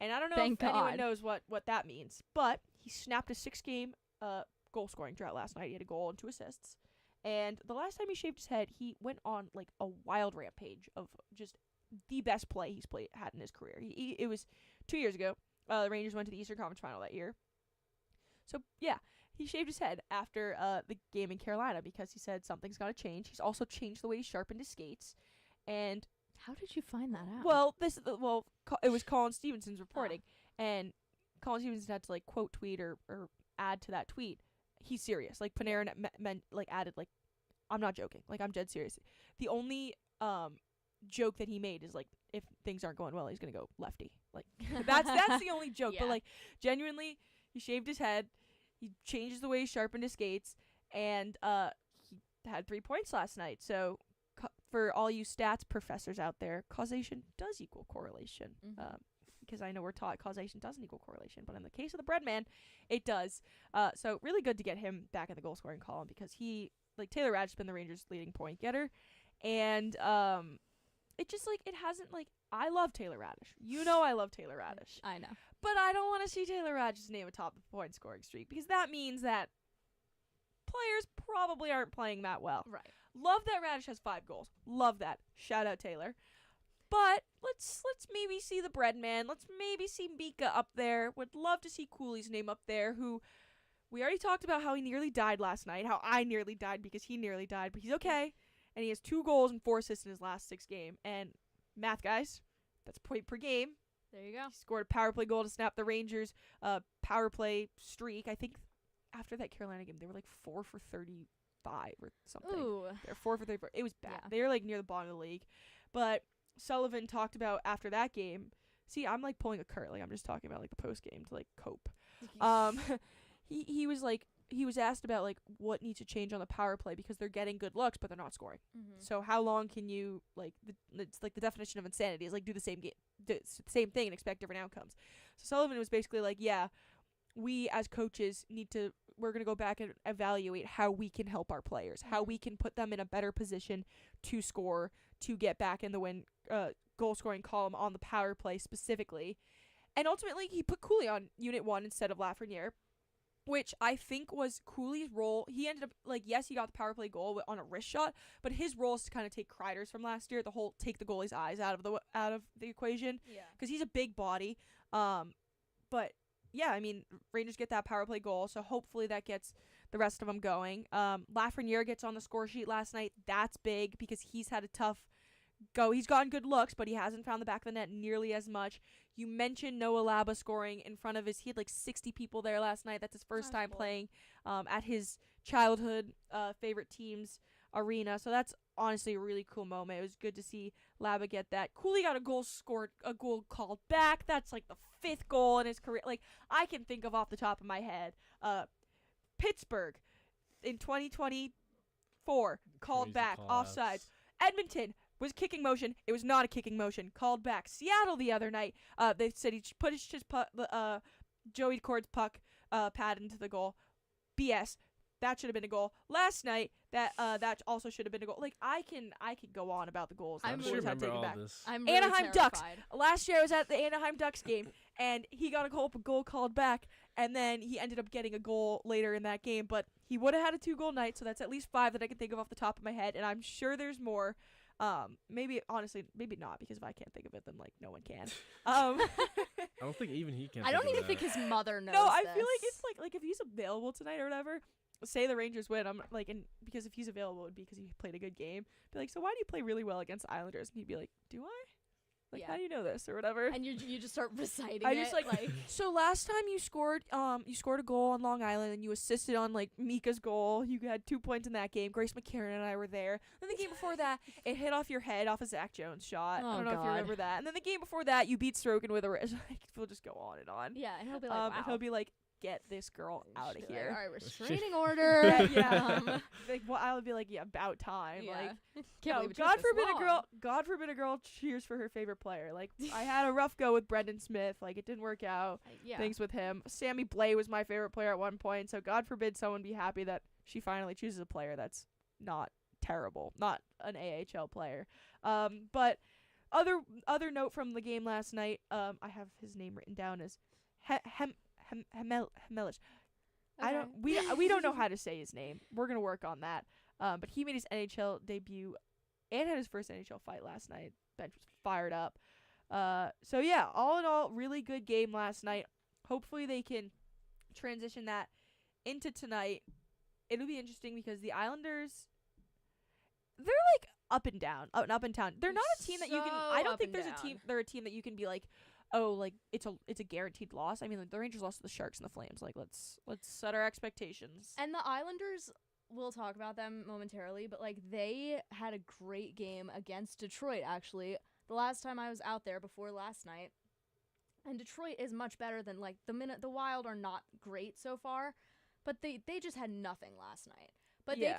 And I don't know if anyone knows what that means, but he snapped a 6-game goal-scoring drought last night. He had a goal and 2 assists. And the last time he shaved his head, he went on like a wild rampage of just the best play he's had in his career. It was 2 years ago. The Rangers went to the Eastern Conference Final that year. So, yeah, he shaved his head after the game in Carolina because he said something's got to change. He's also changed the way he sharpened his skates. And how did you find that out? Well, it was Colin Stevenson's reporting, and Colin Stevenson had to like quote tweet or add to that tweet. He's serious. Like Panarin added like, I'm not joking. Like I'm dead serious. The only joke that he made is like if things aren't going well, he's gonna go lefty. Like that's the only joke. Yeah. But like genuinely, he shaved his head. He changes the way he sharpened his skates, and he had 3 points last night. So. For all you stats professors out there, causation does equal correlation. Because I know we're taught causation doesn't equal correlation, but in the case of the Breadman, it does. So really good to get him back in the goal-scoring column because Taylor Raddysh's been the Rangers' leading point getter, and it just it hasn't I love Taylor Raddysh. You know I love Taylor Raddysh. I know, but I don't want to see Taylor Raddysh's name atop the point-scoring streak because that means that players probably aren't playing that well. Right. Love that Raddysh has 5 goals. Love that. Shout out Taylor. But let's maybe see the Breadman. Let's maybe see Mika up there. Would love to see Cooley's name up there, who we already talked about how he nearly died last night, how I nearly died because he nearly died, but he's okay. And he has 2 goals and 4 assists in his last 6 games. And math, guys, that's point per game. There you go. He scored a power play goal to snap the Rangers' power play streak. I think after that Carolina game, they were 4 for 35 or something. Ooh. They're 4 for 34. It was bad. Yeah. They were near the bottom of the league. But Sullivan talked about after that game. See, I'm pulling a Kurt. I'm just talking about the post game to cope. He was asked about what needs to change on the power play because they're getting good looks but they're not scoring. So how long can you it's the definition of insanity is do the same game, the same thing and expect different outcomes. So Sullivan was basically we as coaches we're going to go back and evaluate how we can help our players, how we can put them in a better position to score, to get back in the goal scoring column on the power play specifically. And ultimately he put Cooley on Unit 1 instead of Lafreniere, which I think was Cooley's role. He ended up yes, he got the power play goal on a wrist shot, but his role is to kind of take Kreider's from last year, the whole take the goalie's eyes out of the equation. Yeah. Because he's a big body. But yeah, I mean, Rangers get that power play goal, so hopefully that gets the rest of them going. Lafreniere gets on the score sheet last night. That's big because he's had a tough go. He's gotten good looks, but he hasn't found the back of the net nearly as much. You mentioned Noah Laba scoring in front of he had 60 people there last night. That's his first time playing at his childhood favorite team's arena. So that's honestly a really cool moment. It was good to see Laba get that. Cooley got a goal called back. That's the 5th goal in his career. I can think of off the top of my head. Pittsburgh in 2024 called back offsides. Edmonton was kicking motion. It was not a kicking motion. Called back. Seattle the other night. They said he pushed his Joey Cord's puck pad into the goal. BS. that should have been a goal. Last night, that also should have been a goal. Like, I can go on about the goals. I Boys had taken back. I'm really Anaheim Ducks. terrified. Last year I was at the Anaheim Ducks game, and he got a goal called back, and then he ended up getting a goal later in that game. But he would have had a 2-goal night, so that's at least 5 that I can think of off the top of my head, and I'm sure there's more. Maybe not, because if I can't think of it, then like no one can. I don't think even he can. I don't even think his mother knows. No, I this. feel like it's like if he's available tonight or whatever. Say the Rangers win, I'm like, and because if he's available, it would be because he played a good game. Be like, so why do you play really well against the Islanders? And he'd be like, do I? Like, how do you know this or whatever? And you just start reciting I it. just like so last time you scored a goal on Long Island and you assisted on like Mika's goal. You had 2 points in that game. Grace McCarron and I were there. Then the game before that, it hit off your head off a Zach Jones shot. I don't know if you remember that. And then the game before that, you beat Sorokin with a wrist. We'll just go on and on. Yeah, and he'll be like, wow. And he'll be like, get this girl out of here. All right, restraining order. Yeah. Like, well, I would be like, yeah, about time. Yeah. Like, Can't no, believe it God took this long. God forbid a girl cheers for her favorite player. Like, I had a rough go with Brendan Smith. Like, it didn't work out. Things with him. Sammy Blais was my favorite player at one point. So God forbid someone be happy that she finally chooses a player that's not terrible, not an AHL player. But other note from the game last night. I have his name written down as Hemelish. Okay. We don't know how to say his name. We're gonna work on that. But he made his NHL debut and had his first NHL fight last night. Bench was fired up. So yeah, all in all, really good game last night. Hopefully they can transition that into tonight. It'll be interesting because the Islanders, they're like up and down. They're not a team that you can. I don't think they're a team that you can be like, oh, like it's a guaranteed loss. I mean, like, the Rangers lost to the Sharks and the Flames. Like, let's set our expectations. And the Islanders, we'll talk about them momentarily, but like they had a great game against Detroit. Actually, the last time I was out there before last night, and Detroit is much better than like the Wild are not great so far, but they just had nothing last night. But Yeah.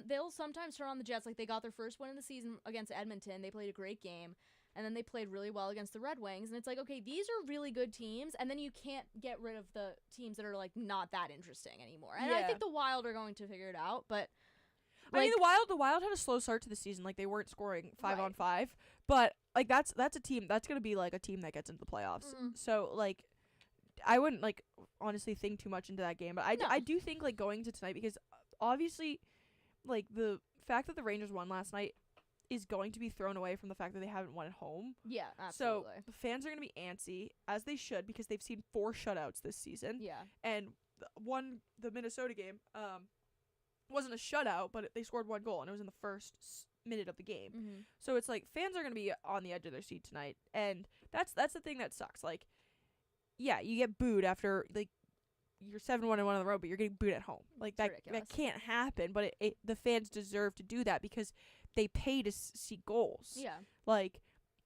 they'll sometimes turn on the Jets. Like they got their first win in the season against Edmonton. They played a great game. And then they played really well against the Red Wings. And it's like, okay, these are really good teams. And then you can't get rid of the teams that are, like, not that interesting anymore. And I think the Wild are going to figure it out. But, I mean, the Wild had a slow start to the season. Like, they weren't scoring 5-on-5. But, like, that's a team. That's going to be, like, a team that gets into the playoffs. So, like, I wouldn't, like, honestly think too much into that game. But I do think, like, going to tonight, because obviously, like, the fact that the Rangers won last night is going to be thrown away from the fact that they haven't won at home. Yeah, absolutely. So the fans are going to be antsy, as they should, because they've seen 4 shutouts this season. Yeah. And the Minnesota game wasn't a shutout, but they scored 1 goal, and it was in the first minute of the game. Mm-hmm. So it's like fans are going to be on the edge of their seat tonight, and that's the thing that sucks. Like, yeah, you get booed after like you're 7-1 and 1 on the road, but you're getting booed at home. Like that can't happen. But the fans deserve to do that because they pay to see goals. Yeah. Like,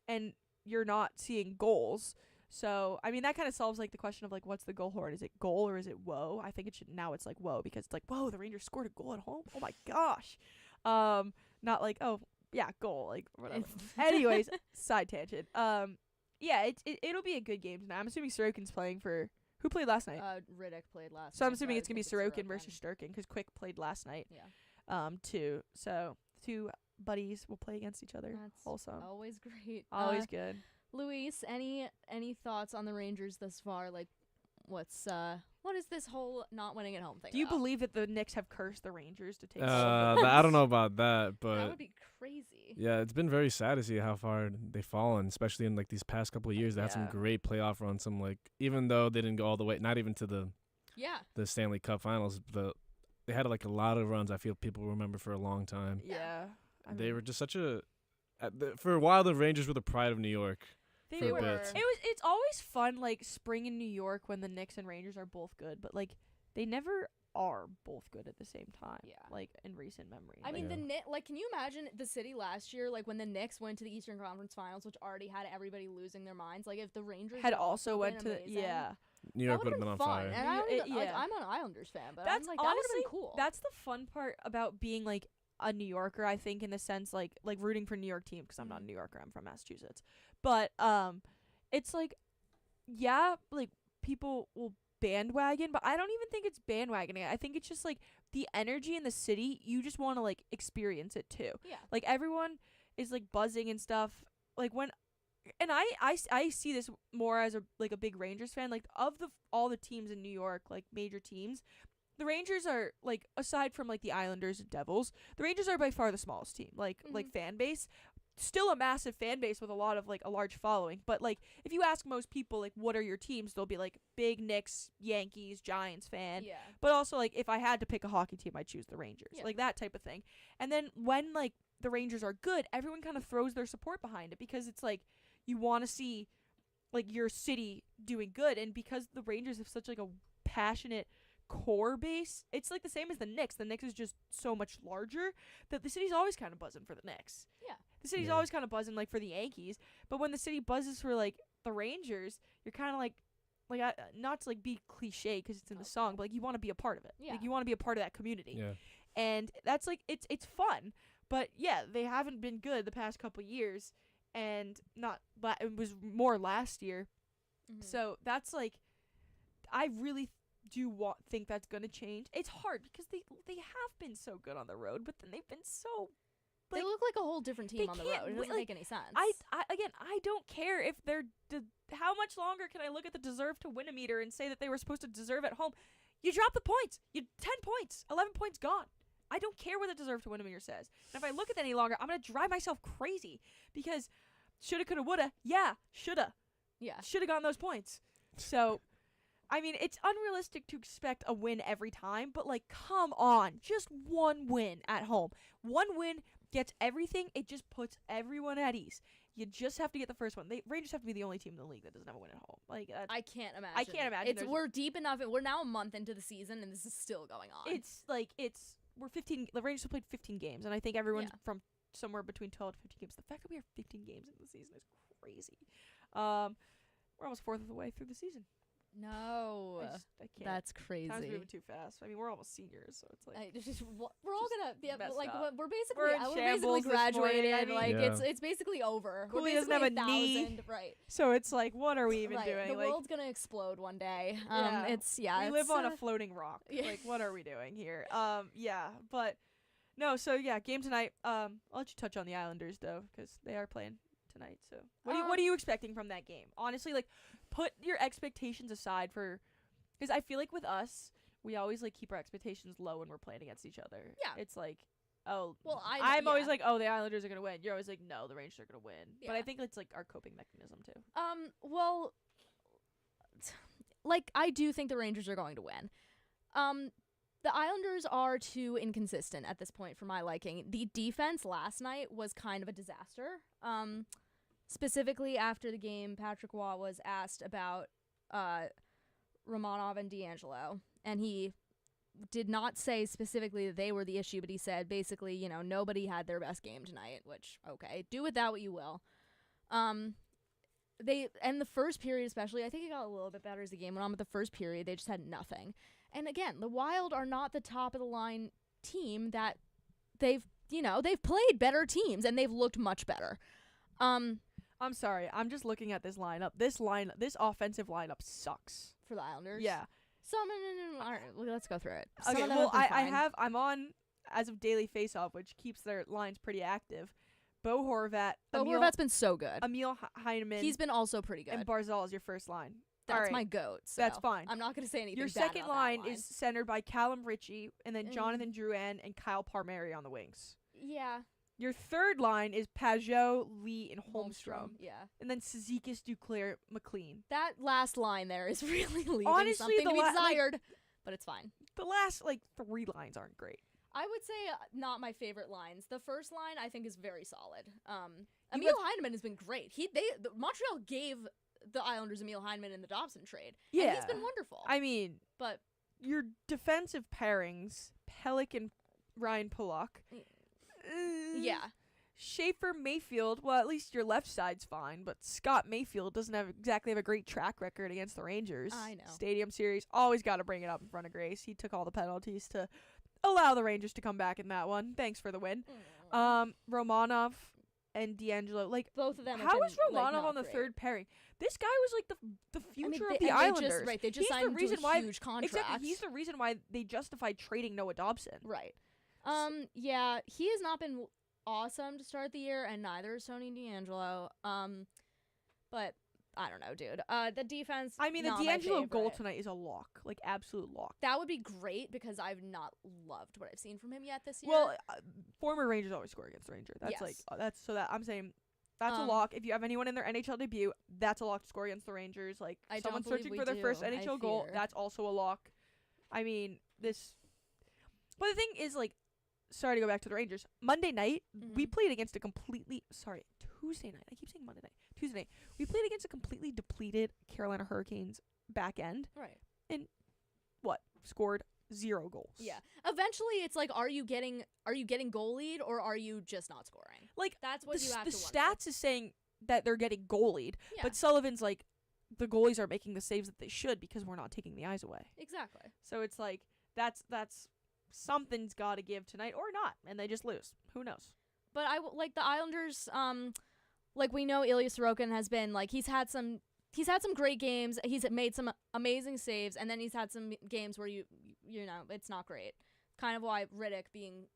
and you're not seeing goals. So, I mean, that kind of solves, like, the question of, like, what's the goal horn? Is it goal or is it whoa? I think it's like, whoa, because it's like, whoa, the Rangers scored a goal at home? Oh, my gosh. Not like, oh, yeah, goal, like, whatever. Anyways, side tangent. Yeah, it'll be a good game tonight. I'm assuming Sorokin's playing for, who played last night? Riddick played last night. So I'm assuming it's going to be Sorokin versus Sturkin, because Quick played last night. Yeah. Too. So, 2 buddies will play against each other. That's wholesome. Always great. Always good. Luis, any thoughts on the Rangers thus far? Like, what is this whole not winning at home thing? Do you about? believe that the Knicks have cursed the Rangers to take? I don't know about that, but that would be crazy. Yeah, it's been very sad to see how far they've fallen, especially in like these past couple of years. They had some great playoff runs. Some like even though they didn't go all the way, not even to the Stanley Cup Finals, they had like a lot of runs. I feel people remember for a long time. Yeah, they were just such a. For a while, the Rangers were the pride of New York. They were. It's always fun, like spring in New York when the Knicks and Rangers are both good, but like they never are both good at the same time. Yeah, like in recent memory. I mean, can you imagine the city last year, like when the Knicks went to the Eastern Conference Finals, which already had everybody losing their minds? Like if the Rangers had also went to New York would have been on fire. And I'm an Islanders fan, but that's like, honestly, that would have been cool. That's the fun part about being like a New Yorker, I think, in the sense like rooting for New York team, because I'm not a New Yorker, I'm from Massachusetts. But it's like, yeah, like people will bandwagon, but I don't even think it's bandwagoning. I think it's just like the energy in the city. You just want to like experience it too. Yeah. Like everyone is like buzzing and stuff. Like when, and I see this more as a big Rangers fan. Like of all the teams in New York, like major teams, the Rangers are like, aside from like the Islanders and Devils, the Rangers are by far the smallest team. Like fan base. Still a massive fan base with a lot of like a large following, but like if you ask most people like what are your teams, they'll be like big Knicks, Yankees, Giants fan. Yeah. But also like if I had to pick a hockey team, I'd choose the Rangers. Yeah. Like that type of thing. And then when like the Rangers are good, everyone kind of throws their support behind it because it's like you want to see like your city doing good, and because the Rangers have such like a passionate core base, it's like the same as the Knicks. The Knicks is just so much larger that the city's always kind of buzzing for the Knicks. Yeah. The city's always kind of buzzing like for the Yankees, but when the city buzzes for like the Rangers, you're kind of like not to like be cliche because it's in the song, but like you want to be a part of it. Yeah. Like you want to be a part of that community. Yeah. And that's like it's fun, but yeah, they haven't been good the past couple years, and it was more last year. So that's like, I really think that's gonna change. It's hard because they have been so good on the road, but then they've been so. They look like a whole different team on the road. It doesn't make any sense. I don't care if they're. How much longer can I look at the deserve to win a meter and say that they were supposed to deserve at home? You drop the points. 10 points, 11 points gone. I don't care what the deserve to win a meter says. And if I look at that any longer, I'm gonna drive myself crazy because shoulda, coulda, woulda. Yeah, shoulda. Yeah, shoulda gotten those points. So. I mean, it's unrealistic to expect a win every time, but like, come on, just one win at home. One win gets everything. It just puts everyone at ease. You just have to get the first one. Rangers have to be the only team in the league that doesn't have a win at home. Like, I can't imagine. We're deep enough. We're now a month into the season, and this is still going on. We're 15. The Rangers have played 15 games, and I think everyone's from somewhere between 12 to 15 games. The fact that we are 15 games into the season is crazy. We're almost fourth of the way through the season. No, I can't. That's crazy. Time's moving too fast. I mean, we're almost seniors, so it's like we're all gonna we're in basically graduated. I mean, it's basically over. Cooley doesn't have a knee, right? So it's like, what are we even doing? The world's gonna explode one day. We live on a floating rock. Like, what are we doing here? But no. So yeah, game tonight. I'll let you touch on the Islanders though, because they are playing tonight. So what are you expecting from that game? Honestly, like, put your expectations aside because I feel like with us, we always like keep our expectations low when we're playing against each other. Yeah. It's like, oh, well, I'm always like, oh, the Islanders are gonna win. You're always like, no, the Rangers are gonna win. Yeah. But I think it's like our coping mechanism too. Well, like, I do think the Rangers are going to win. The Islanders are too inconsistent at this point for my liking. The defense last night was kind of a disaster. Specifically after the game, Patrick Waugh was asked about Romanov and D'Angelo, and he did not say specifically that they were the issue, but he said basically, nobody had their best game tonight, which, okay, do with that what you will. The first period especially, I think it got a little bit better as the game went on, but the first period, they just had nothing. And again, the Wild are not the top of the line team that they've played better teams, and they've looked much better. I'm sorry. I'm just looking at this lineup. This offensive lineup sucks. For the Islanders? Yeah. No. All right, let's go through it. Okay, I'm on, as of Daily Faceoff, which keeps their lines pretty active. Bo Horvat. Horvat's been so good. Emil Heineman. He's been also pretty good. And Barzal is your first line. That's my goat. So that's fine. I'm not going to say anything Your bad second about that line is centered by Callum Ritchie, and then Jonathan Drouin and Kyle Palmieri on the wings. Yeah. Your third line is Pajot, Lee, and Holmstrom. Yeah. And then Cizikas, Duclair, McLean. That last line there is really leaving honestly something to be desired, but it's fine. The last, three lines aren't great. I would say not my favorite lines. The first line I think is very solid. Emil Heineman has been great. Montreal gave the Islanders Emil Heineman in the Dobson trade. Yeah. And he's been wonderful. I mean, but your defensive pairings, Pelech and Ryan Pulock. Yeah. Schaefer, Mayfield, well, at least your left side's fine, but Scott Mayfield doesn't exactly have a great track record against the Rangers. I know. Stadium Series, always got to bring it up in front of Grace. He took all the penalties to allow the Rangers to come back in that one. Thanks for the win. Romanov, and D'Angelo, like both of them. How is Romanov not on the great. third pairing? This guy was like the future of they the Islanders. They just He's signed the him reason to a why, huge contract. Exactly, he's the reason why they justified trading Noah Dobson. Right. Yeah, he has not been awesome to start the year, and neither is Tony D'Angelo. But I don't know, dude. The defense. I mean, the not my D'Angelo goal favorite. tonight is a lock, like absolute lock. That would be great because I've not loved what I've seen from him yet this year. Well, former Rangers always score against the Ranger. That's Yes. like that's so that I'm saying that's a lock. If you have anyone in their NHL debut, that's a lock to score against the Rangers. Like I someone don't believe searching we for their first do, I NHL goal, fear. that's also a lock. I mean, this. But the thing is, like, sorry to go back to the Rangers. Monday night, we played against a Tuesday night. I keep saying Monday night. Tuesday night. We played against a completely depleted Carolina Hurricanes back end. Right. And what? Scored 0 goals. Yeah. Eventually, it's like, are you getting goal lead or are you just not scoring? Like that's what you have the to wonder. stats is saying that they're getting goal lead, Yeah. but Sullivan's like, the goalies are making the saves that they should because we're not taking the eyes away. Exactly. So it's like that's something's got to give tonight or not, and they just lose. Who knows? But like the Islanders. Like we know, Ilya Sorokin has been like he's had some great games. He's made some amazing saves, and then he's had some games where you know it's not great. Kind of why Riddick being,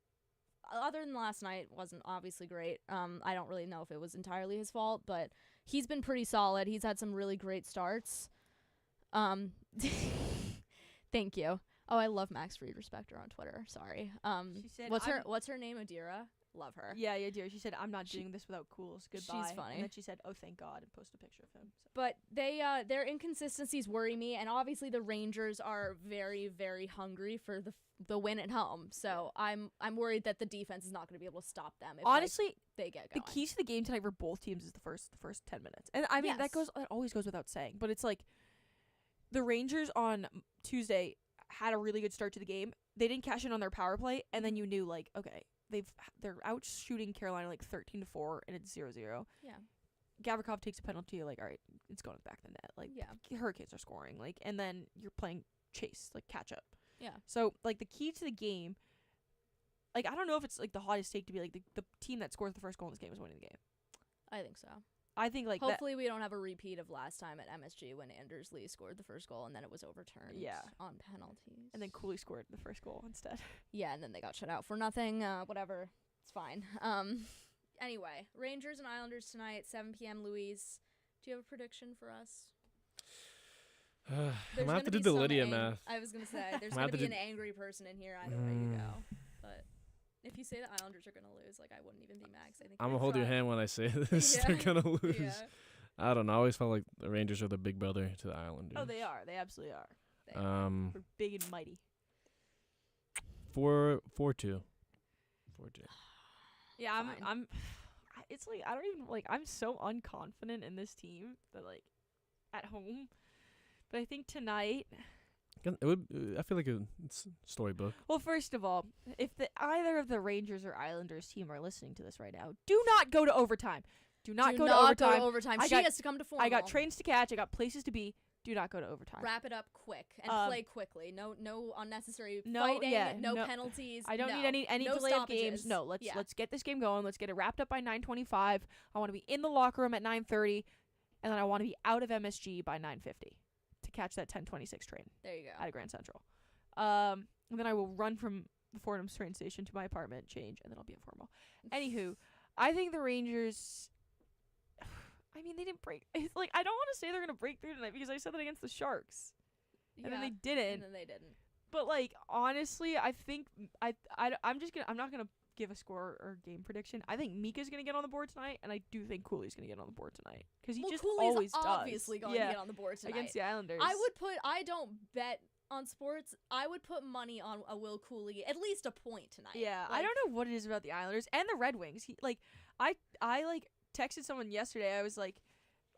other than last night, wasn't obviously great. I don't really know if it was entirely his fault, but he's been pretty solid. He's had some really great starts. Thank you. Oh, I love Max Fried Respecter on Twitter. Sorry. She said, what's her name? Adira. Love her. Yeah, dear. She said, "I'm not doing this without Cools. Goodbye." She's funny. And then she said, "Oh, thank God," and posted a picture of him. So. But their inconsistencies worry me, and obviously the Rangers are very, very hungry for the win at home. So I'm worried that the defense is not going to be able to stop them. If, Honestly, they get going. The keys to the game tonight for both teams is the first 10 minutes, and I mean that always goes without saying. But it's like the Rangers on Tuesday had a really good start to the game. They didn't cash in on their power play, and then you knew like, okay, they're out shooting Carolina like 13-4, and it's 0-0. Yeah. Gavrikov takes a penalty, like, all right, it's going to the back of the net. Like, Hurricanes are scoring, like, and then you're playing chase, like, catch up. Yeah. So, like, the key to the game, like, I don't know if it's, like, the hottest take to be, like, the team that scores the first goal in this game is winning the game. I think so. I think, like, hopefully we don't have a repeat of last time at MSG when Anders Lee scored the first goal and then it was overturned on penalties. And then Cooley scored the first goal instead. Yeah, and then they got shut out for nothing. Whatever. It's fine. Anyway, Rangers and Islanders tonight, 7 p.m. Louise, do you have a prediction for us? I'm going to have to do the Lydia math. I was going to say, there's going to be an angry person in here either way you go. But if you say the Islanders are going to lose, like, I wouldn't even be mad. I think I'm going to hold your hand when I say this. They're going to lose. Yeah. I don't know. I always felt like the Rangers are the big brother to the Islanders. Oh, they are. They absolutely are. We're big and mighty. 4-2. 4-2. Yeah, I'm it's like I don't even like I'm so unconfident in this team that like at home. But I think tonight it would I feel like it's storybook. Well, first of all, if either of the Rangers or Islanders team are listening to this right now, do not go to overtime. Do not go to overtime. She has to come to formal. I got trains to catch. I got places to be. Do not go to overtime. Wrap it up quick and play quickly. No unnecessary fighting. No penalties. I don't need any delay of games. No, let's get this game going. Let's get it wrapped up by 9:25. I want to be in the locker room at 9:30, and then I want to be out of MSG by 9:50 to catch that 10:26 train. There you go. Out of Grand Central. And then I will run from the Fordham's train station to my apartment, change, and then I'll be informal. Anywho, I think the Rangers. I mean, they didn't break. It's like I don't want to say they're gonna break through tonight because I said that against the Sharks, and then they didn't. And then they didn't. But like honestly, I think I'm not gonna give a score or game prediction. I think Mika's gonna get on the board tonight, and I do think Cooley's gonna get on the board tonight because he just Cooley's always does. Obviously going to get on the board tonight against the Islanders. I don't bet on sports. I would put money on a Will Cooley at least a point tonight. Yeah, like, I don't know what it is about the Islanders and the Red Wings. I texted someone yesterday. I was like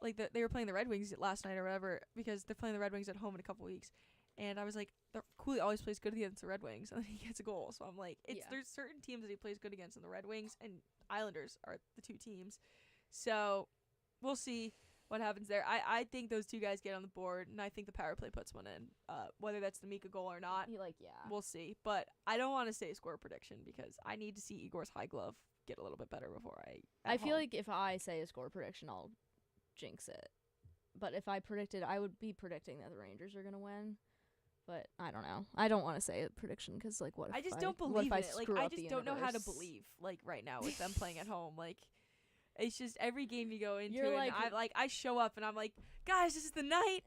they were playing the Red Wings last night or whatever because they're playing the Red Wings at home in a couple weeks, and I was like, Cooley always plays good against the Red Wings, and then he gets a goal. So I'm like, there's certain teams that he plays good against, and the Red Wings and Islanders are the two teams. So we'll see what happens there. I think those two guys get on the board, and I think the power play puts one in. Whether that's the Mika goal or not, we'll see. But I don't want to say a score prediction because I need to see Igor's high glove get a little bit better before I feel like if I say a score prediction, I'll jinx it. But if I predicted, I would be predicting that the Rangers are going to win. But I don't know. I don't want to say a prediction because, like, what if I just don't believe in it. Like, I just don't know how to universe? believe, like, right now with them playing at home. Like, it's just every game you go into, You're and I show up and I'm like, guys, this is the night.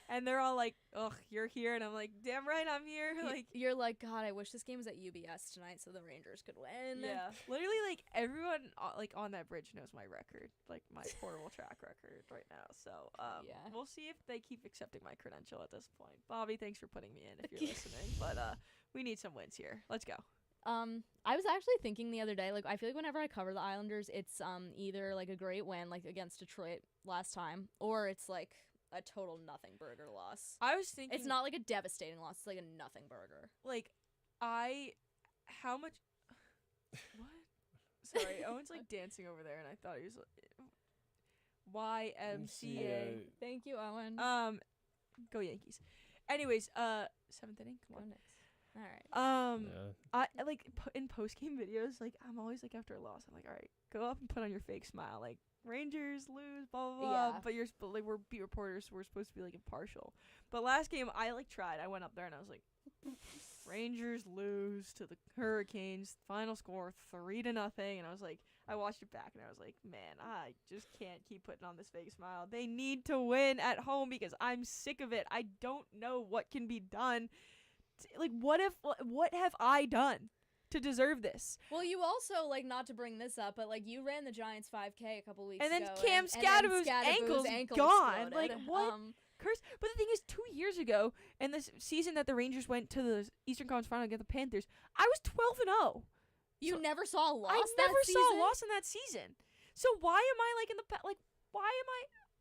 And they're all like, ugh, you're here. And I'm like, damn right, I'm here. Like, you're like, God, I wish this game was at UBS tonight so the Rangers could win. yeah. Literally, like, everyone, like, on that bridge knows my record, like, my portable track record right now. So, we'll see if they keep accepting my credential at this point. Bobby, thanks for putting me in if you're listening. But we need some wins here. Let's go. I was actually thinking the other day, like, I feel like whenever I cover the Islanders, it's either, like, a great win, like, against Detroit last time, or it's, like, a total nothing burger loss. I was thinking... It's not, like, a devastating loss. It's, like, a nothing burger. Like, how much... What? Sorry, Owen's, like, dancing over there, and I thought he was... YMCA. Thank you, Owen. Go Yankees. Anyways, 7th inning. Come on. All right. I like in post game videos. Like I'm always like after a loss, I'm like, all right, go up and put on your fake smile. Like Rangers lose, blah blah blah. Yeah. But like we're beat reporters, so we're supposed to be like impartial. But last game, I like tried. I went up there and I was like, Rangers lose to the Hurricanes. Final score 3-0. And I was like, I watched it back and I was like, man, I just can't keep putting on this fake smile. They need to win at home because I'm sick of it. I don't know what can be done. Like, what have I done to deserve this? Well, you also, like, not to bring this up, but, like, you ran the Giants 5K a couple weeks ago. And then Cam Scadaboo's ankle's gone. Exploded. Like, what? Curse. But the thing is, 2 years ago, in this season that the Rangers went to the Eastern Conference Final against the Panthers, I was 12-0. You never saw a loss. I never saw a loss in that season. So why am I like in the why am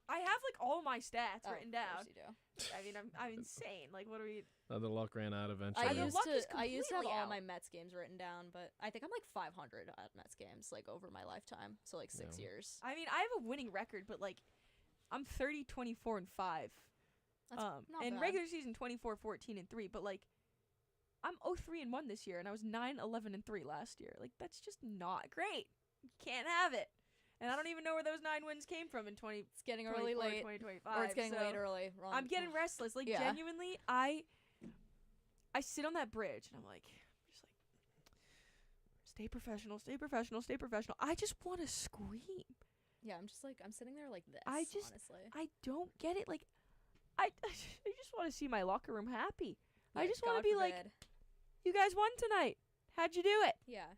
I have like all my stats written down. Of course you do. I mean, I'm insane. Like, what are we? The luck ran out eventually. I used to have all out. my Mets games written down, but I think I'm like 500 at Mets games, like, over my lifetime. So, like, 6 years. I mean, I have a winning record, but like, I'm 30, 24, and 5. That's not and bad. regular season 24, 14, and 3. But like, I'm 0-3-1 this year, and I was 9, 11, and 3 last year. Like, that's just not great. You can't have it. And I don't even know where those 9 wins came from in 20. It's getting really late, 2025. or it's getting late early. Wrong. I'm getting restless. Like, genuinely, I sit on that bridge and I'm like, just like, stay professional, stay professional, stay professional. I just want to scream. Yeah, I'm just like, I'm sitting there like this. Honestly, I don't get it. Like, I just want to see my locker room happy. Yeah, I just want to God be like, forbid. you guys won tonight. How'd you do it? Yeah.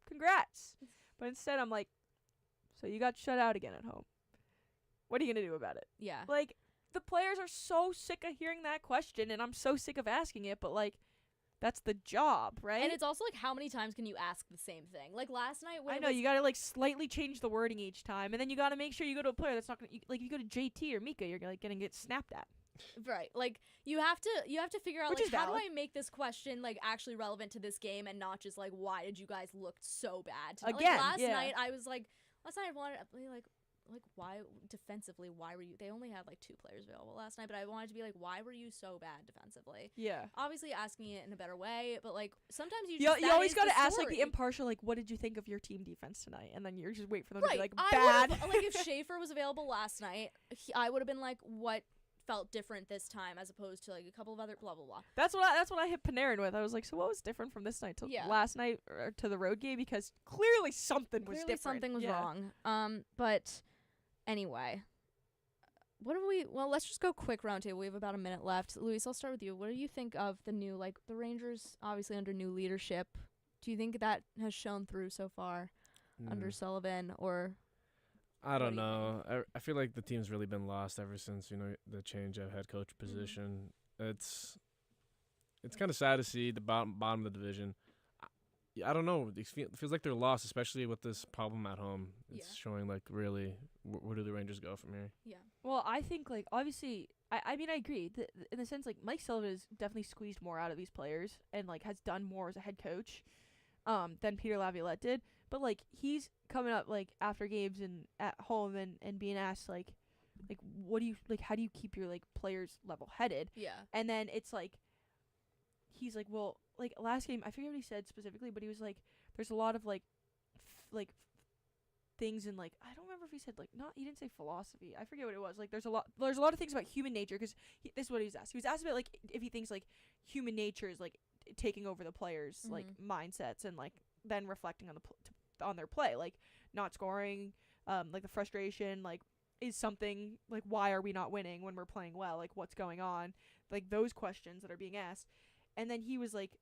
Congrats. But instead, I'm like, so you got shut out again at home. What are you going to do about it? Yeah. Like, the players are so sick of hearing that question, and I'm so sick of asking it, but, like, that's the job, right? And it's also, like, how many times can you ask the same thing? Like, last night when I know, you got to, like, slightly change the wording each time, and then you got to make sure you go to a player that's not going to, like, if you go to JT or Mika, you're, like, going to get snapped at. Right. Like, you have to figure out, Which like, is how do valid. I make this question, like, actually relevant to this game and not just, like, why did you guys look so bad tonight? Again, like, last yeah. night, I was, like, I wanted to be, like, why, defensively, why were you, they only had, like, 2 players available last night, but I wanted to be, like, why were you so bad defensively? Yeah. Obviously asking it in a better way, but, like, sometimes you You always got to ask, like, the impartial, like, what did you think of your team defense tonight? And then you're just wait for them to be, like, bad. Like, if Schaefer was available last night, I would have been, like, what felt different this time as opposed to, like, a couple of other blah blah blah. That's what I hit Panarin with. I was like, so what was different from this night to last night or to the road game? Because clearly something was different. Something was wrong. But anyway, well, let's just go quick roundtable. We have about a minute left. Luis, I'll start with you. What do you think of the new, like, the Rangers obviously under new leadership? Do you think that has shown through so far under Sullivan, or? I don't know. I feel like the team's really been lost ever since, the change of head coach position. It's kind of sad to see the bottom of the division. I don't know. It feels like they're lost, especially with this problem at home. It's showing, like, really, where do the Rangers go from here? Yeah. Well, I think, like, obviously, I mean, I agree. In the sense, like, Mike Sullivan has definitely squeezed more out of these players and, like, has done more as a head coach than Peter Laviolette did. But, like, he's coming up, like, after games and at home and being asked, like, what do you, like, how do you keep your, like, players level-headed? Yeah. And then it's, like, he's like, well, like, last game, I forget what he said specifically, but he was like, there's a lot of, like, things in like, I don't remember if he said like, not, he didn't say philosophy. I forget what it was. Like there's a lot of things about human nature, because this is what he was asked. He was asked about like if he thinks like human nature is like taking over the players' like mindsets, and like then reflecting on on their play, like not scoring, like the frustration, like is something like, why are we not winning when we're playing well? Like what's going on? Like those questions that are being asked. And then he was like,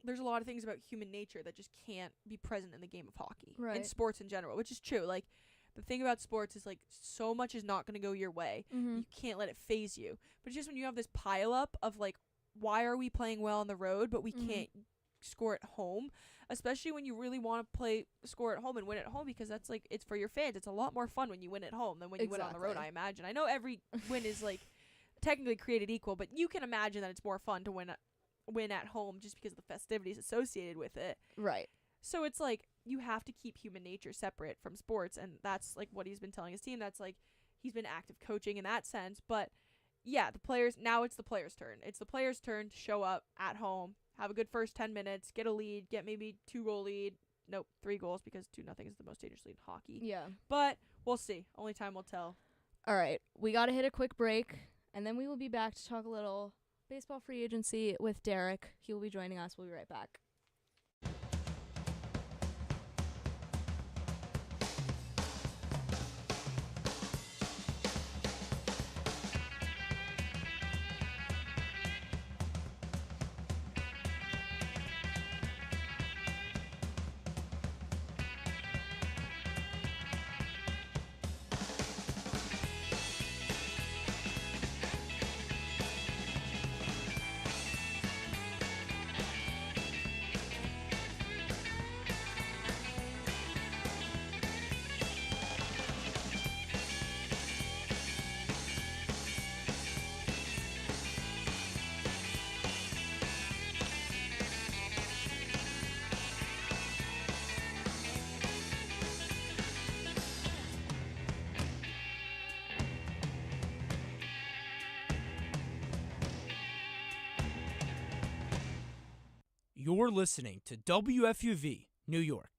there's a lot of things about human nature that just can't be present in the game of hockey, in sports in general, which is true. Like the thing about sports is like so much is not going to go your way. You can't let it phase you. But it's just when you have this pile up of like, why are we playing well on the road but we can't score at home, especially when you really want to score at home and win at home, because that's like, it's for your fans. It's a lot more fun when you win at home than when you win on the road, I imagine. I know every win is like technically created equal, but you can imagine that it's more fun to win at home just because of the festivities associated with it. Right. So it's like, you have to keep human nature separate from sports, and that's like what he's been telling his team. That's like, he's been active coaching in that sense. But yeah, now it's the players' turn. It's the players' turn to show up at home, have a good first 10 minutes, get a lead, get maybe 2-goal lead. Nope, 3 goals, because 2-0 is the most dangerous lead in hockey. Yeah. But we'll see. Only time will tell. All right, we got to hit a quick break, and then we will be back to talk a little baseball free agency with Derek. He will be joining us. We'll be right back. You're listening to WFUV, New York.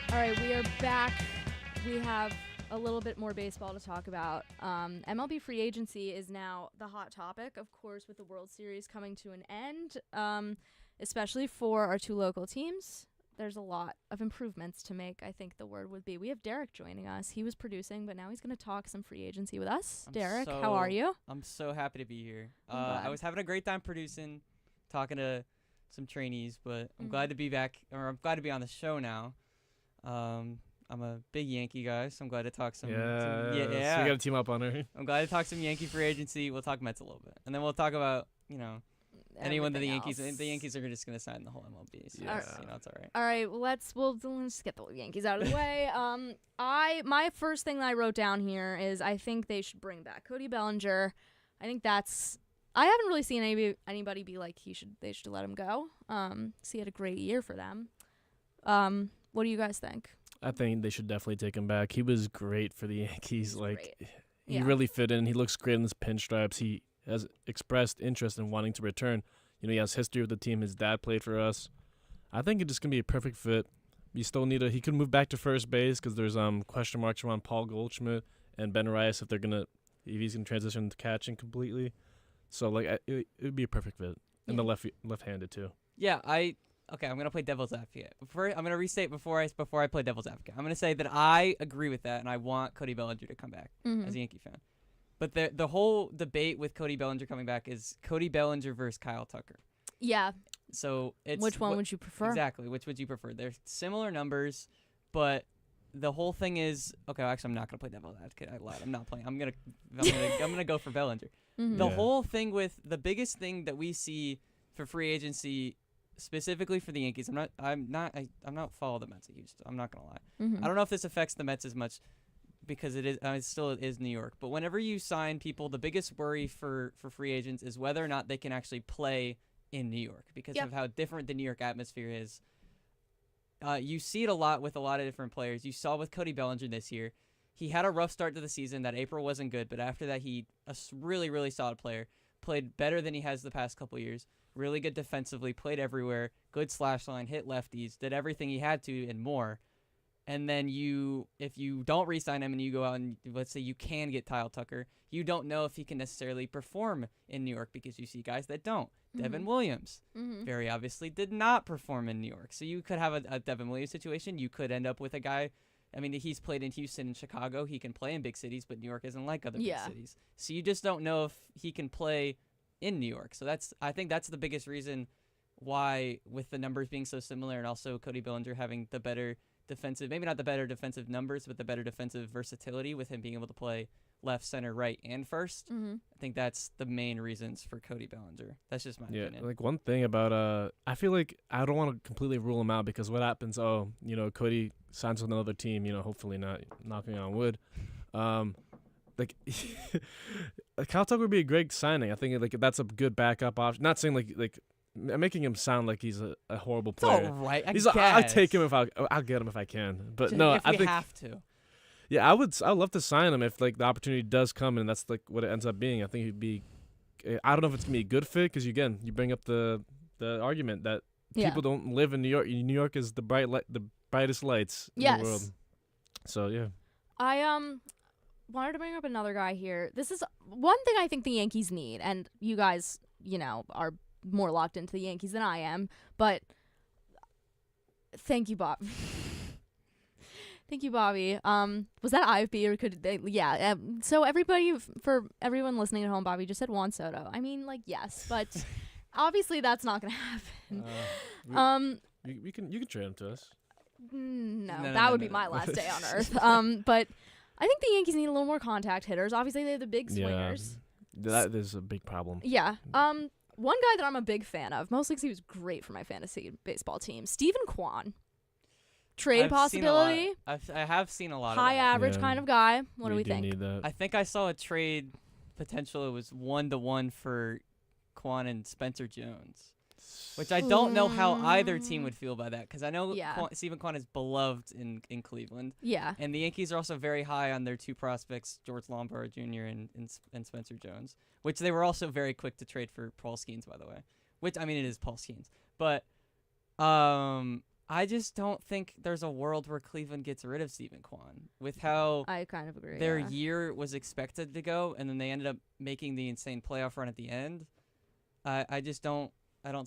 All right, we are back. We have a little bit more baseball to talk about. MLB free agency is now the hot topic, of course, with the World Series coming to an end, especially for our two local teams. There's a lot of improvements to make, I think the word would be. We have Derek joining us. He was producing, but now he's going to talk some free agency with us. Derek, how are you? I'm so happy to be here. I'm I was having a great time producing, talking to some trainees, but I'm glad to be back, or I'm glad to be on the show now. I'm a big Yankee guy, so I'm glad to talk some. So we got to team up on her. I'm glad to talk some Yankee free agency. We'll talk Mets a little bit, and then we'll talk about anyone that everything the Yankees are just gonna sign the whole MLB. So Yeah. it's all right. All right, let's get the Yankees out of the way. My first thing that I wrote down here is I think they should bring back Cody Bellinger. I think I haven't really seen anybody be like they should let him go. He had a great year for them. What do you guys think? I think they should definitely take him back. He was great for the Yankees. He Yeah. really fit in. He looks great in his pinstripes. He has expressed interest in wanting to return. He has history with the team. His dad played for us. I think it's just gonna be a perfect fit. You still need he could move back to first base because there's question marks around Paul Goldschmidt and Ben Rice if he's gonna transition to catching completely. So it would be a perfect fit, and the left-handed too. Yeah, I'm gonna play devil's advocate. I'm gonna restate before I play devil's advocate. I'm gonna say that I agree with that, and I want Cody Bellinger to come back as a Yankee fan. But the whole debate with Cody Bellinger coming back is Cody Bellinger versus Kyle Tucker. Yeah. So which one would you prefer? Exactly. Which would you prefer? They're similar numbers, but the whole thing is actually I'm not gonna play devil's advocate. I lied. I'm not playing. I'm gonna go for Bellinger. Mm-hmm. The whole thing with the biggest thing that we see for free agency, specifically for the Yankees, I'm not follow the Mets a huge. I'm not gonna lie. Mm-hmm. I don't know if this affects the Mets as much because it is New York. But whenever you sign people, the biggest worry for free agents is whether or not they can actually play in New York because of how different the New York atmosphere is. You see it a lot with a lot of different players. You saw with Cody Bellinger this year. He had a rough start to the season. That April wasn't good, but after that, a really, really solid player. Played better than he has the past couple years. Really good defensively. Played everywhere. Good slash line. Hit lefties. Did everything he had to and more. And then if you don't re-sign him and you go out and let's say you can get Kyle Tucker, you don't know if he can necessarily perform in New York because you see guys that don't. Mm-hmm. Devin Williams Mm-hmm. very obviously did not perform in New York. So you could have a Devin Williams situation. You could end up with a guy. I mean, he's played in Houston and Chicago. He can play in big cities, but New York isn't like other big cities. So you just don't know if he can play in New York. So I think that's the biggest reason why, with the numbers being so similar and also Cody Bellinger having the better defensive, maybe not the better defensive numbers, but the better defensive versatility with him being able to play left, center, right, and first. Mm-hmm. I think that's the main reasons for Cody Bellinger. That's just my opinion. Like one thing about I feel like I don't want to completely rule him out because what happens? Cody signs with another team. Hopefully not, knocking on wood. Kyle Tucker would be a great signing. I think that's a good backup option. Not saying like making him sound like he's a horrible player. It's all right. I'll take him if I'll get him if I can. But no, if I we think have to. Yeah, I'd love to sign him if the opportunity does come and that's what it ends up being. I think he'd be. I don't know if it's gonna be a good fit because again, you bring up the argument that people don't live in New York. New York is the brightest lights in the world. So yeah. I wanted to bring up another guy here. This is one thing I think the Yankees need, and you guys, are more locked into the Yankees than I am. But thank you, Bob. Thank you, Bobby. Was that IFB or could they? Yeah. So for everyone listening at home, Bobby just said Juan Soto. I mean, yes, but obviously that's not gonna happen. You can trade him to us. No, that would be my last day on Earth. But I think the Yankees need a little more contact hitters. Obviously, they have the big swingers. That is a big problem. Yeah. One guy that I'm a big fan of, mostly because he was great for my fantasy baseball team, Stephen Kwan. Trade possibility. I have seen a lot. High of that. average kind of guy. What do we think? Need that. I think I saw a trade potential. It was 1-1 for Kwan and Spencer Jones, which I don't know how either team would feel by that because I know Stephen Kwan is beloved in Cleveland. Yeah. And the Yankees are also very high on their two prospects, George Lombard Jr. and Spencer Jones, which they were also very quick to trade for Paul Skeens, by the way. Which, I mean, it is Paul Skeens. But I just don't think there's a world where Cleveland gets rid of Stephen Kwan with how I kind of agree. Their year was expected to go, and then they ended up making the insane playoff run at the end. I don't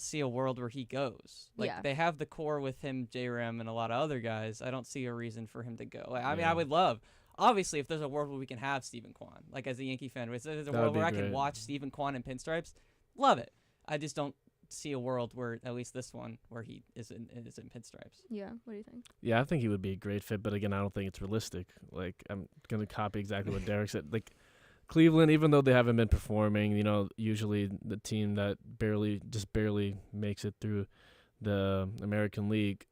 see a world where he goes. They have the core with him, J-Ram, and a lot of other guys. I don't see a reason for him to go. I mean, I would love, obviously, if there's a world where we can have Stephen Kwan, as a Yankee fan, if there's a world where I can watch Stephen Kwan in pinstripes, love it. I just don't see a world where, at least this one, where he is in pinstripes. Yeah, what do you think? Yeah, I think he would be a great fit, but again, I don't think it's realistic. I'm gonna copy exactly what Derek said. Cleveland, even though they haven't been performing, usually the team that barely makes it through the American League,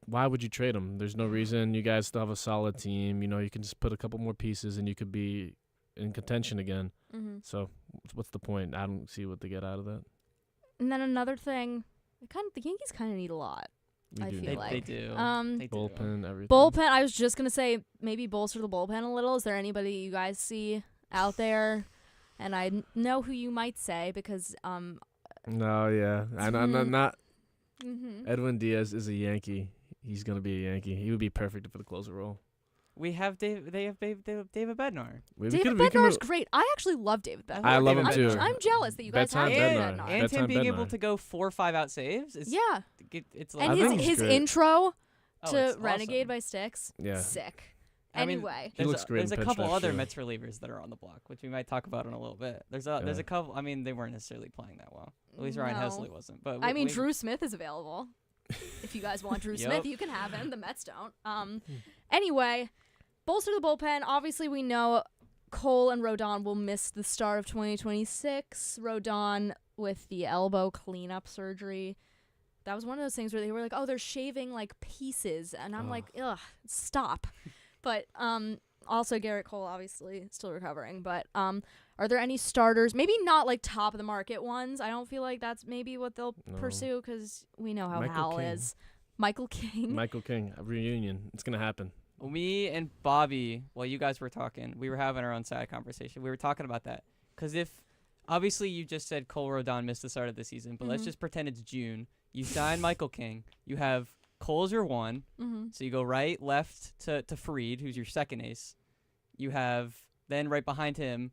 why would you trade them? There's no reason. You guys still have a solid team. You can just put a couple more pieces and you could be in contention again. Mm-hmm. So what's the point? I don't see what they get out of that. And then another thing, the Yankees kind of need a lot. I feel like they do. They do. Bullpen, everything. Bullpen. I was just gonna say maybe bolster the bullpen a little. Is there anybody you guys see out there? And I know who you might say because No, yeah, I'm not. Mm-hmm. Edwin Diaz is a Yankee. He's gonna be a Yankee. He would be perfect for the closer role. We have David Bednar. David Bednar's great. I actually love David Bednar. I love him too. I'm jealous that you guys have David Bednar. And him being able to go 4 or 5 out saves. Yeah. It's like and his intro to it's Renegade awesome. by Styx, sick. Anyway, he looks great. There's a couple other too. Mets relievers that are on the block, which we might talk about in a little bit. There's a couple. I mean, they weren't necessarily playing that well. At least Ryan Hesley wasn't. But Drew Smith is available. If you guys want Drew Smith, you can have him. The Mets don't. Anyway, bolster the bullpen. Obviously, we know Cole and Rodon will miss the start of 2026. Rodon with the elbow cleanup surgery. That was one of those things where they were like, oh, they're shaving like pieces. And I'm like, ugh, stop. But also Garrett Cole obviously still recovering. But are there any starters? Maybe not like top of the market ones. I don't feel like that's maybe what they'll pursue because we know how Hal is. Michael King. A reunion. It's going to happen. Me and Bobby, while you guys were talking, we were having our own side conversation. We were talking about that. Because obviously you just said Cole Rodon missed the start of the season, but let's just pretend it's June. You sign Michael King. You have Cole as your 1. So you go right, left to Fried, who's your second ace. You have then right behind him,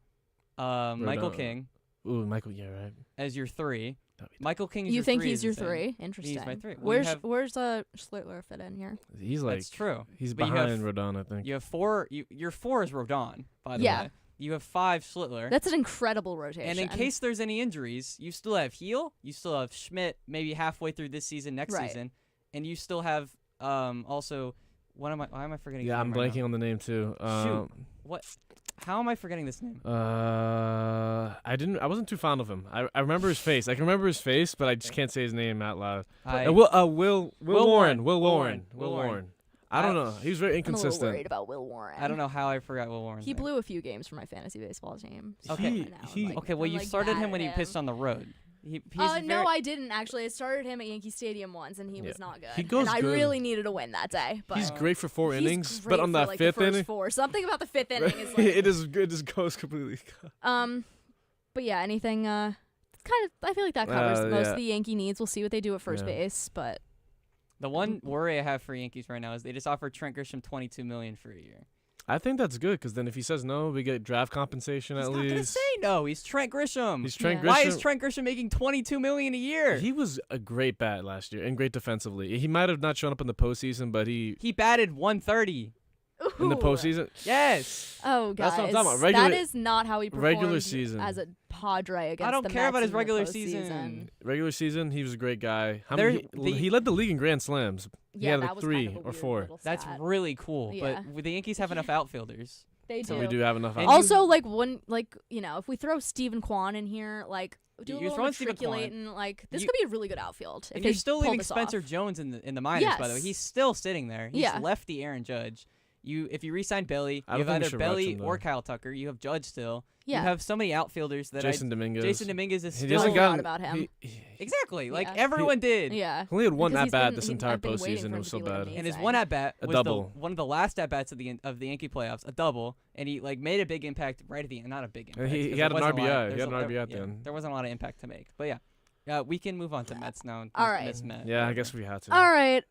Michael King. Ooh, Michael, yeah, right. As your 3. Michael King is you your 3. think he's your 3? Interesting. He's my 3. Where's Schlittler fit in here? He's like That's true. He's behind Rodon, I think. You have 4. Your 4 is Rodon, by the way. You have 5 Schlittler. That's an incrable rotation. And in case there's any injuries, you still have Heel, you still have Schmidt, maybe halfway through this season, next season, and you still have also why am I forgetting? Yeah, I'm blanking on the name too. Shoot. What? How am I forgetting this name? I wasn't too fond of him. I remember his face. I can remember his face, but I just can't say his name out loud. Will Warren. I don't know. He was very inconsistent. I'm a little worried about Will Warren. I don't know how I forgot Will Warren. He blew a few games for my fantasy baseball team. So Okay. Well, you started him when he pitched on the road. No, I didn't actually. I started him at Yankee Stadium once, and he was not good. He goes and I good. really needed a win that day. But he's great for 4 innings, great but on for, that like, 5th the first inning, 4. Something about the 5th inning is like it is good. It just goes completely. But yeah, anything. I feel like that covers most of the Yankee needs. We'll see what they do at first base, but the one worry I have for Yankees right now is they just offered Trent Grisham $22 million for a year. I think that's good because then if he says no, we get draft compensation at least. He's not gonna say no. He's Trent Grisham. Grisham. Why is Trent Grisham making $22 million a year? He was a great bat last year and great defensively. He might have not shown up in the postseason, but he batted 130 in the postseason. Yes. Oh, guys, that's what I'm talking about. That is not how he performed regular season as a Padre against. I don't the care Mets about his in the regular postseason. season. Regular season, he was a great guy. He he led the league in grand slams. Yeah, he had that like was 3 kind of a or weird 4. little That's stat. really cool. Yeah. But the Yankees have enough outfielders. They do. So we do have enough. Also, if we throw Stephen Kwan in here, do a You're little throwing Stephen matriculating, this could be a really good outfield. And if you're they still pull leaving this Spencer off. Jones in the minors, by the way. Yes. He's still sitting there. He's Yeah. lefty Aaron Judge. If you re-sign Belly, I you don't have think we either should rush Belly him, or though. Kyle Tucker. You have Judge still. Yeah. You have so many outfielders that Jason Dominguez. Jason Dominguez is He still hasn't forgot gotten about him. exactly like Yeah. everyone did. Yeah. He only had one Because at he's bat been- this he- entire I've been waiting postseason. for It him was to so be like bad. amazing. And his one at bat A was double. one of the last at bats of the Yankee playoffs, a double, and he made a big impact right at the end. Not a big impact. He 'cause had there an wasn't a lot- RBI. He there's had a- an RBI at there- the end. There wasn't a lot of impact to make, but yeah, we can move on to Mets now. And All right. Miss Met. Yeah, I guess we had to. All right.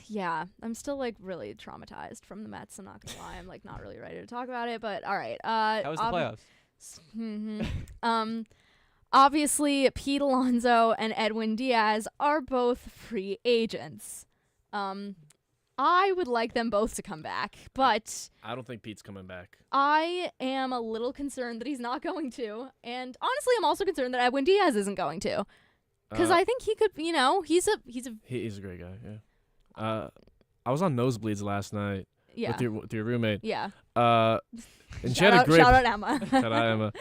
Yeah, I'm still really traumatized from the Mets. I'm not gonna lie. I'm not really ready to talk about it. But all right. How was the playoffs? Obviously, Pete Alonso and Edwin Diaz are both free agents. I would like them both to come back, but I don't think Pete's coming back. I am a little concerned that he's not going to. And honestly, I'm also concerned that Edwin Diaz isn't going to. Because I think he could, he's a He's a great guy, yeah. I was on nosebleeds last night. Yeah. with your roommate. Yeah. And she had a great shout out Emma. Shout out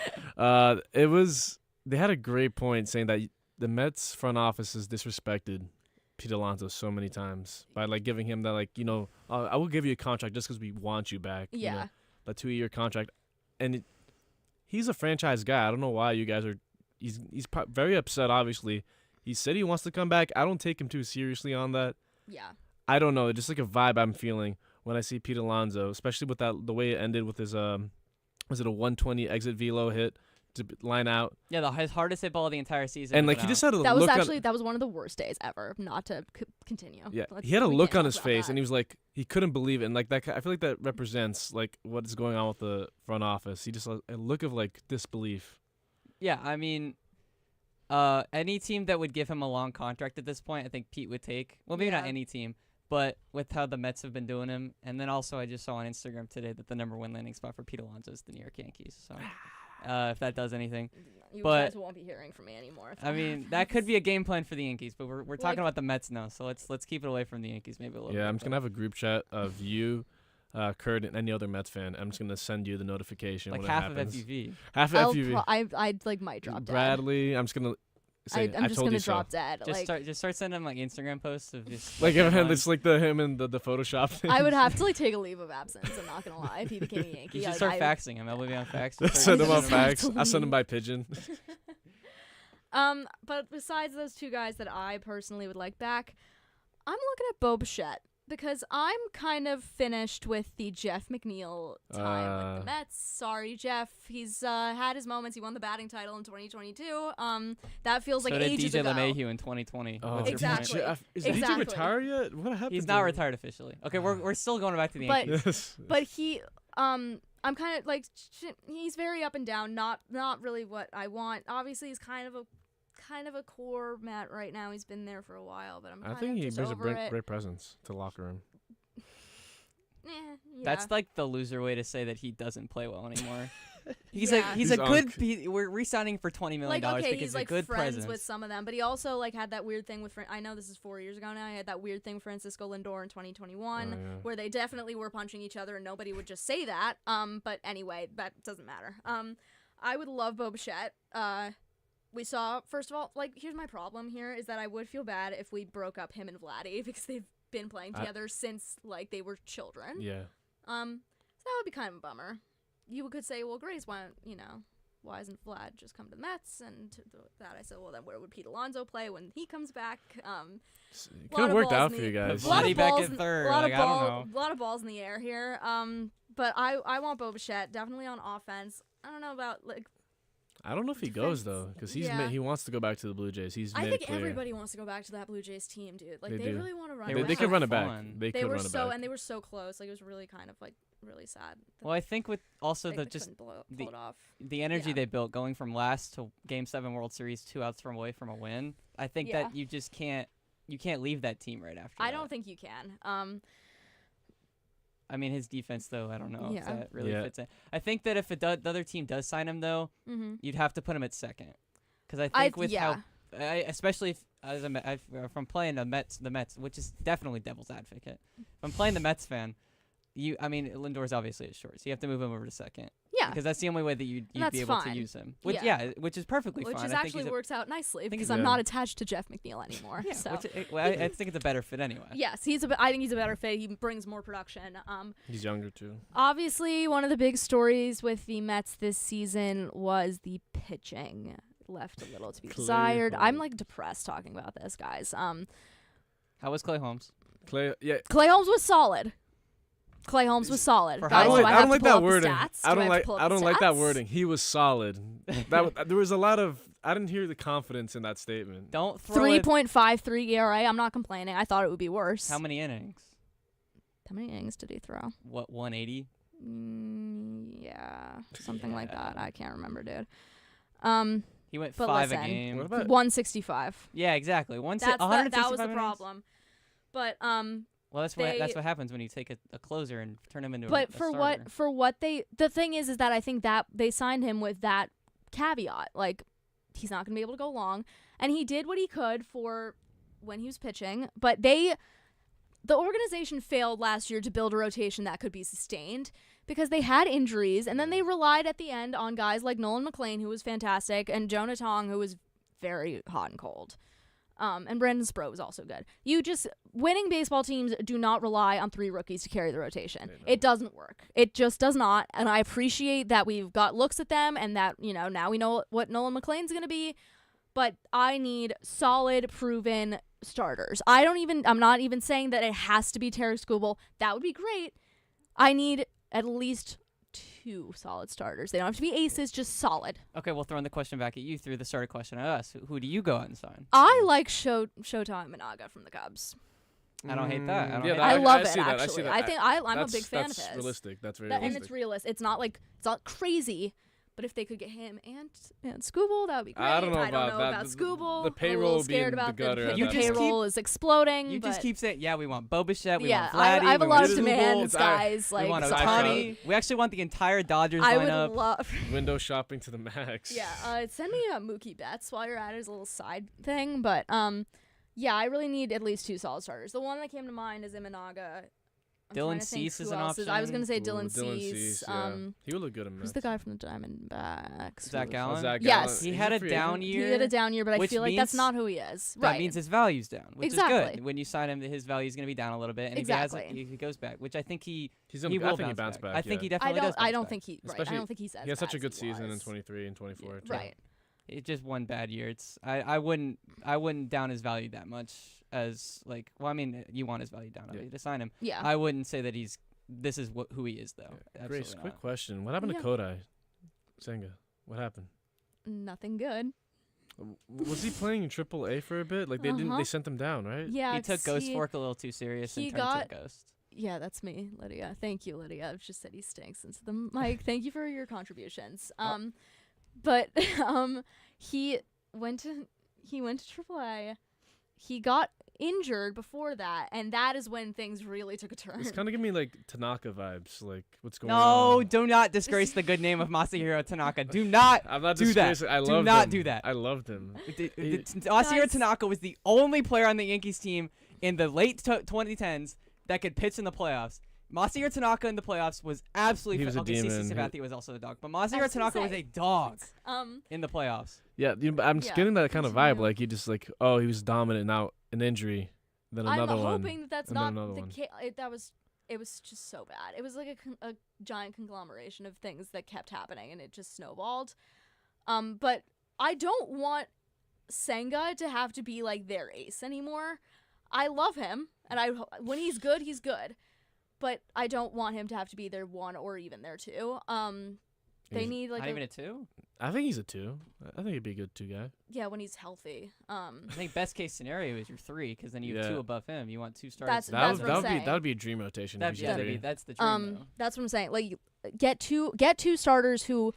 Emma. They had a great point saying that the Mets front office has disrespected Pete Alonso so many times by like giving him that I will give you a contract just because we want you back. Yeah. You know, the 2-year contract, and he's a franchise guy. I don't know why you guys are. He's very upset. Obviously, he said he wants to come back. I don't take him too seriously on that. Yeah. I don't know. It's just like a vibe I'm feeling when I see Pete Alonso, especially with the way it ended with his was it a 120 exit velo hit to line out? Yeah, his hardest hit ball of the entire season. And like he just had a that look that was one of the worst days ever. Not to continue. Yeah, he had a look on his face, and he was like, he couldn't believe it. And like that, I feel like that represents like what is going on with the front office. He just a look of like disbelief. Yeah, I mean, any team that would give him a long contract at this point, I think Pete would take. Well, maybe not any team, but with how the Mets have been doing him, and then also I just saw on Instagram today that the number 1 landing spot for Pete Alonso is the New York Yankees. So, if that does anything, you but guys won't be hearing from me anymore. I mean, that could be a game plan for the Yankees, but we're talking about the Mets now, so let's keep it away from the Yankees maybe a little bit. Yeah, I'm just gonna have a group chat of you, Kurt, and any other Mets fan. I'm just gonna send you the notification like when half it happens. of FUV. Half of FUV. I like might drop dead. Bradley, I'm just gonna. I'm just gonna drop dead. Just start sending him like Instagram posts of just like it's like him and the Photoshop thing. I would have to like take a leave of absence. I'm not gonna lie. If he became a Yankee, you should start faxing him. I'll be on fax. Send him on fax. I'll send him by pigeon. But besides those two guys that I personally would like back, I'm looking at Bo Bichette because I'm kind of finished with the Jeff McNeil time with the Mets. Sorry, Jeff. He's had his moments. He won the batting title in 2022. That feels like ages ago. So did DJ LeMahieu in 2020. Oh, exactly. Is DJ retired yet? What happened? He's not retired officially. Okay, we're still going back to the Yankees. But he I'm kind of like he's very up and down. Not really what I want. Obviously, he's kind of a core Met right now. He's been there for a while, but I think he brings a great presence to the locker room. Yeah. That's like the loser way to say that he doesn't play well anymore. He's we're re-signing for $20 million because he's a good friends presence with some of them, but he also like had that weird thing with I know this is 4 years ago now. He had that weird thing with Francisco Lindor in 2021 where they definitely were punching each other and nobody would just say that. But anyway, that doesn't matter. I would love Bo Bichette. We saw, first of all, like, here's my problem here, is that I would feel bad if we broke up him and Vladdy because they've been playing together since, like, they were children. Yeah. So that would be kind of a bummer. You could say, well, Grace, why isn't Vlad just come to the Mets? And to that I said, well, then where would Pete Alonso play when he comes back? It could have worked out for you guys. Vladdy back at third. I don't know. A lot of balls in the air here. But I want Bo Bichette definitely on offense. I don't know about, like, I don't know if he goes though, because he wants to go back to the Blue Jays. I think everybody wants to go back to that Blue Jays team, dude. Like they really want to run. They could run it back. They were run it back. and they were so close. Like it was really kind of like really sad. Well, I think with also the energy they built going from last to Game 7 World Series, 2 outs from away from a win. I think that you just can't leave that team right after. I don't think you can. I mean, his defense, though, I don't know if that really fits in. I think that if the other team does sign him, though, you'd have to put him at second. Because I think especially if I'm playing the Mets, which is definitely devil's advocate. If I'm playing the Mets fan, Lindor's obviously at short, so you have to move him over to second. Yeah. Because that's the only way that you'd be able to use him. Which is perfectly fine. Which actually works out nicely because I'm not attached to Jeff McNeil anymore. Yeah, so. I think it's a better fit anyway. Yes, I think he's a better fit. He brings more production. He's younger too. Obviously, one of the big stories with the Mets this season was the pitching. Left a little to be desired. I'm like depressed talking about this, guys. How was Clay Holmes? Clay Holmes was solid. Clay Holmes was solid. Guys, I don't like that wording. I don't like that wording. He was solid. There was a lot of. I didn't hear the confidence in that statement. Don't throw 3.53 ERA. I'm not complaining. I thought it would be worse. How many innings? How many innings did he throw? What, 180? Yeah, something like that. I can't remember, dude. He went 5 a game. What about 165? Yeah, exactly. That was the problem. But well, that's what happens when you take a closer and turn him into a starter. The thing is that I think that they signed him with that caveat, like he's not going to be able to go long, and he did what he could for when he was pitching, but the organization failed last year to build a rotation that could be sustained because they had injuries, and then they relied at the end on guys like Nolan McClain, who was fantastic, and Jonah Tong, who was very hot and cold. And Brandon Sproat was also good. Winning baseball teams do not rely on 3 rookies to carry the rotation. It doesn't work. It just does not. And I appreciate that we've got looks at them and that, now we know what Nolan McClain's going to be. But I need solid, proven starters. I'm not even saying that it has to be Tarek Skubal. That would be great. I need at least 2 solid starters. They don't have to be aces, just solid. Okay, well, throwing the question back at you through the starter question at us. Who do you go out and sign? I like Shota Managa from the Cubs. I don't hate that. I love it, see that. actually. I think I'm a big fan of his. That's realistic. That's very realistic. And it's realistic. It's not crazy. But if they could get him and Skubal, that would be great. I don't know about Skubal. The payroll I'm being scared about the gutter. the payroll is exploding. You just keep saying, we want Bo Bichette, we yeah, want Vladdy, I have a lot of Skubal, demands, guys. we want so Ohtani. We actually want the entire Dodgers I lineup. would love window shopping to the max. Yeah, send me Mookie Betts while you're at it as a little side thing. But I really need at least 2 solid starters. The one that came to mind is Imanaga. Dylan Cease is an option. I was going to say Dylan Cease. He would look good in Mets. Who's the guy from the Diamondbacks? Zach Gallen? Yes. He had a down year. He had a down year, but I feel like that's not who he is. That means his value's down, which is Exactly. good. When you sign him, his value's going to be down a little bit. And Exactly. if he goes back, which I think he will bounce back. back. I think he definitely does. I don't think he. Right. I don't think he's as he had such a bad good as he season was. in 23 and 24. Right. It's just one bad year. I wouldn't down his value that much as you want his value down to sign him. Yeah. I wouldn't say that this is who he is though. Grace, quick question. What happened to Kodai Senga? What happened? Nothing good. Was he playing in AAA for a bit? Like they sent him down, right? Yeah. He took Ghost Fork a little too serious and turned to Ghost. Yeah, that's me, Lydia. Thank you, Lydia. I've just said he stinks into the mic. Thank you for your contributions. But he went to AAA. He got injured before that, and that is when things really took a turn. It's kind of giving me like Tanaka vibes. Like what's going on? No, do not disgrace the good name of Masahiro Tanaka. Do not. I'm not do that. disgracing. I loved do not him. do that. I loved him. Masahiro Tanaka was the only player on the Yankees team in the late 2010s that could pitch in the playoffs. Masahiro Tanaka in the playoffs was absolutely. He was a demon. CC Sabathia was also a dog, but Masahiro Tanaka was a dog in the playoffs. Yeah, I'm just getting that kind of vibe. Like he just he was dominant. Now an injury, then another one. I'm hoping that's not the case. It was just so bad. It was like a giant conglomeration of things that kept happening, and it just snowballed. But I don't want Senga to have to be like their ace anymore. I love him, and when he's good, he's good. But I don't want him to have to be their 1 or even their 2. They need like not even a 2. I think he's a 2. I think he'd be a good 2 guy. Yeah, when he's healthy. I think best case scenario is your 3, because then you have 2 above him. You want 2 stars. That would be a dream rotation. That's the dream. That's what I'm saying. Like, get two starters who.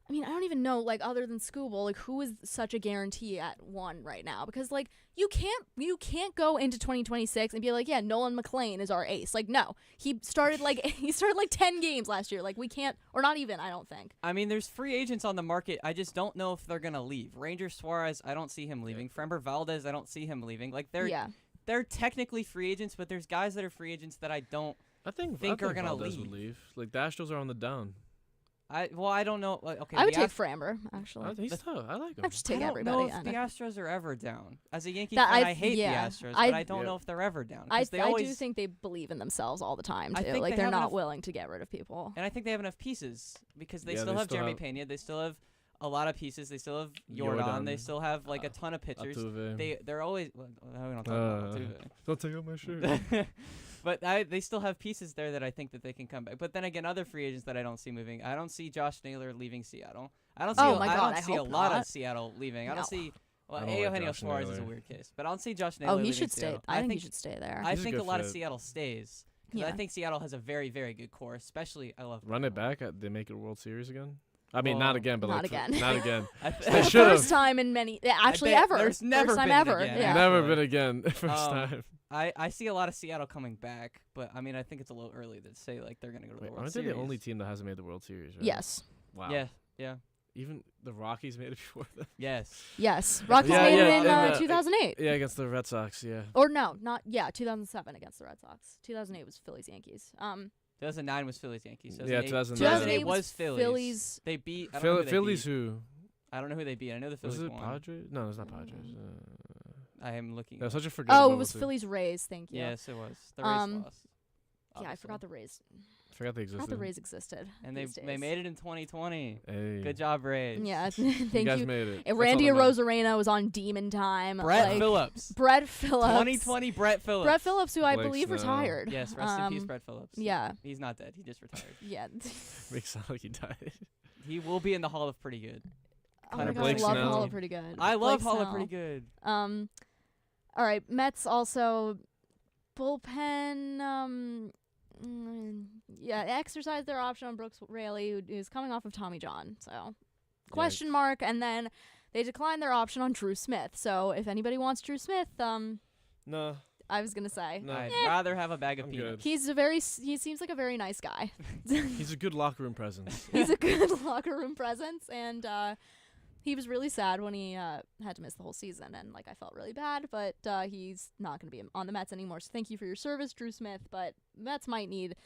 I mean, I don't even know, like, other than Skubal, like, who is such a guarantee at 1 right now? Because, like, you can't go into 2026 and be like, yeah, Nolan McClain is our ace. Like, no. He started 10 games last year. Like, we can't, or not even, I don't think. I mean, there's free agents on the market. I just don't know if they're going to leave. Ranger Suarez, I don't see him leaving. Frember Valdez, I don't see him leaving. Like, they're technically free agents, but there's guys that are free agents that I think are going to leave. Would leave. Like, the Astros are on the down. I don't know. Okay, I would take Framber, actually. He's tough. I like him. I'd just take everybody. I don't know if the Astros are ever down. As a Yankee fan, I hate the Astros, but I don't know if they're ever down. I do think they believe in themselves all the time, too. Like, they're not willing to get rid of people. And I think they have enough pieces, because they still have Jeremy Pena. They still have a lot of pieces. They still have Jordan. They still have, like, a ton of pitchers. They're always... Well, we don't talk about Altuve. Don't take out my shirt. But they still have pieces there that I think that they can come back. But then again, other free agents that I don't see moving. I don't see Josh Naylor leaving Seattle. I don't see a lot of Seattle leaving. I don't see. Well, Eugenio Suarez is a weird case, but I don't see Josh Naylor. Oh, he should stay. I think he should stay there. I think a lot of Seattle stays. I think Seattle has a very, very good core. Especially, I love. Run it back. They make it a World Series again. I mean, not again, but not again. Not again. They should have. First time in many. Actually, ever. There's never first time been ever. Again. Yeah. Never been again. First time. I see a lot of Seattle coming back, but I mean, I think it's a little early to say like they're gonna go to the World Series. Aren't they the only team that hasn't made the World Series? Right? Yes. Wow. Yeah. even the Rockies made it before them. Yes. Yes, Rockies made it in 2008. Yeah, against the Red Sox. Yeah. Or no, not 2007 against the Red Sox. 2008 was Phillies Yankees. 2009 was Phillies Yankees. Yeah, 2008 was Phillies. They beat Phillies who? I don't know who they beat. I know the Phillies Was it won. Padres? No, it's not Padres. I am looking. That's such a forgettable. Oh, it was Phillies Rays. Thank you. Yes, it was. The Rays lost. Yeah, obviously. I forgot the Rays. Forgot they existed. Forgot the Rays existed. And these they days. made it in 2020. Hey. Good job, Rays. Yeah, thank you. guys made it. And Randy Arozarena was on Demon Time. Brett Phillips. 2020 Brett Phillips. Brett Phillips, who I Blake believe Snell. retired. Yes, rest in peace, Brett Phillips. Yeah. He's not dead. He just retired. Yeah. Makes it sound like he died. He will be in the Hall of Pretty Good. Oh my God, I Blake love Snell. Hall of Pretty Good. I love Blake Hall of Snell. Pretty Good. All right, Mets also bullpen. Exercise their option on Brooks Raley, who's coming off of Tommy John. So, question mark. And then they declined their option on Drew Smith. So, if anybody wants Drew Smith, No. I was gonna say, No. I'd rather have a bag of peanuts. he seems like a very nice guy. He's a good locker room presence. He's a good locker room presence, and he was really sad when he had to miss the whole season, and I felt really bad, but he's not going to be on the Mets anymore. So thank you for your service, Drew Smith, but Mets might need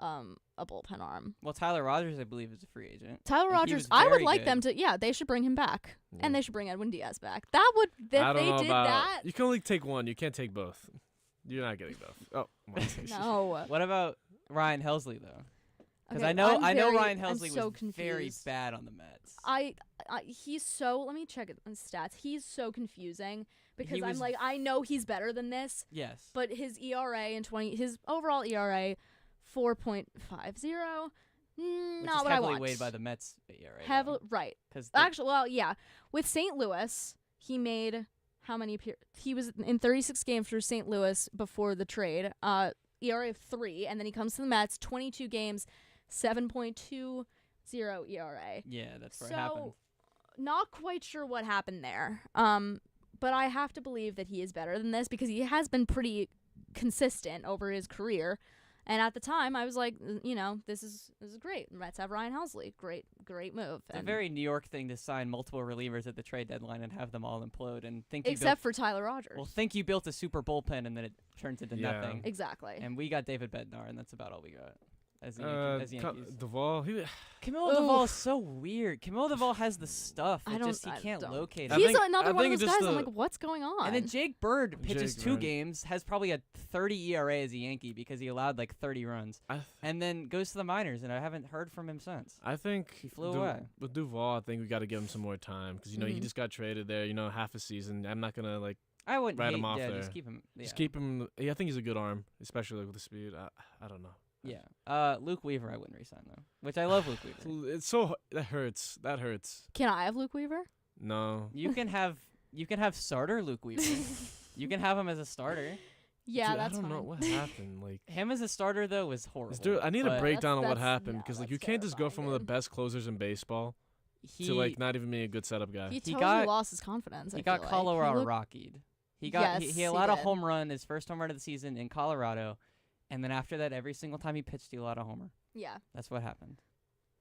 a bullpen arm. Well, Tyler Rogers, I believe, is a free agent. Tyler Rogers, I would like them to. Yeah, they should bring him back, and they should bring Edwin Diaz back. That would if I don't they know did about, that. You can only take one. You can't take both. You're not getting both. Oh, No. What about Ryan Helsley though? Because Okay, I know Ryan I'm Helsley so was very confused. bad on the Mets. He's so. Let me check it on stats. He's so confusing because He I'm was- like, I know he's better than this. Yes. But his ERA his overall ERA, 4.50. Which Not is what I heavily want. weighed by the Mets ERA. Right. 'Cause Actually, well, yeah. With St. Louis, he made how many? He was in 36 games for St. Louis before the trade. ERA of 3, and then he comes to the Mets, 22 games, 7.20 ERA. Yeah, that's where so, it happened. Not quite sure what happened there. But I have to believe that he is better than this because he has been pretty consistent over his career. And at the time, I was like, this is great. Mets have Ryan Helsley. Great move. It's a very New York thing to sign multiple relievers at the trade deadline and have them all implode and think. Except for Tyler Rogers. Well, think you built a super bullpen and then it turns into nothing. Exactly. And we got David Bednar, and that's about all we got. As Yankees. Duvall. Camilo Duvall is so weird. Camilo Duvall has the stuff. I It don't- just you I can't don't. locate He's him. another one of those guys. I'm like, what's going on? And then Jake Bird pitches Jake 2 Bird. games, has probably a 30 ERA as a Yankee because he allowed 30 runs, and then goes to the minors, and I haven't heard from him since. I think he flew away. With Duvall, I think we got to give him some more time because he just got traded there. Half a season. I'm not gonna I wouldn't write hate, him off yeah, there. Just keep him. Yeah. Just keep him. Yeah, I think he's a good arm, especially with the speed. I don't know. Yeah. Luke Weaver, I wouldn't resign though. Which I love Luke Weaver. It's so that hurts. That hurts. Can I have Luke Weaver? No. You can have starter Luke Weaver. You can have him as a starter. Yeah, Dude, that's I don't fine. know what happened. Him as a starter though was horrible. Dude, I need a but breakdown on what that's- happened because you can't just go from one of the best closers in baseball to not even being a good setup guy. He totally lost his confidence. He I got feel Colorado like. Rockied. He got Yes, he allowed a did. home run, his first home run of the season in Colorado, and then after that, every single time he pitched, he allowed a homer. Yeah. That's what happened.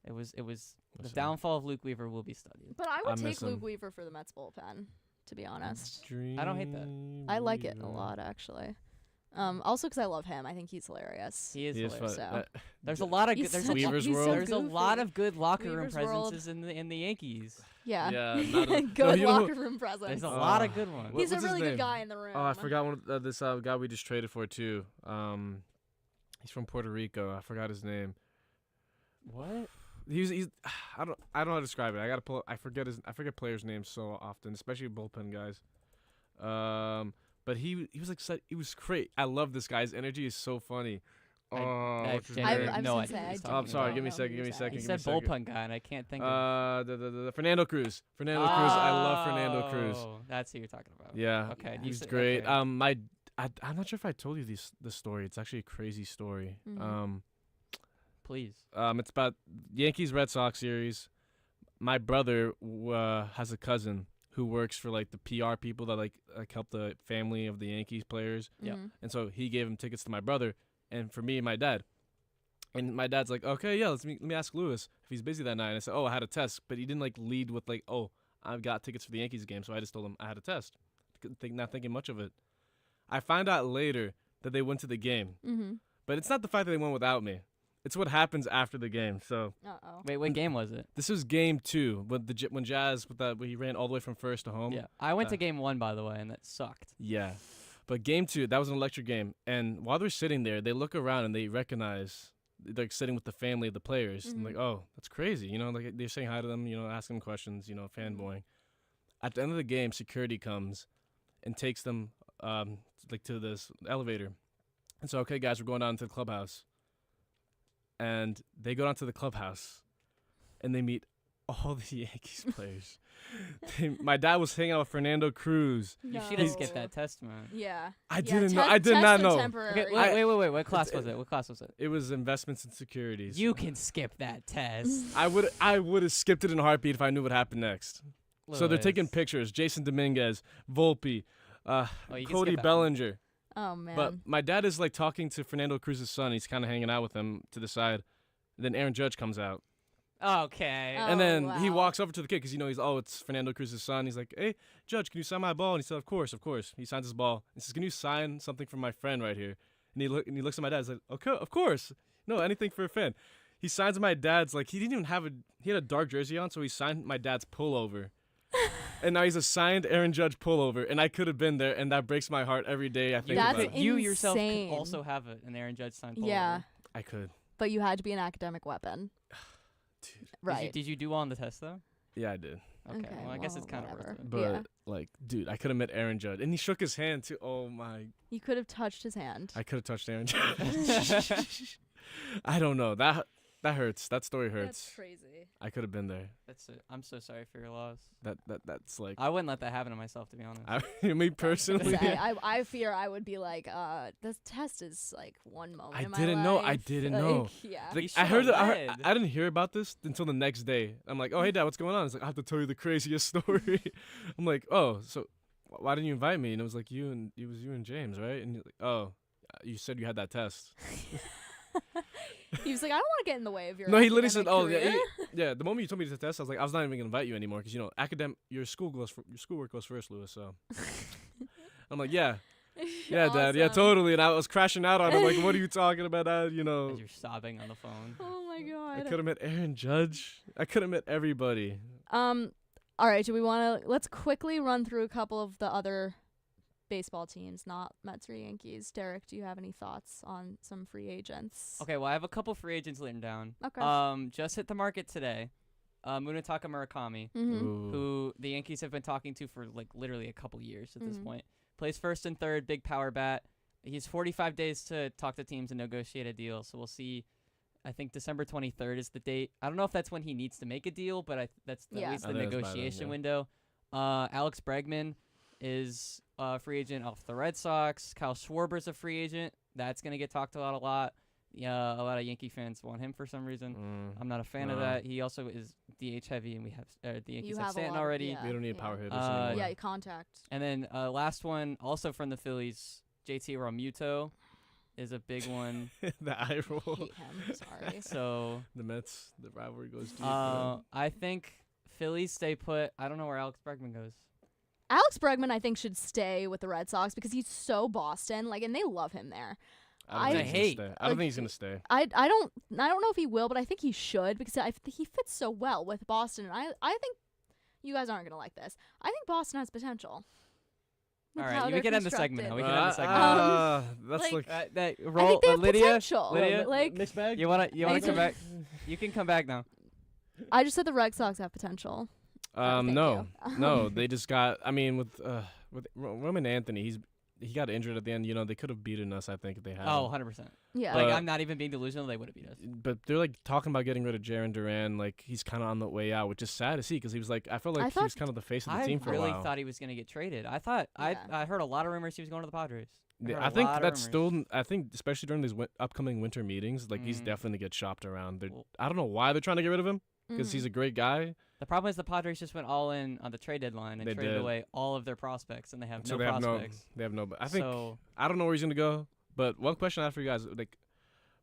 It was the Listen. downfall of Luke Weaver will be studied. But I would I take miss Luke him. Weaver for the Mets bullpen, to be honest. I don't hate that. I like it a lot, actually. Also because I love him. I think he's hilarious. He is hilarious. So. There's a lot of He's there's, such- Weaver's he's so World. there's a lot of good locker room Weaver's World. presences in the Yankees. Yeah. Yeah, not a- Good No, you know locker who- room presence. There's a lot of good ones. He's a what's his really good name? guy in the room. Oh, I forgot one of this guy we just traded for too. He's from Puerto Rico. I forgot his name. What? He's I don't know how to describe it. I gotta pull. I forget players' names so often, especially bullpen guys. But he was he was great. I love this guy's energy. Is so funny. I what's his genuinely name? have no idea what he's I'm talking sorry. about. Give me a second. He said bullpen guy, and I can't think of. The Fernando Cruz. Fernando Cruz. I love Fernando Cruz. Oh, that's who you're talking about. Yeah. Okay. He's said- great. okay. I'm not sure if I told you this story. It's actually a crazy story. Please. It's about Yankees Red Sox series. My brother has a cousin who works for the PR people that help the family of the Yankees players. Yeah. Mhm. And so he gave him tickets to my brother and for me and my dad. And my dad's like, okay, yeah, let me ask Lewis if he's busy that night. And I said, oh, I had a test. But he didn't, like, lead with, like, oh, I've got tickets for the Yankees game. So I just told him I had a test, not thinking much of it. I found out later that they went to the game. Mm-hmm. But it's not the fact that they went without me. It's what happens after the game. So. Uh-oh. Wait, what game was it? This was game 2 when Jazz when he ran all the way from first to home. Yeah, I went to game 1 by the way, and that sucked. Yeah, but game 2 that was an electric game. And while they're sitting there, they look around and they recognize they're sitting with the family of the players. Mm-hmm. And like, oh, that's crazy. You know, like they're saying hi to them. You know, asking them questions. You know, fanboying. At the end of the game, security comes and takes them like to this elevator. And so, okay, guys, we're going down to the clubhouse. And they go down to the clubhouse, and they meet all the Yankees players. My dad was hanging out with Fernando Cruz. You should have skipped that test, man. Yeah. I didn't know. I did not know. Okay, wait. What class was it? What class was it? It was investments and securities. You can skip that test. I would have skipped it in a heartbeat if I knew what happened next. Lewis. So they're taking pictures. Jason Dominguez, Volpe, Cody Bellinger. Oh, man. But my dad is like talking to Fernando Cruz's son. He's kind of hanging out with him to the side. Then Aaron Judge comes out. Okay. And then he walks over to the kid because it's Fernando Cruz's son. He's like, hey, Judge, can you sign my ball? And he said, of course. He signs his ball. He says, can you sign something for my friend right here? And he looks at my dad. He's like, okay, of course. No, anything for a fan. He signs my dad's, like, he didn't even have he had a dark jersey on, so he signed my dad's pullover. And now he's a signed Aaron Judge pullover, and I could have been there, and that breaks my heart every day I think about it. You yourself could also have an Aaron Judge signed pullover. Yeah. I could. But you had to be an academic weapon. Dude. Right. Did you do well on the test, though? Yeah, I did. Okay, well, I guess it's kind of worth it. But, like, dude, I could have met Aaron Judge. And he shook his hand, too. Oh, my. You could have touched his hand. I could have touched Aaron Judge. I don't know. That hurts. That story hurts. That's crazy. I could have been there. That's it. I'm so sorry for your loss. That's like. I wouldn't let that happen to myself, to be honest. Me personally. I fear I would be like, this test is like one moment in my didn't know. life. I didn't know. Yeah. Like, I didn't hear about this until the next day. I'm like, oh, hey, Dad, what's going on? It's like, I have to tell you the craziest story. I'm like, oh, so why didn't you invite me? And it was like it was you and James, right? And you're like, oh, you said you had that test. He was like, I don't want to get in the way of your. No, he literally said, "Oh, career. yeah." The moment you told me to test, I was like, I was not even gonna invite you anymore because your schoolwork goes first, Lewis. So I'm like, yeah, Dad, yeah, totally. And I was crashing out on him, like, what are you talking about, Dad? You know. As you're sobbing on the phone. Oh my God. I could have met Aaron Judge. I could have met everybody. All right. Do we want to? Let's quickly run through a couple of the other baseball teams, not Mets or Yankees. Derek, do you have any thoughts on some free agents? Okay, well, I have a couple free agents written down. Okay. Just hit the market today. Munetaka Murakami, Mm-hmm. who the Yankees have been talking to for like literally a couple years at this point. Plays first and third, big power bat. He's 45 days to talk to teams and negotiate a deal. So we'll see. I think December 23rd is the date. I don't know if that's when he needs to make a deal, but that's at least the negotiation window. Alex Bregman is a free agent off the Red Sox. Kyle Schwarber's a free agent. That's going to get talked about a lot. Yeah, a lot of Yankee fans want him for some reason. I'm not a fan of that. He also is DH heavy, and we have the Yankees have Stanton already. We don't need power hitters anymore. Yeah, contact. And then last one, also from the Phillies, JT Realmuto is a big one. The eye roll. Hate him. Sorry. So the Mets, the rivalry goes deep. I think Phillies stay put. I don't know where Alex Bregman goes. Alex Bregman, I think, should stay with the Red Sox because he's so Boston, and they love him there. I don't think he's gonna stay. I don't know if he will, but I think he should because he fits so well with Boston. And I think you guys aren't gonna like this. I think Boston has potential. All right, we can end the segment now. We can end the segment. That's I think they have Lydia, potential. Lydia, mixed bag. You wanna come back? You can come back now. I just said the Red Sox have potential. No, they just got. I mean, with Roman Anthony, he got injured at the end. You know, they could have beaten us, I think, if they had. Oh, 100%. Yeah. Like, I'm not even being delusional. They would have beat us. But they're, like, talking about getting rid of Jarren Duran. Like, he's kind of on the way out, which is sad to see because he was, like, I felt like he was kind of the face of the team for a while. I really thought he was going to get traded. I thought, I heard a lot of rumors he was going to the Padres. I think that's still, especially during these upcoming winter meetings, like, he's definitely going to get shopped around. I don't know why they're trying to get rid of him because he's a great guy. The problem is the Padres just went all in on the trade deadline and traded away all of their prospects, and they have prospects. They have no. I don't know where he's gonna go. But one question I have for you guys, like,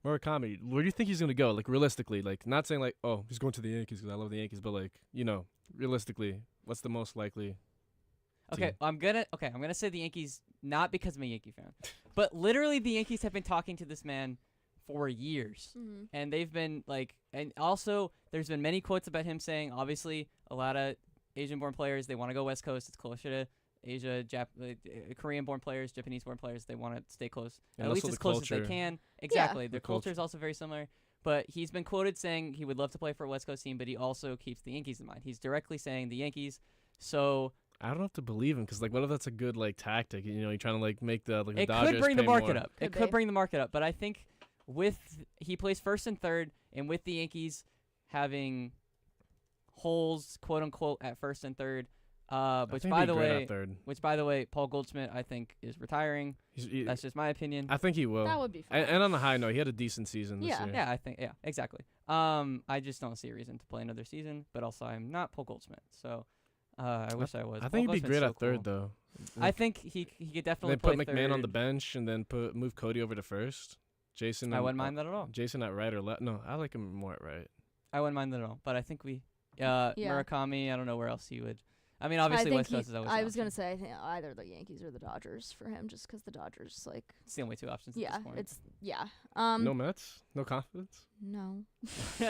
Murakami, where do you think he's going to go? Like, realistically, like, not saying, like, oh, he's going to the Yankees because I love the Yankees, but, like, realistically, what's the most likely Okay, team? I'm gonna say the Yankees, not because I'm a Yankee fan, but literally the Yankees have been talking to this man for years, and they've been like, and also there's been many quotes about him saying, obviously, a lot of Asian-born players, they want to go West Coast. It's closer to Asia, Korean-born players, Japanese-born players, they want to stay close, And at least also as the close as culture. they can. Exactly, The their culture is also very similar. But he's been quoted saying he would love to play for a West Coast team, but he also keeps the Yankees in mind. He's directly saying the Yankees. So I don't have to believe him because, like, what if that's a good, like, tactic? You're trying to, like, make the it Dodgers could bring the pay market more. up. It could bring the market up. But I think he plays first and third, and with the Yankees having holes, quote unquote, at first and third, which think by he'd the be great way, at third. Paul Goldschmidt I think is retiring. That's just my opinion. I think he will. That would be And on the high note, he had a decent season this year. Yeah, I think exactly. I just don't see a reason to play another season. But also, I'm not Paul Goldschmidt, so I wish I was. I Paul think he'd be Goldschmidt's great so at third, cool. though. I think he could definitely Then put play McMahon on the third. bench and then move Cody over to first. Jason. I and- wouldn't mind that at all. Jason at right or left? No, I like him more at right. I wouldn't mind that at all. But I think Murakami, I don't know where else he would. I mean, obviously I West think Coast is always. I an was option. gonna say I think either the Yankees or the Dodgers for him, just because the Dodgers It's the only two options. Yeah, at this point. it's yeah. No Mets? No confidence? No.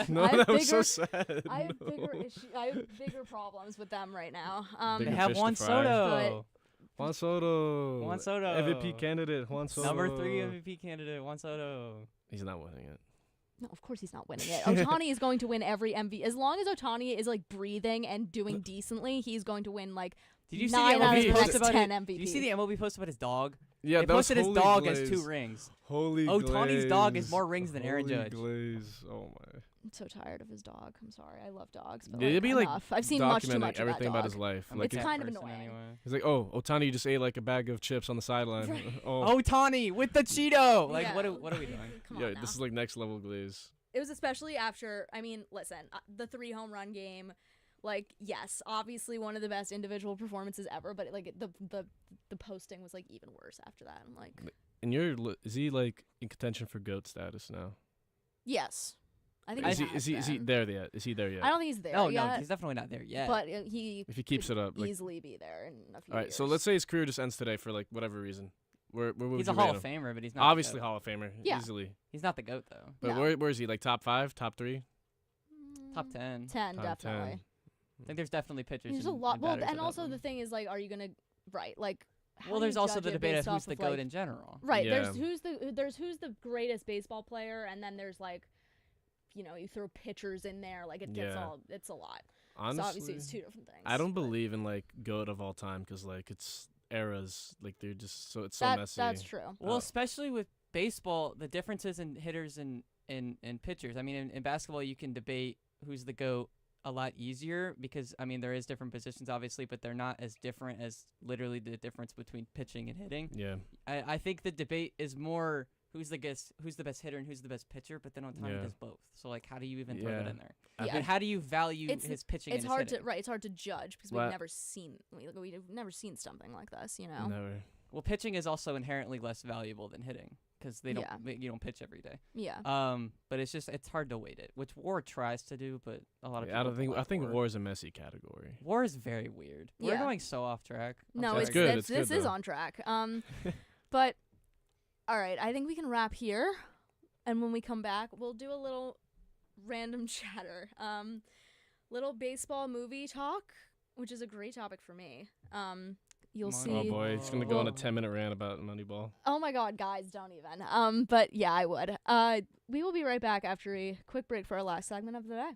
No, I have that was so bigger- sad. I have No. I have bigger problems with them right now. Bigger They have fish to Juan fry. Soto. Juan Soto. Juan Soto. MVP candidate. Juan Soto. Number 3 MVP candidate, Juan Soto. He's not winning it. No, of course he's not winning it. Ohtani is going to win every MVP. As long as Ohtani is like breathing and doing decently, he's going to win like Did you see 9 the out of MLB his post next about 10 it? MVPs. Did you see the MLB post about his dog? Yeah, they that was posted his Holy dog as 2 Glaze. rings. Holy Ohtani's dog is Glaze. more rings than Aaron Holy Judge. Glaze. Oh my. I'm so tired of his dog. I'm sorry. I love dogs, but Yeah, it'd be like enough. I've seen much too documenting much of everything that about dog. his life. I'm a Like It's cat kind of person annoying. Anyway. he's like, oh, Ohtani, you just ate like a bag of chips on the sideline. Right. Oh, Ohtani with the Cheeto. Like, Yeah. what are we doing? Come yeah, on now. this is like next level Glaze. It was especially after, I mean, listen, the 3 home run game, like, yes, obviously one of the best individual performances ever, but like the posting was like even worse after that. I'm like, And is he like in contention for GOAT status now? yes, I think Is he there yet? Is he there yet? I don't think he's there Oh yet. no, he's definitely not there yet. But he If he keeps could it up, like, easily be there in a few all right. years. So let's say his career just ends today for like whatever reson. Where would He's you a Hall rate of him? Famer, but he's not the Obviously GOAT. Hall of Famer, Yeah. easily. He's not the GOAT though. But No. where is he? Like top 5, top 3? Top 10. 10 Top definitely. 10. I think there's definitely pitchers. There's a and- lot. and Well, batters and above also him. the thing is like, are you gonna like? how Well, do you there's also judge the it debate based of who's off the GOAT like, in general. Right. Yeah. There's who's the greatest baseball player, and then there's like, you throw pitchers in there, like it gets Yeah. it's a lot. Honestly, so obviously it's 2 different things. I don't believe in like GOAT of all time because like it's eras. Like they're just so it's so That- messy. that's true. Well, especially with baseball, the differences in hitters and pitchers. I mean, in basketball, you can debate who's the GOAT a lot easier because, I mean, there is different positions, obviously, but they're not as different as literally the difference between pitching and hitting. Yeah. I think the debate is more who's the best hitter and who's the best pitcher, but then Ohtani Yeah. does both. So, like, how do you even throw that Yeah. in there? I Yeah. And how do you value his pitching It's and his hard hitting? it's hard to judge because Well, we've never seen something like this. Never. Well, pitching is also inherently less valuable than hitting because you don't pitch every day. Yeah. But it's hard to weight it, which WAR tries to do, but a lot of I people don't think WAR. WAR is a messy category. WAR is very weird. We're Yeah. going so off track. I'm No, sorry. it's good, good. it's This good, is though. on track. But all right, I think we can wrap here, and when we come back, we'll do a little random chatter, little baseball movie talk, which is a great topic for me. You'll see. Oh boy, he's gonna go on a 10-minute rant about Moneyball. Oh my God, guys, don't even. But yeah, I would. We will be right back after a quick break for our last segment of the day.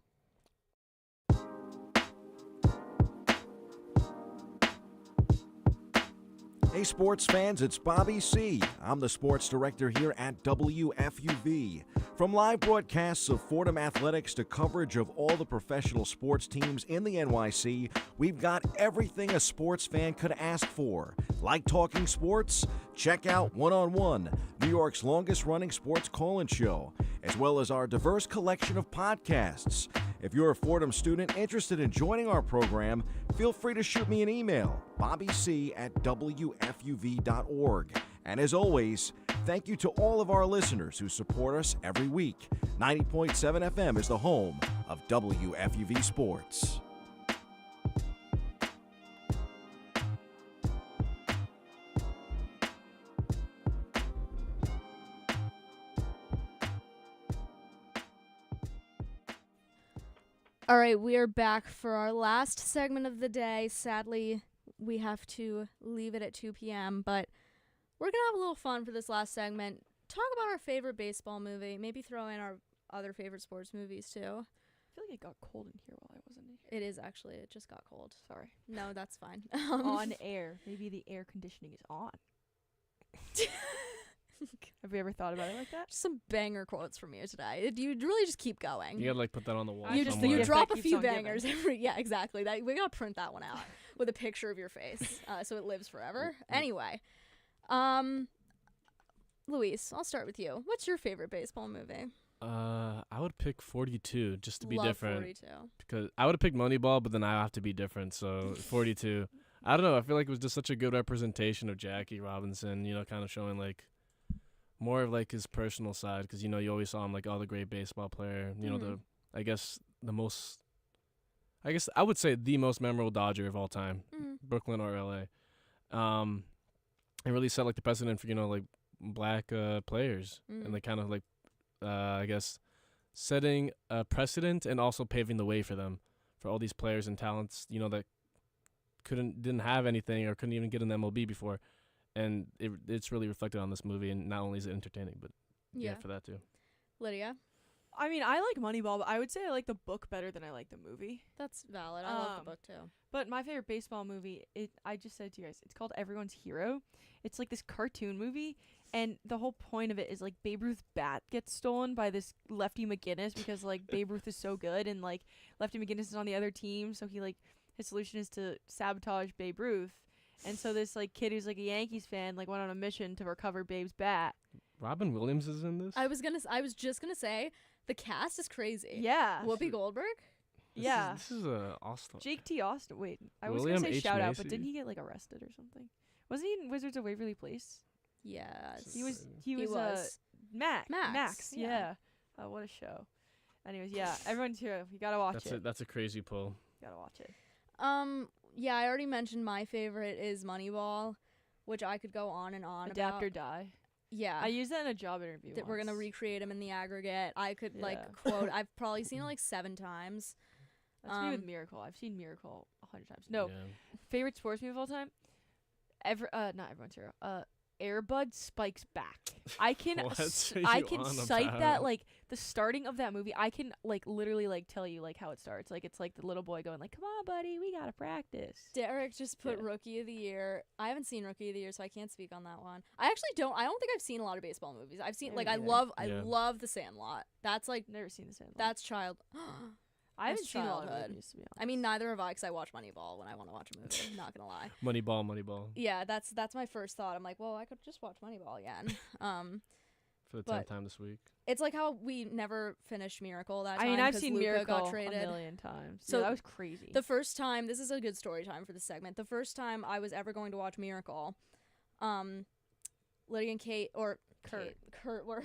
Hey sports fans, it's Bobby C. I'm the sports director here at WFUV. From live broadcasts of Fordham Athletics to coverage of all the professional sports teams in the NYC, we've got everything a sports fan could ask for. Like talking sports? Check out One on One, New York's longest-running sports call-in show, as well as our diverse collection of podcasts. If you're a Fordham student interested in joining our program, feel free to shoot me an email, bobbyc@wfuv.org. And as always, Thank you to all of our listeners who support us every week. 90.7 FM is the home of WFUV Sports. All right, we are back for our last segment of the day. Sadly, we have to leave it at 2 p.m., but we're going to have a little fun for this last segment. Talk about our favorite baseball movie. Maybe throw in our other favorite sports movies, too. I feel like it got cold in here while I wasn't in here. It is, actually. It just got cold. Sorry. No, that's fine. On air. Maybe the air conditioning is on. Have you ever thought about it like that? Just some banger quotes from you today. You really just keep going. You gotta put that on the wall. You somewhere. drop a few bangers every. Yeah, exactly. We gotta print that one out with a picture of your face, so it lives forever. Anyway, Luis, I'll start with you. What's your favorite baseball movie? I would pick 42 just to be Love different. 42. Because I would have picked Moneyball, but then I have to be different. So 42. I don't know. I feel like it was just such a good representation of Jackie Robinson. Kind of showing like more of like his personal side. Because you always saw him like the great baseball player. I guess I would say the most memorable Dodger of all time, Brooklyn or LA. It really set like the precedent for like black players and like kind of like I guess setting a precedent and also paving the way for them, for all these players and talents that didn't have anything or couldn't even get in the MLB before, and it's really reflected on this movie. And not only is it entertaining, but yeah for that too. Lydia? I mean, I like Moneyball, but I would say I like the book better than I like the movie. That's valid. I love the book too. But my favorite baseball movie, I just said to you guys, it's called Everyone's Hero. It's like this cartoon movie, and the whole point of it is like Babe Ruth's bat gets stolen by this Lefty McGinnis because like Babe Ruth is so good, and like Lefty McGinnis is on the other team, so his solution is to sabotage Babe Ruth. And so this like kid who's like a Yankees fan like went on a mission to recover Babe's bat. Robin Williams is in this? I was just gonna say the cast is crazy. Yeah. Whoopi Goldberg? This is Austin. Jake T. Austin. Wait, I was William gonna say H. shout out, but Macy? didn't he get like arrested or something? Wasn't he in Wizards of Waverly Place? Yes. He was Max. Yeah. Oh, what a show. Anyways, yeah, Everyone's Hero. You gotta watch it. That's a crazy pull. You gotta watch it. Yeah, I already mentioned my favorite is Moneyball, which I could go on and on Adapt about. or Die. Yeah. I used that in a job interview That we're going to recreate them in the aggregate. I could, quote, I've probably seen it like 7 times. That's me with Miracle. I've seen Miracle 100 times. No. Favorite sports movie of all time? Not Everyone's Hero. Air Bud Spikes Back. I can cite that, like, the starting of that movie. I can, like, literally, like, tell you, like, how it starts. Like, it's, like, the little boy going, like, come on, buddy, we gotta practice. Derek just put Rookie of the Year. I haven't seen Rookie of the Year, so I can't speak on that one. I don't think I've seen a lot of baseball movies. I've seen, I love The Sandlot. That's, like... Never seen The Sandlot. That's child... I haven't seen a lot of movies, to be honest. I mean, neither have I, because I watch Moneyball when I want to watch a movie. Not gonna lie. Moneyball. Yeah, that's my first thought. I'm like, well, I could just watch Moneyball again. For the 10th time this week. It's like how we never finished Miracle that time. I mean, I've seen Luka Miracle got traded. a million times. So yeah, that was crazy. The first time, this is a good story time for the segment. The first time I was ever going to watch Miracle, Lydia and Kurt were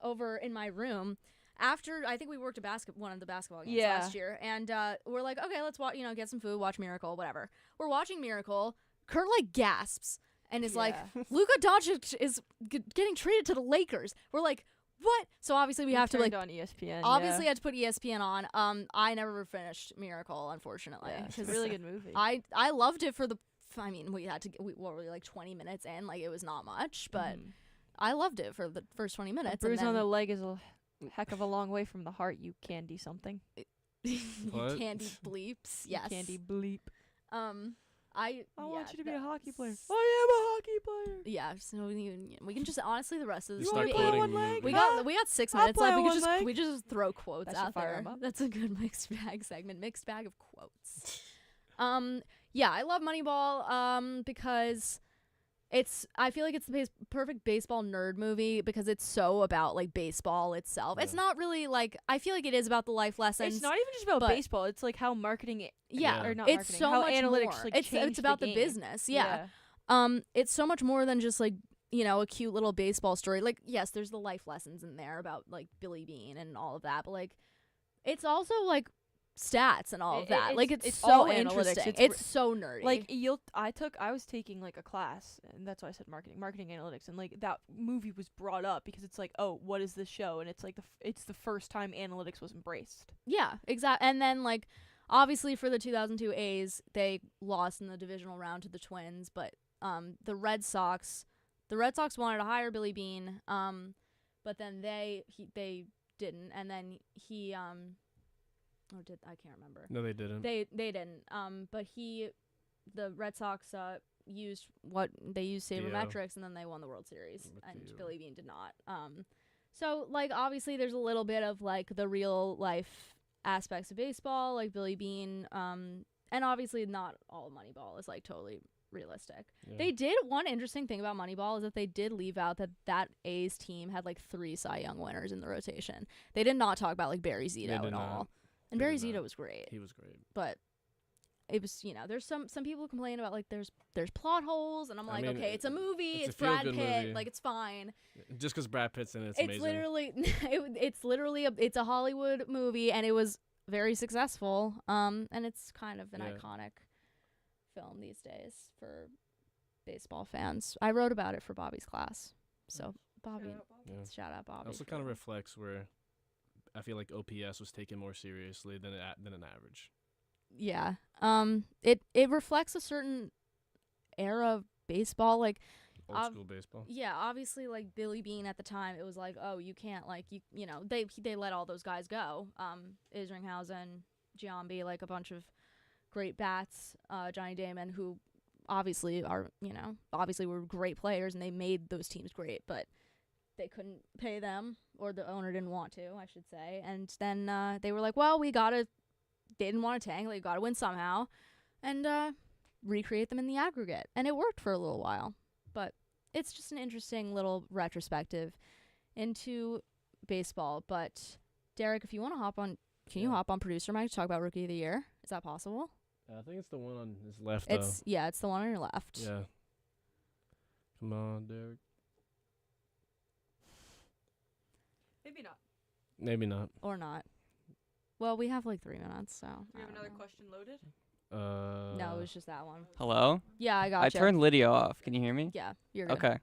over in my room. After, I think we worked one of the basketball games last year, and we're like, okay, let's watch, get some food, watch Miracle, whatever. We're watching Miracle. Kurt like gasps and is like, Luka Doncic is getting traded to the Lakers. We're like, what? So obviously we have to like on ESPN. Obviously, had to put ESPN on. I never finished Miracle, unfortunately. Yeah, it's a really good movie. I loved it for the. I mean, we were like 20 minutes in, like it was not much, but I loved it for the first 20 minutes. A bruise on the leg is a heck of a long way from the heart. You candy something. What? Candy bleeps. Yes. Candy bleep. I want you to be a hockey player. I am a hockey player. Yeah, so we can just honestly the rest of the start story. quoting We got 6 minutes left. We just throw quotes That out should fire there. 'em up. That's a good mixed bag segment. Mixed bag of quotes. Yeah, I love Moneyball because I feel like it's the perfect baseball nerd movie because it's so about like baseball itself. Yeah. It's not really like, I feel like it is about the life lessons. It's not even just about baseball. It's like how marketing or not marketing, how analytics like it's about the business. Yeah. It's so much more than just like a cute little baseball story. Like, yes, there's the life lessons in there about, like, Billy Beane and all of that, but, like, it's also, like, stats and all of that. It's so interesting. It's so nerdy. Like, I was taking, like, a class, and that's why I said marketing analytics, and, like, that movie was brought up because it's like, oh, what is this show? And it's, like, it's the first time analytics was embraced. Yeah, exactly. And then, like, obviously for the 2002 A's, they lost in the divisional round to the Twins, but the Red Sox wanted to hire Billy Beane, but then they didn't, and then he I can't remember. No, they didn't. They didn't. But the Red Sox used sabermetrics, and then they won the World Series, and Billy Beane did not. So, like, obviously there's a little bit of, like, the real life aspects of baseball, like Billy Beane, and obviously not all of Moneyball is, like, totally realistic. Yeah. They did, one interesting thing about Moneyball is that they did leave out that A's team had, like, 3 Cy Young winners in the rotation. They did not talk about, like, Barry Zito at all. And Barry Zito was great. He was great. But it was, there's some people complain about, like, there's plot holes, and I'm like, okay, it's a movie, it's Brad Pitt, movie. like, it's fine. Just because Brad Pitt's in it, it's amazing. Literally it's a Hollywood movie, and it was very successful. And it's kind of an iconic film these days for baseball fans. I wrote about it for Bobby's class. So Bobby, shout out Bobby. It also kind of reflects where I feel like OPS was taken more seriously than an average. Yeah. It reflects a certain era of baseball, like old school baseball. Yeah, obviously, like, Billy Beane at the time, it was like, oh, you can't, like, they let all those guys go. Isringhausen, Giambi, like, a bunch of great bats, Johnny Damon, who obviously were great players, and they made those teams great, but they couldn't pay them, or the owner didn't want to, I should say. And then they were like, well, they didn't want to tank, they got to win somehow, and recreate them in the aggregate. And it worked for a little while. But it's just an interesting little retrospective into baseball. But Derek, if you want to hop on, can you hop on producer mic to talk about Rookie of the Year? Is that possible? I think it's the one on his left. It's the one on your left. Yeah. Come on, Derek. Maybe not. Or not. Well, we have like 3 minutes, so. Do you have another question loaded? No, it was just that one. Hello? Yeah, I got I you. turned Lydia off. Can you hear me? Yeah, you're good. Okay.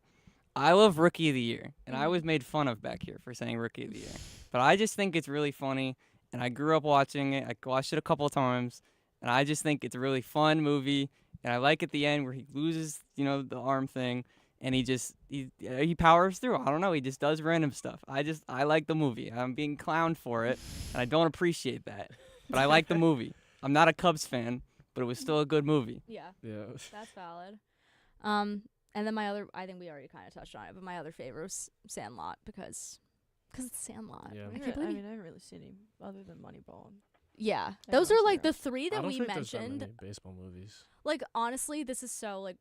I love Rookie of the Year, and I was made fun of back here for saying Rookie of the Year. But I just think it's really funny, and I grew up watching it. I watched it a couple of times, and I just think it's a really fun movie. And I like at the end where he loses, the arm thing, and he powers through. I don't know. He just does random stuff. I like the movie. I'm being clowned for it, and I don't appreciate that. But I like the movie. I'm not a Cubs fan, but it was still a good movie. Yeah. Yeah. That's valid. And then I think we already kind of touched on it, but my other favorite was Sandlot because it's Sandlot. Yeah. I haven't really seen him other than Moneyball. Yeah. Those are like the 3 that we mentioned. mentioned. There's that many baseball movies. Like, honestly, this is so, like,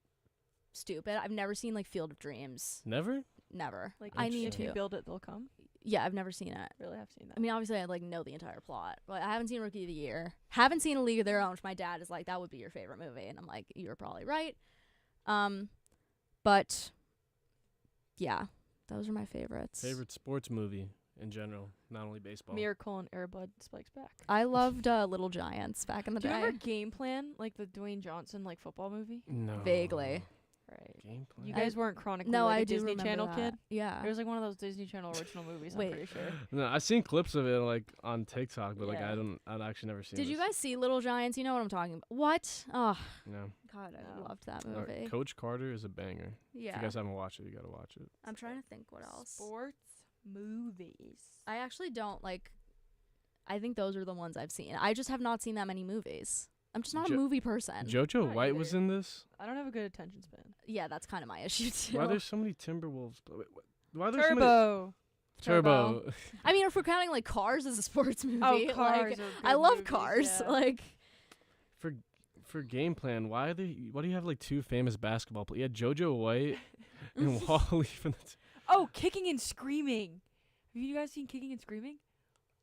stupid. I've never seen, like, Field of Dreams. Never? Never. Like, I need if you to. build it, they'll come. Yeah, I've never seen it. Really have seen that. I mean, obviously, I, like, know the entire plot. But I haven't seen Rookie of the Year. Haven't seen A League of Their Own, which my dad is like, that would be your favorite movie. And I'm like, you're probably right. But, yeah, those are my favorites. Favorite sports movie in general, not only baseball. Miracle and Airbud Spikes Back. I loved Little Giants back in the Do day. you remember Game Plan, like the Dwayne Johnson like football movie? No. Vaguely. Right. Game Plan. You guys weren't chronically No, like I a do Disney remember Channel that. kid? Yeah. It was like one of those Disney Channel original movies, I'm Wait. pretty sure. No, I've seen clips of it like on TikTok, but like Yeah. I'd actually never seen. Did you this. guys see Little Giants? You know what I'm talking about. What? Oh, No. God, I loved that All right, movie. Coach Carter is a banger. If Yeah. you guys haven't watched it, you gotta watch it. I'm trying to think what else. Sports movies. I actually don't like. I think those are the ones I've seen. I just have not seen that many movies. I'm just not a movie person. JoJo Not White was either. in this. I don't have a good attention span. Yeah, that's kind of my issue too. Why are there so many Timberwolves? Why are there Turbo. so many Turbo? I mean, if we're counting like Cars as a sports movie, Oh, Cars like, are I good love movies, Cars. yeah. Like, For Game Plan, why do you have like 2 famous basketball players? You had JoJo White and Wally from the. Oh, Kicking and Screaming. Have you guys seen Kicking and Screaming?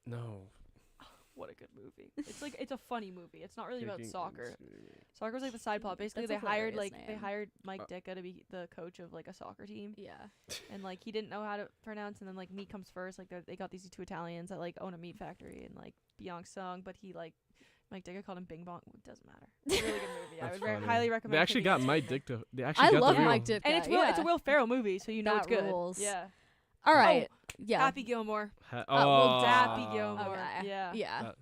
No. what a good movie. It's a funny movie. It's not really about Kicking soccer. and screaming. Soccer's like the side plot. Basically, That's they a hired hilarious they name. hired Mike Ditka to be the coach of like a soccer team. Yeah. And like he didn't know how to pronounce, and then like meat comes first. Like they got these two Italians that like own a meat factory, and like Byung Sung, but he like Mike Ditka called him Bing Bong. It doesn't matter. It's a really good movie. I That's would funny. highly recommend. They actually checking got out Mike Pirner. Ditka. They actually I got love the real. Mike Ditka. And it's yeah. a Will Ferrell movie, so you know it's That good. rules. Yeah. All right. Oh, Yeah. Happy Gilmore. Oh, Happy Gilmore. Okay. Yeah. Yeah.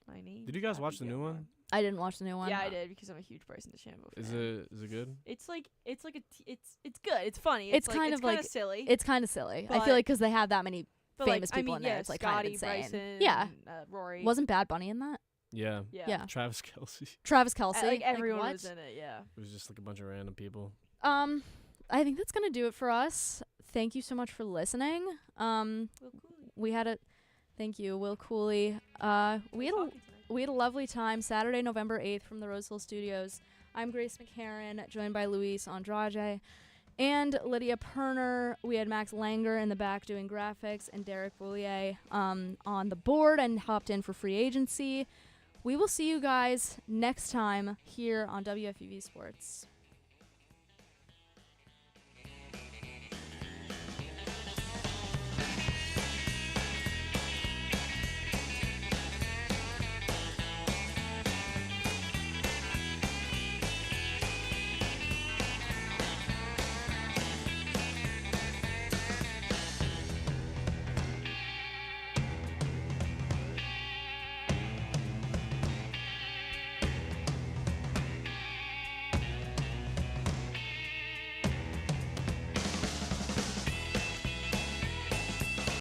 My name. Did you guys Happy watch the new Gilmore. one? I didn't watch the new one. Yeah, I did because I'm a huge Bryson DeChambeau fan. Is it good? It's like it's good. It's funny. It's like, kind it's of like silly. It's kind of silly. I But- feel like because they have that many but famous like, people in there, yeah, it's like Scotty, kind of insane. Bryson, Yeah. Rory. Wasn't Bad Bunny in that? Yeah. Yeah. Travis Kelsey. Travis Kelsey. Like everyone what? was in it. Yeah. It was just like a bunch of random people. I think that's gonna do it for us. Thank you so much for listening. We had a thank you, Will Cooley. We had a lovely time Saturday, November 8th from the Rose Hill Studios. I'm Grace McCarron, joined by Luis Andrade and Lydia Pirner. We had Max Langer in the back doing graphics and Derek Boulier on the board and hopped in for free agency. We will see you guys next time here on WFUV Sports.